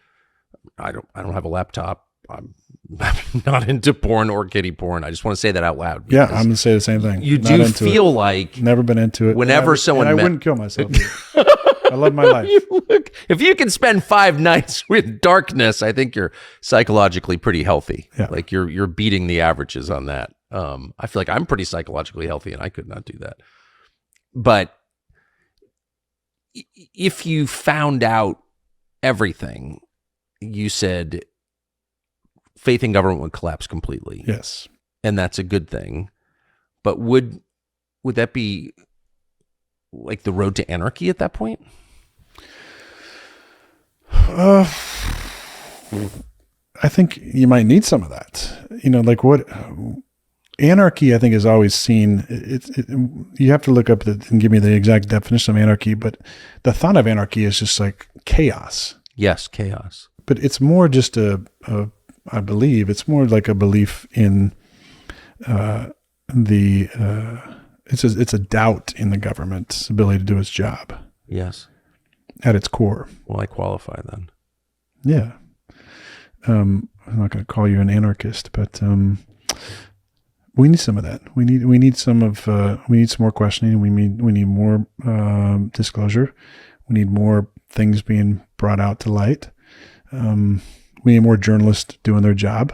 I don't have a laptop. I'm not into porn or kiddie porn. I just want to say that out loud. Yeah, I'm gonna say the same thing. You do feel like never been into it. Whenever someone, I wouldn't kill myself. I love my life. If you can spend 5 nights with darkness, I think you're psychologically pretty healthy. Yeah. Like you're beating the averages on that. I feel like I'm pretty psychologically healthy, and I could not do that. But if you found out everything, you said faith in government would collapse completely. Yes. And that's a good thing. But would that be like the road to anarchy at that point? I think you might need some of that. Like what anarchy, I think, is always seen. You have to look up and give me the exact definition of anarchy, but the thought of anarchy is just like chaos. Yes, chaos. But it's more just I believe it's more like a belief in it's a doubt in the government's ability to do its job. Yes. At its core. Well, I qualify then. Yeah. I'm not going to call you an anarchist, but we need some of that. We need some more questioning. We need more disclosure. We need more things being brought out to light. We need more journalists doing their job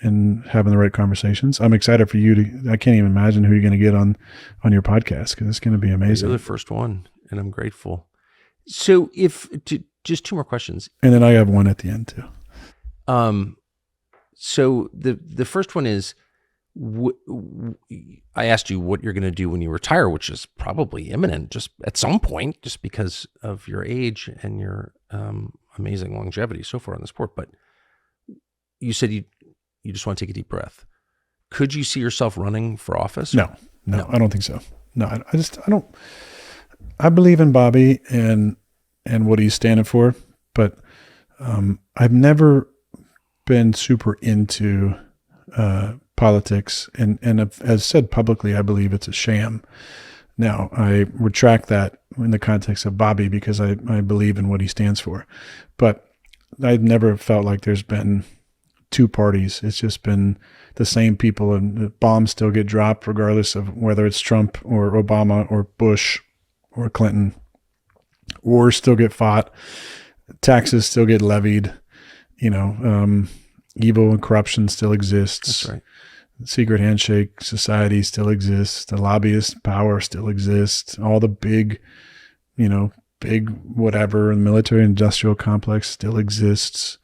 and having the right conversations. I'm excited for you I can't even imagine who you're going to get on your podcast, because it's going to be amazing. You're the first one, and I'm grateful. So just 2 more questions. And then I have one at the end too. So the first one is, I asked you what you're going to do when you retire, which is probably imminent, just at some point, just because of your age and your amazing longevity so far in the sport. But you said you just want to take a deep breath. Could you see yourself running for office? No, I don't think so. No, I don't. I believe in Bobby and what he's standing for, but I've never been super into politics, and as said publicly, I believe it's a sham. Now, I retract that in the context of Bobby, because I believe in what he stands for, but I've never felt like there's been 2 parties. It's just been the same people, and the bombs still get dropped regardless of whether it's Trump or Obama or Bush or Clinton. Wars still get fought. taxes still get levied. Evil and corruption still exists. That's right. Secret handshake society still exists. The lobbyist power still exists. All the big whatever, and military industrial complex still exists,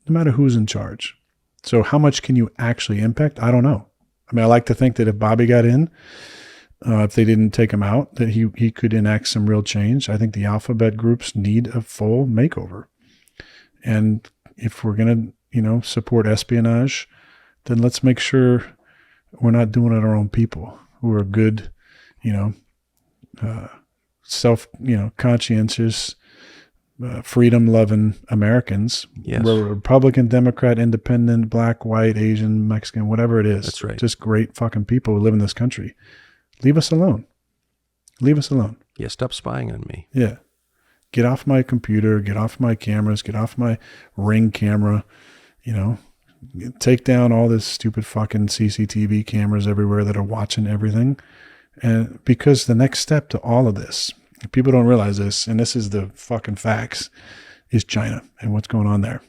no matter who's in charge. So how much can you actually impact? I don't know. I mean, I like to think that if Bobby got in, if they didn't take him out, that he could enact some real change. I think the alphabet groups need a full makeover. And if we're going to, support espionage, then let's make sure we're not doing it our own people who are good, conscientious, freedom-loving Americans. Yes. Republican, Democrat, Independent, Black, White, Asian, Mexican, whatever it is. That's right. Just great fucking people who live in this country. Leave us alone. Leave us alone. Yeah, stop spying on me. Yeah. Get off my computer. Get off my cameras. Get off my Ring camera. Take down all this stupid fucking CCTV cameras everywhere that are watching everything. And because the next step to all of this, people don't realize this, and this is the fucking facts, is China and what's going on there,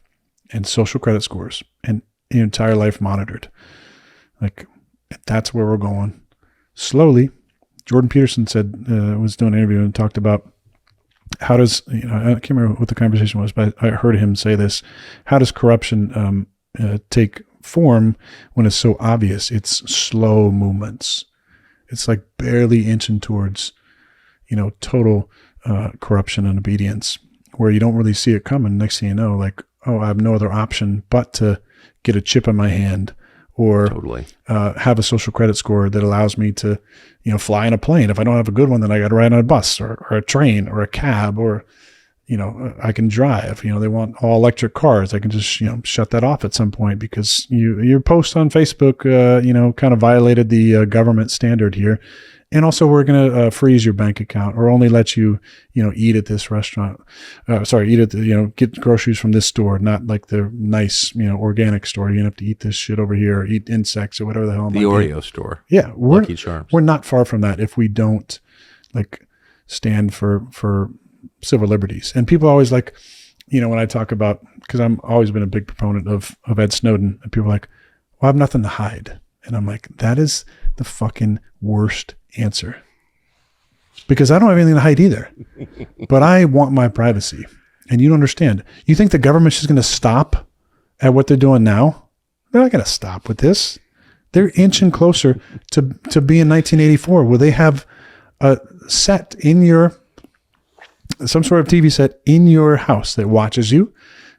and social credit scores, and your entire life monitored. Like, that's where we're going. Slowly. Jordan Peterson said, was doing an interview and talked about how does, I can't remember what the conversation was, but I heard him say this. How does corruption take form when it's so obvious? It's slow movements. It's like barely inching towards, total corruption and obedience, where you don't really see it coming. Next thing you know, like, oh, I have no other option but to get a chip in my hand, or Totally. Have a social credit score that allows me to, fly in a plane. If I don't have a good one, then I got to ride on a bus or a train or a cab, or, I can drive. They want all electric cars. I can just, shut that off at some point because your post on Facebook, kind of violated the government standard here. And also, we're going to freeze your bank account, or only let you, eat at this restaurant. Eat at get groceries from this store, not like the nice, organic store. You're going to have to eat this shit over here, or eat insects or whatever the hell. The Oreo store. Yeah. Lucky Charms. We're not far from that if we don't stand for civil liberties. And people always when I talk about, because I'm always been a big proponent of Ed Snowden, and people are like, well, I have nothing to hide. And I'm like, that is the fucking worst answer, because I don't have anything to hide either, but I want my privacy. And you don't understand. You think the government's just going to stop at what they're doing now? They're not going to stop with this. They're inching closer to being 1984, where they have a set in some sort of TV set in your house that watches you.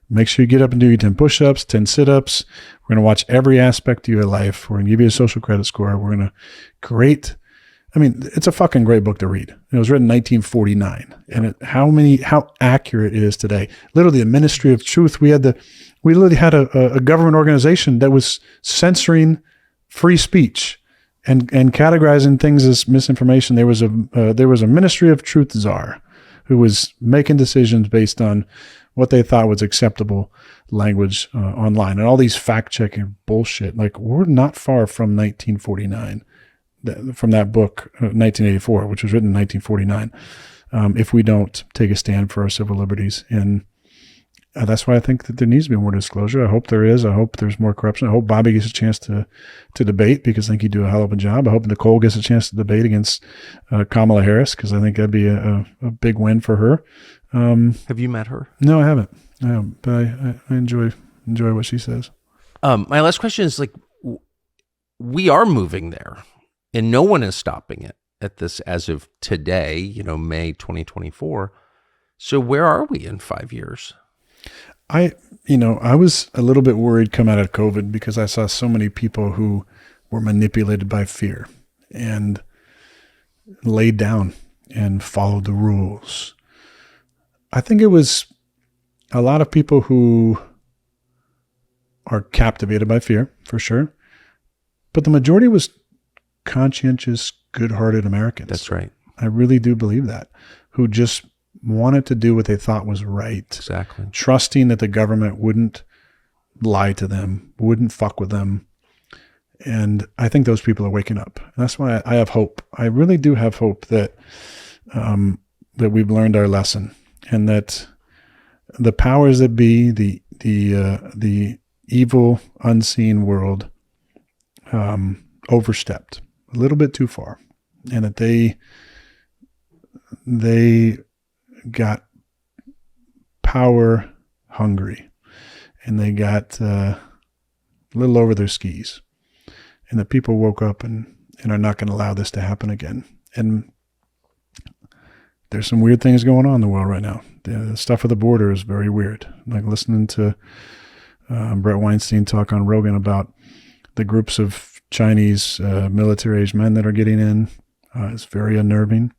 Make sure you get up and do your 10 push-ups, 10 sit-ups. We're going to watch every aspect of your life. We're going to give you a social credit score. We're going to create, it's a fucking great book to read. It was written in 1949. And how accurate it is today. Literally, the Ministry of Truth. We literally had a government organization that was censoring free speech and categorizing things as misinformation. There was a Ministry of Truth czar who was making decisions based on what they thought was acceptable language online, and all these fact-checking bullshit. Like, we're not far from 1949, from that book, 1984, which was written in 1949, if we don't take a stand for our civil liberties. And that's why I think that there needs to be more disclosure. I hope there is. I hope there's more corruption. I hope Bobby gets a chance to debate, because I think he'd do a hell of a job. I hope Nicole gets a chance to debate against Kamala Harris, because I think that'd be a big win for her. Have you met her? No, I haven't. But I enjoy what she says. My last question is, we are moving there, and no one is stopping it at this as of today, May 2024. So where are we in 5 years? I was a little bit worried coming out of COVID, because I saw so many people who were manipulated by fear and laid down and followed the rules. I think it was a lot of people who are captivated by fear, for sure. But the majority was conscientious, good-hearted Americans. That's right. I really do believe that, who just wanted to do what they thought was right. Exactly. Trusting that the government wouldn't lie to them, wouldn't fuck with them. And I think those people are waking up. And that's why I have hope. I really do have hope that we've learned our lesson, and that the powers that be, the evil, unseen world, overstepped a little bit too far, and that they got power hungry, and they got a little over their skis, and the people woke up and are not going to allow this to happen again. And there's some weird things going on in the world right now. The stuff at the border is very weird. Like listening to Brett Weinstein talk on Rogan about the groups of Chinese military-aged men that are getting in. It's very unnerving.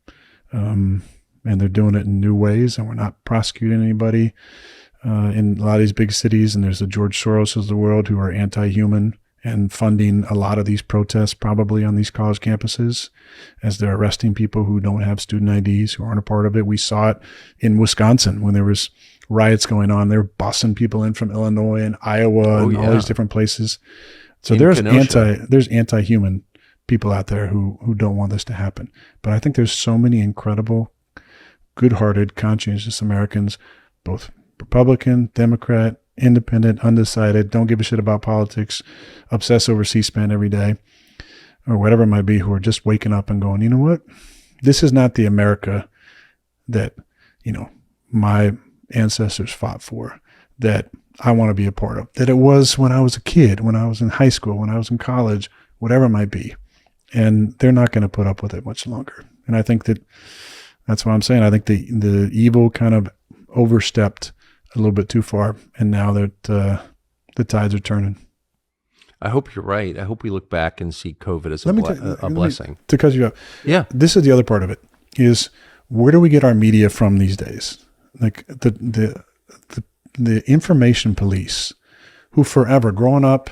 And they're doing it in new ways, and we're not prosecuting anybody in a lot of these big cities. And there's the George Soros of the world who are anti-human and funding a lot of these protests probably on these college campuses as they're arresting people who don't have student IDs, who aren't a part of it. We saw it in Wisconsin when there was riots going on. They were busing people in from Illinois and Iowa and all these different places. So there's anti-human people out there who don't want this to happen. But I think there's so many incredible, good-hearted, conscientious Americans, both Republican, Democrat, independent, undecided, don't give a shit about politics, obsess over C-SPAN every day, or whatever it might be, who are just waking up and going, you know what? This is not the America that, my ancestors fought for, that I want to be a part of, that it was when I was a kid, when I was in high school, when I was in college, whatever it might be. And they're not going to put up with it much longer. And I think that's what I'm saying. I think the evil kind of overstepped a little bit too far, and now that the tides are turning. I hope you're right. I hope we look back and see COVID as a blessing. To cut you off, yeah. This is the other part of it: is where do we get our media from these days? Like the information police, who forever growing up,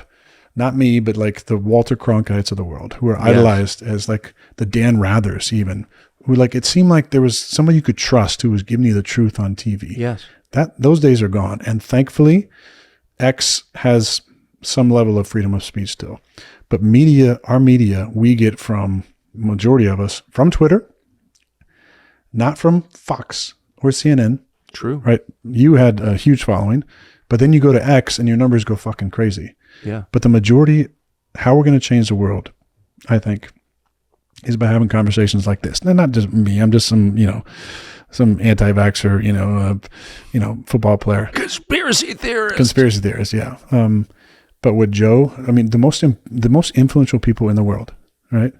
not me, but like the Walter Cronkites of the world, who are idolized as like the Dan Rathers, even who like it seemed like there was somebody you could trust who was giving you the truth on TV. Yes. Those days are gone. And thankfully, X has some level of freedom of speech still. But our media, we get from, majority of us, from Twitter, not from Fox or CNN. True. Right? You had a huge following, but then you go to X and your numbers go fucking crazy. Yeah. But the majority, how we're going to change the world, I think, is by having conversations like this. And not just me. I'm just some anti-vaxxer, football player. Conspiracy theorist, yeah. But with Joe, I mean, the most influential people in the world, right?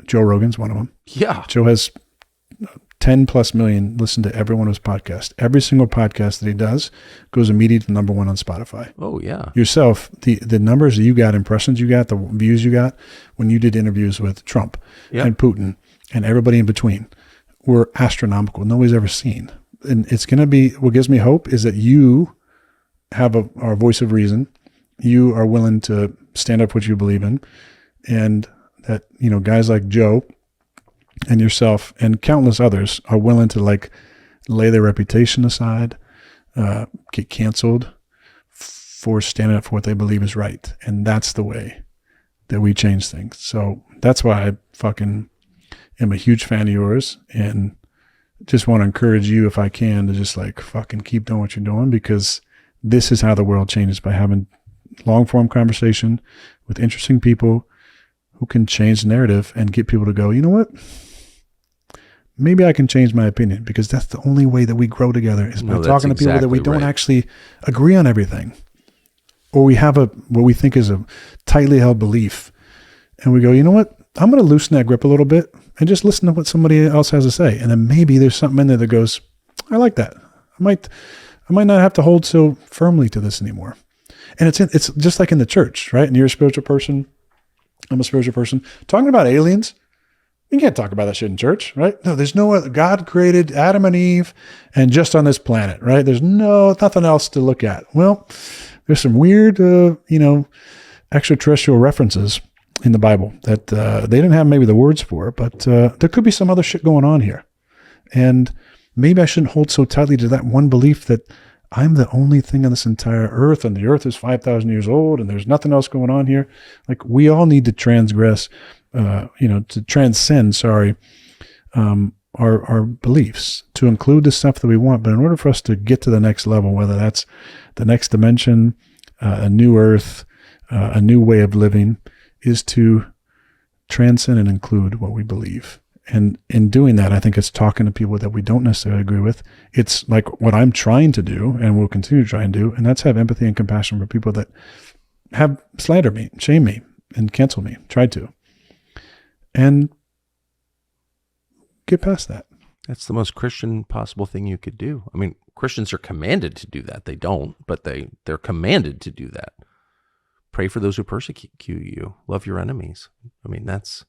Joe Rogan's one of them. Yeah. Joe has 10 plus million listen to every one of his podcasts. Every single podcast that he does goes immediately to number one on Spotify. Oh, yeah. Yourself, the numbers that you got, impressions you got, the views you got when you did interviews with Trump and Putin and everybody in between were astronomical. Nobody's ever seen. And it's going to be, what gives me hope is that you have our voice of reason. You are willing to stand up for what you believe in. And that, guys like Joe and yourself and countless others are willing to like lay their reputation aside, get canceled for standing up for what they believe is right. And that's the way that we change things. So that's why I fucking am a huge fan of yours, and just want to encourage you, if I can, to just like fucking keep doing what you're doing, because this is how the world changes, by having long form conversation with interesting people who can change the narrative and get people to go, you know what? Maybe I can change my opinion, because that's the only way that we grow together, is by talking to people that we don't actually agree on everything, or we have what we think is a tightly held belief, and we go, you know what? I'm going to loosen that grip a little bit and just listen to what somebody else has to say. And then maybe there's something in there that goes, I like that. I might not have to hold so firmly to this anymore. And it's just like in the church, right? And you're a spiritual person. I'm a spiritual person. Talking about aliens, you can't talk about that shit in church, right? No, there's no other. God created Adam and Eve and just on this planet, right? There's nothing else to look at. Well, there's some weird, extraterrestrial references in the Bible that they didn't have maybe the words for, but there could be some other shit going on here. And maybe I shouldn't hold so tightly to that one belief that I'm the only thing on this entire earth, and the earth is 5,000 years old, and there's nothing else going on here. Like, we all need to transcend, our beliefs, to include the stuff that we want. But in order for us to get to the next level, whether that's the next dimension, a new earth, a new way of living, is to transcend and include what we believe. And in doing that, I think it's talking to people that we don't necessarily agree with. It's like what I'm trying to do and will continue to try and do, and that's have empathy and compassion for people that have slandered me, shame me, and cancel me, tried to. And get past that. That's the most Christian possible thing you could do. I mean, Christians are commanded to do that. They don't, but they're commanded to do that. Pray for those who persecute you. Love your enemies. I mean, that's...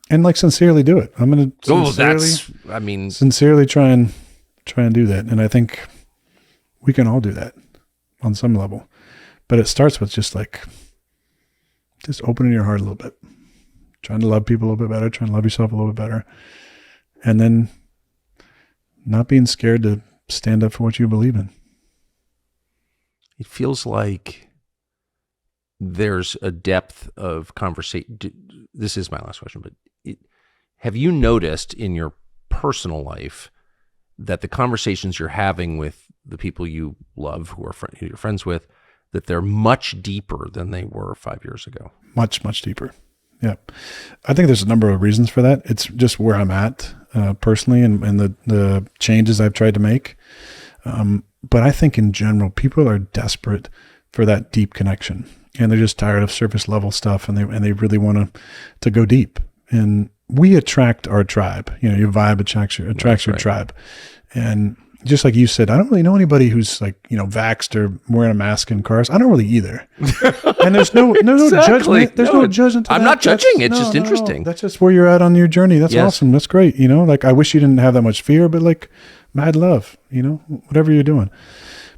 And like sincerely do it. I'm going to sincerely try and do that. And I think we can all do that on some level. But it starts with just opening your heart a little bit, trying to love people a little bit better, trying to love yourself a little bit better. And then not being scared to stand up for what you believe in. It feels like there's a depth of conversation. This is my last question, but have you noticed in your personal life that the conversations you're having with the people you love, who you're friends with, that they're much deeper than they were 5 years ago? Much, much deeper. Yeah. I think there's a number of reasons for that. It's just where I'm at personally and the changes I've tried to make. But I think in general, people are desperate for that deep connection, and they're just tired of surface level stuff, and they really want to go deep. And we attract our tribe. Your vibe attracts your tribe. And just like you said, I don't really know anybody who's vaxxed or wearing a mask in cars. I don't really either. And there's no judgment. There's no judgment. I'm not judging. It's just interesting. That's just where you're at on your journey. That's awesome. That's great. I wish you didn't have that much fear, but mad love, whatever you're doing.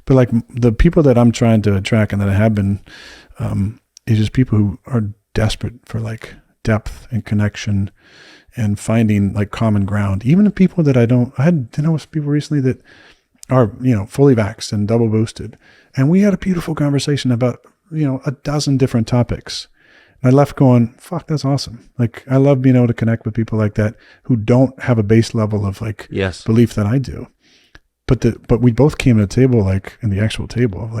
But the people that I'm trying to attract and that I have been, is just people who are desperate for depth and connection and finding common ground. Even the people that I had dinner with people recently that are, fully vaxxed and double boosted. And we had a beautiful conversation about, a dozen different topics. And I left going, fuck, that's awesome. I love being able to connect with people like that who don't have a base level of belief that I do. But we both came to the table, in the actual table of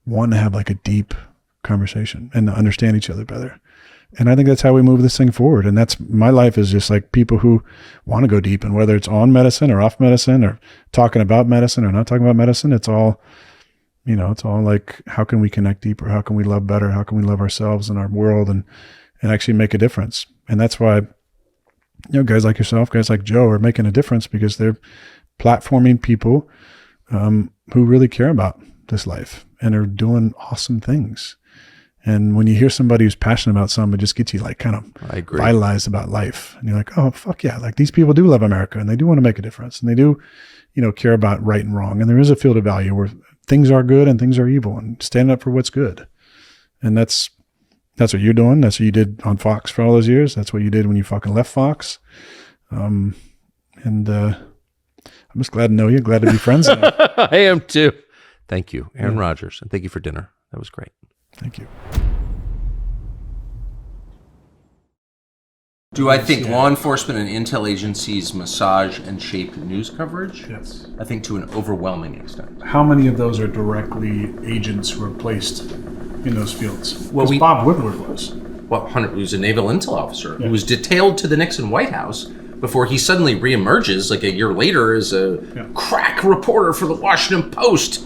wanting to have a deep conversation and to understand each other better. And I think that's how we move this thing forward. And that's my life is just people who want to go deep, and whether it's on medicine or off medicine or talking about medicine or not talking about medicine, it's all, it's all how can we connect deeper? How can we love better? How can we love ourselves and our world and actually make a difference? And that's why, guys like yourself, guys like Joe are making a difference, because they're platforming people who really care about this life and are doing awesome things. And when you hear somebody who's passionate about something, it just gets you kind of vitalized about life. And you're like, oh, fuck yeah. These people do love America, and they do want to make a difference, and they do, care about right and wrong. And there is a field of value where things are good and things are evil, and stand up for what's good. And that's what you're doing. That's what you did on Fox for all those years. That's what you did when you fucking left Fox. I'm just glad to know you. Glad to be friends now. I am too. Thank you, Aaron Rodgers. And thank you for dinner. That was great. Thank you. Do I think law enforcement and intel agencies massage and shape news coverage? Yes. I think to an overwhelming extent. How many of those are directly agents who are placed in those fields? Well, Bob Woodward was. Well, Hunter, who was a naval intel officer, who was detailed to the Nixon White House before he suddenly reemerges a year later as a crack reporter for the Washington Post.